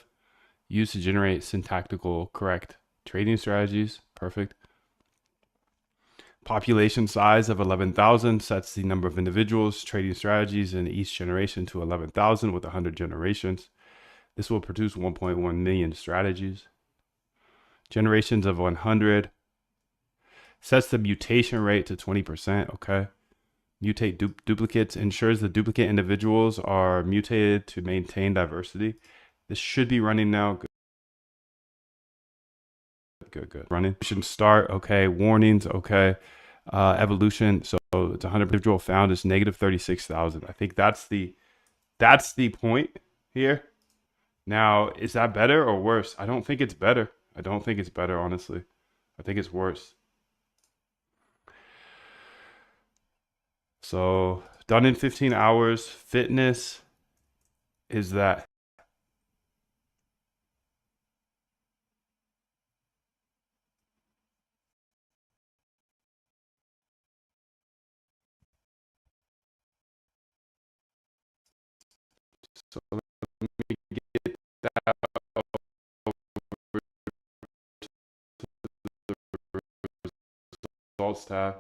used to generate syntactical correct trading strategies. Perfect. Population size of 11,000 sets the number of individuals trading strategies in each generation to 11,000 with 100 generations. This will produce 1.1 million strategies. Generations of 100 sets the mutation rate to 20%. Okay. Mutate duplicates, ensures the duplicate individuals are mutated to maintain diversity. This should be running now. Good. Running. Should start. Okay. Warnings. Okay. Evolution. So it's 100 individual found is negative 36,000. I think that's the point here. Now, is that better or worse? I don't think it's better. Honestly. I think it's worse. So done in 15 hours. Fitness is that. So let me get that results tab.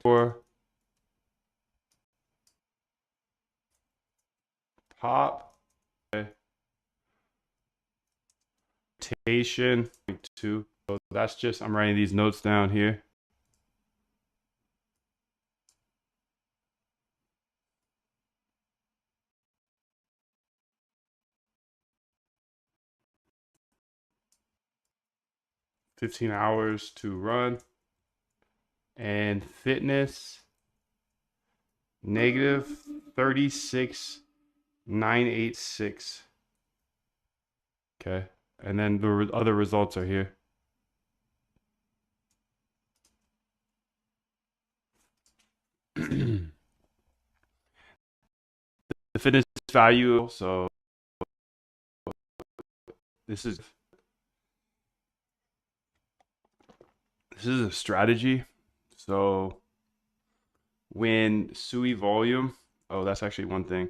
For pop. Okay. Rotation. 2. So that's just, I'm writing these notes down here. $15 hours to run. And fitness, negative 36,986. Okay. And then the other results are here. The fitness value. So this is a strategy. So when SUI volume, oh, that's actually one thing.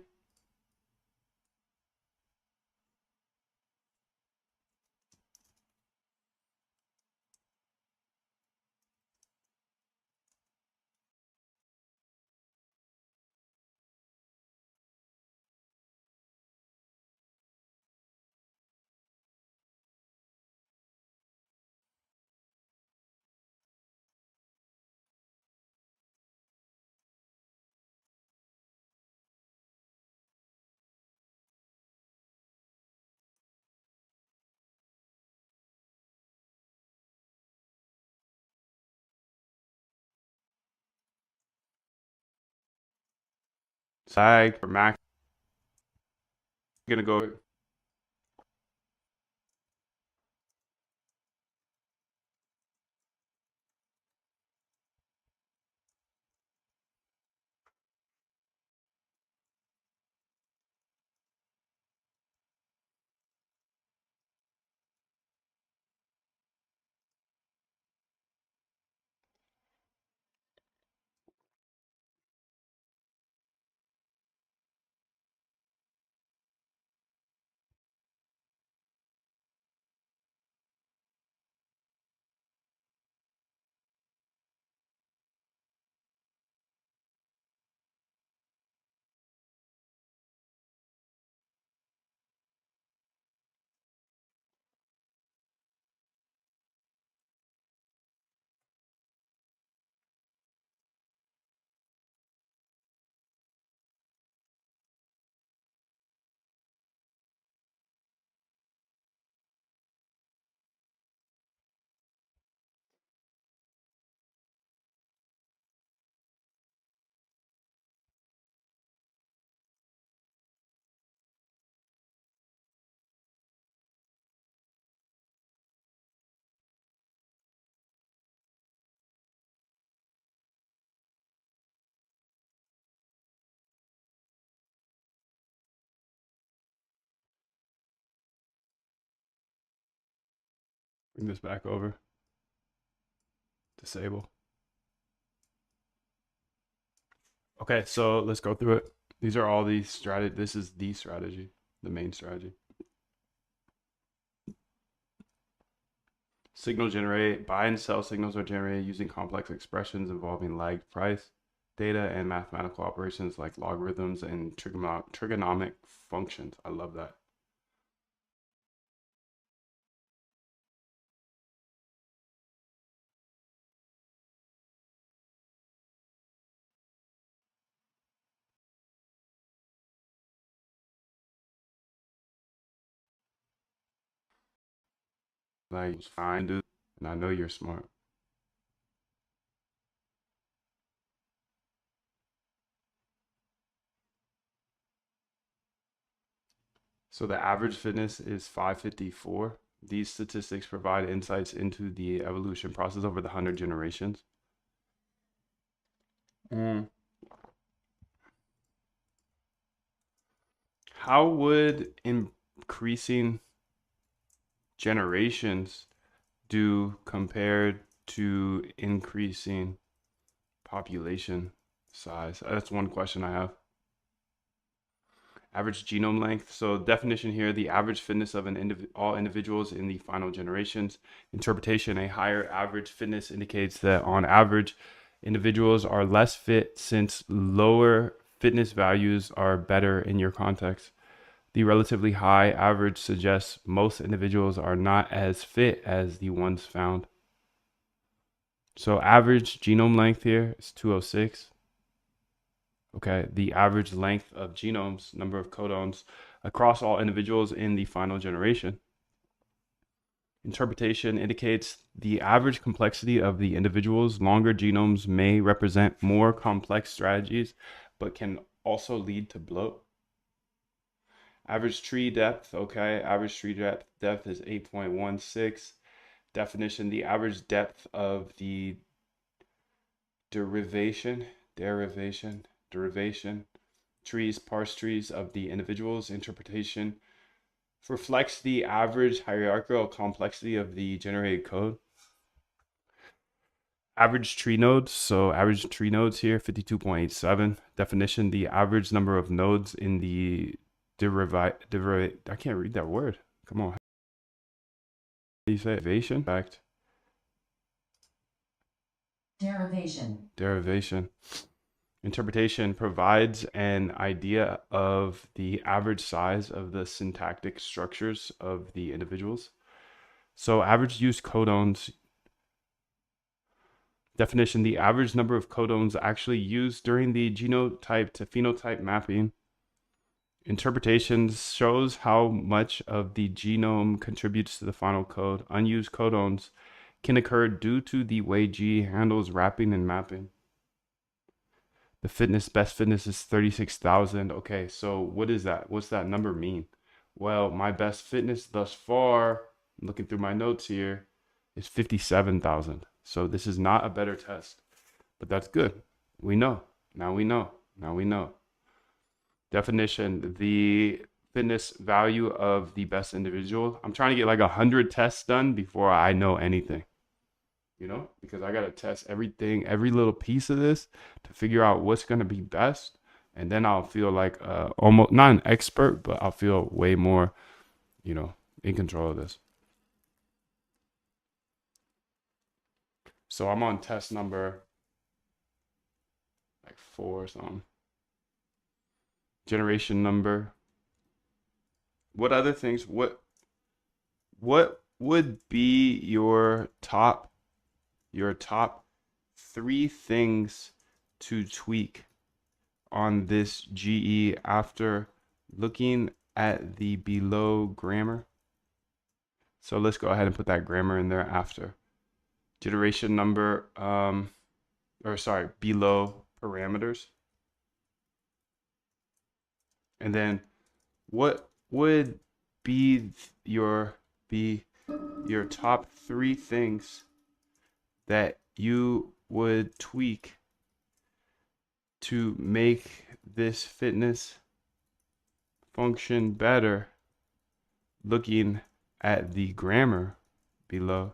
Sag for max. I'm gonna go. Bring this back over. Disable. Okay, so let's go through it. These are all the strategy. This is the strategy, the main strategy. Signal generate, buy and sell signals are generated using complex expressions involving lagged price data and mathematical operations like logarithms and trigonomic functions. I love that. Like, fine, dude. And I know you're smart. So the average fitness is 554. These statistics provide insights into the evolution process over the 100 generations. Mm. How would increasing generations do compared to increasing population size? That's one question I have. Average genome length. So definition here, the average fitness of all individuals in the final generations. Interpretation, a higher average fitness indicates that on average, individuals are less fit since lower fitness values are better in your context. The relatively high average suggests most individuals are not as fit as the ones found. So average genome length here is 206. Okay, the average length of genomes, number of codons across all individuals in the final generation. Interpretation indicates the average complexity of the individuals. Longer genomes may represent more complex strategies, but can also lead to bloat. Average tree depth, okay, average tree depth is 8.16. Definition, the average depth of the derivation trees, parse trees of the individuals. Interpretation reflects the average hierarchical complexity of the generated code. Average tree nodes, so average tree nodes here, 52.87. Definition, the average number of nodes in the I can't read that word. Come on. How do you say derivation? Fact. Derivation. Interpretation provides an idea of the average size of the syntactic structures of the individuals. So average use codons. Definition, the average number of codons actually used during the genotype to phenotype mapping. Interpretation shows how much of the genome contributes to the final code. Unused codons can occur due to the way G handles wrapping and mapping. The fitness, best fitness is 36,000. Okay, so what is that? What's that number mean? Well, my best fitness thus far, looking through my notes here, is 57,000. So this is not a better test, but that's good. We know. Now we know. Now we know. Definition, the fitness value of the best individual. I'm trying to get like 100 tests done before I know anything, because I got to test everything, every little piece of this to figure out what's going to be best. And then I'll feel like almost not an expert, but I'll feel way more, in control of this. So I'm on test number like 4 or something. Generation number. What other things? What would be your top 3 things to tweak on this GE after looking at the below grammar? So let's go ahead and put that grammar in there after. Generation number, below parameters. And then what would be your top 3 things that you would tweak to make this fitness function better, looking at the grammar below?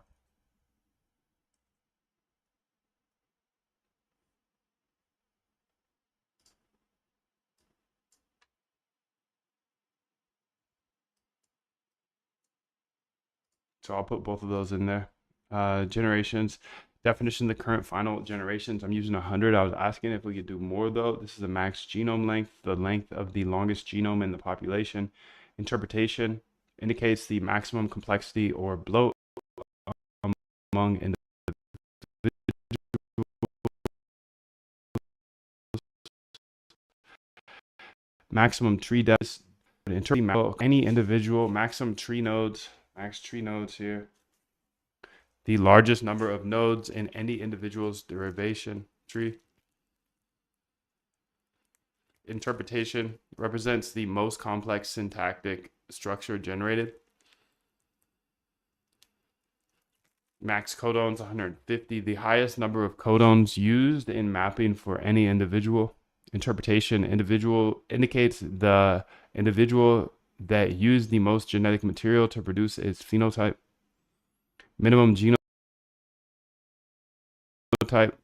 So I'll put both of those in there. Generations. Definition, the current final generations. I'm using 100. I was asking if we could do more though. This is the max genome length, the length of the longest genome in the population. Interpretation indicates the maximum complexity or bloat among individuals. Maximum tree depth. Any individual, maximum tree nodes, max tree nodes here. The largest number of nodes in any individual's derivation tree. Interpretation represents the most complex syntactic structure generated. Max codons 150, the highest number of codons used in mapping for any individual. Interpretation, individual indicates the individual that used the most genetic material to produce its phenotype. Minimum genotype,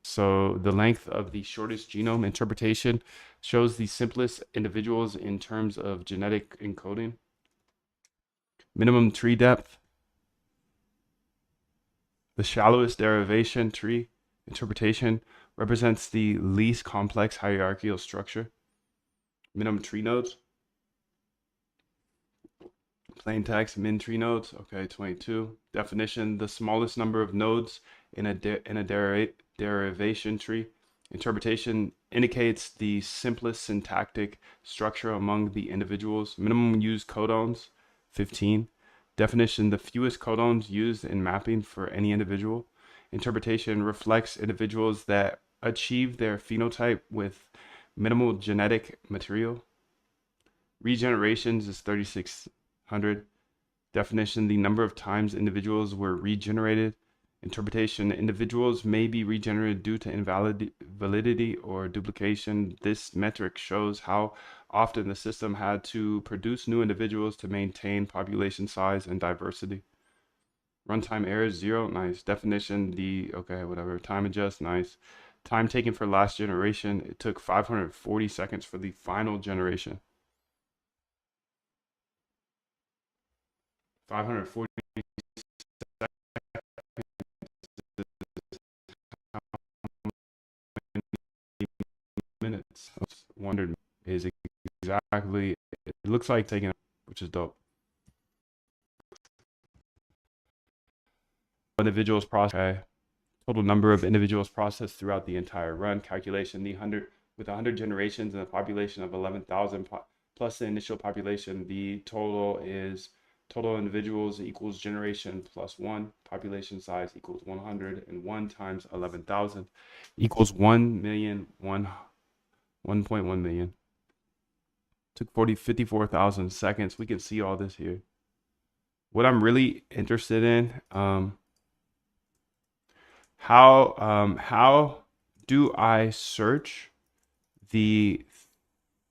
so the length of the shortest genome. Interpretation shows the simplest individuals in terms of genetic encoding. Minimum tree depth, the shallowest derivation tree. Interpretation represents the least complex hierarchical structure. Minimum tree nodes. Plain text, min tree nodes. Okay, 22. Definition, the smallest number of nodes in a derivation tree. Interpretation indicates the simplest syntactic structure among the individuals. Minimum used codons, 15. Definition, the fewest codons used in mapping for any individual. Interpretation reflects individuals that achieve their phenotype with minimal genetic material. Regenerations is 3600. Definition, the number of times individuals were regenerated. Interpretation, individuals may be regenerated due to invalidity or duplication. This metric shows how often the system had to produce new individuals to maintain population size and diversity. Runtime errors 0, nice. Definition, time adjust, nice. Time taken for last generation, it took 540 seconds for the final generation. 540 minutes. I wondered is exactly, it looks like taking, which is dope. Individuals processed. Okay. Total number of individuals processed throughout the entire run. Calculation, with 100 generations and a population of 11,000 plus the initial population, the total individuals equals generation plus 1. Population size equals 100, and 1 times 11,000 equals 1,000,000 1.1 million. Took 54,000 seconds. We can see all this here. What I'm really interested in, how do I search the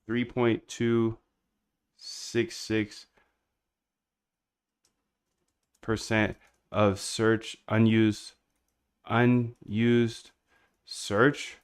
3.266% of search unused search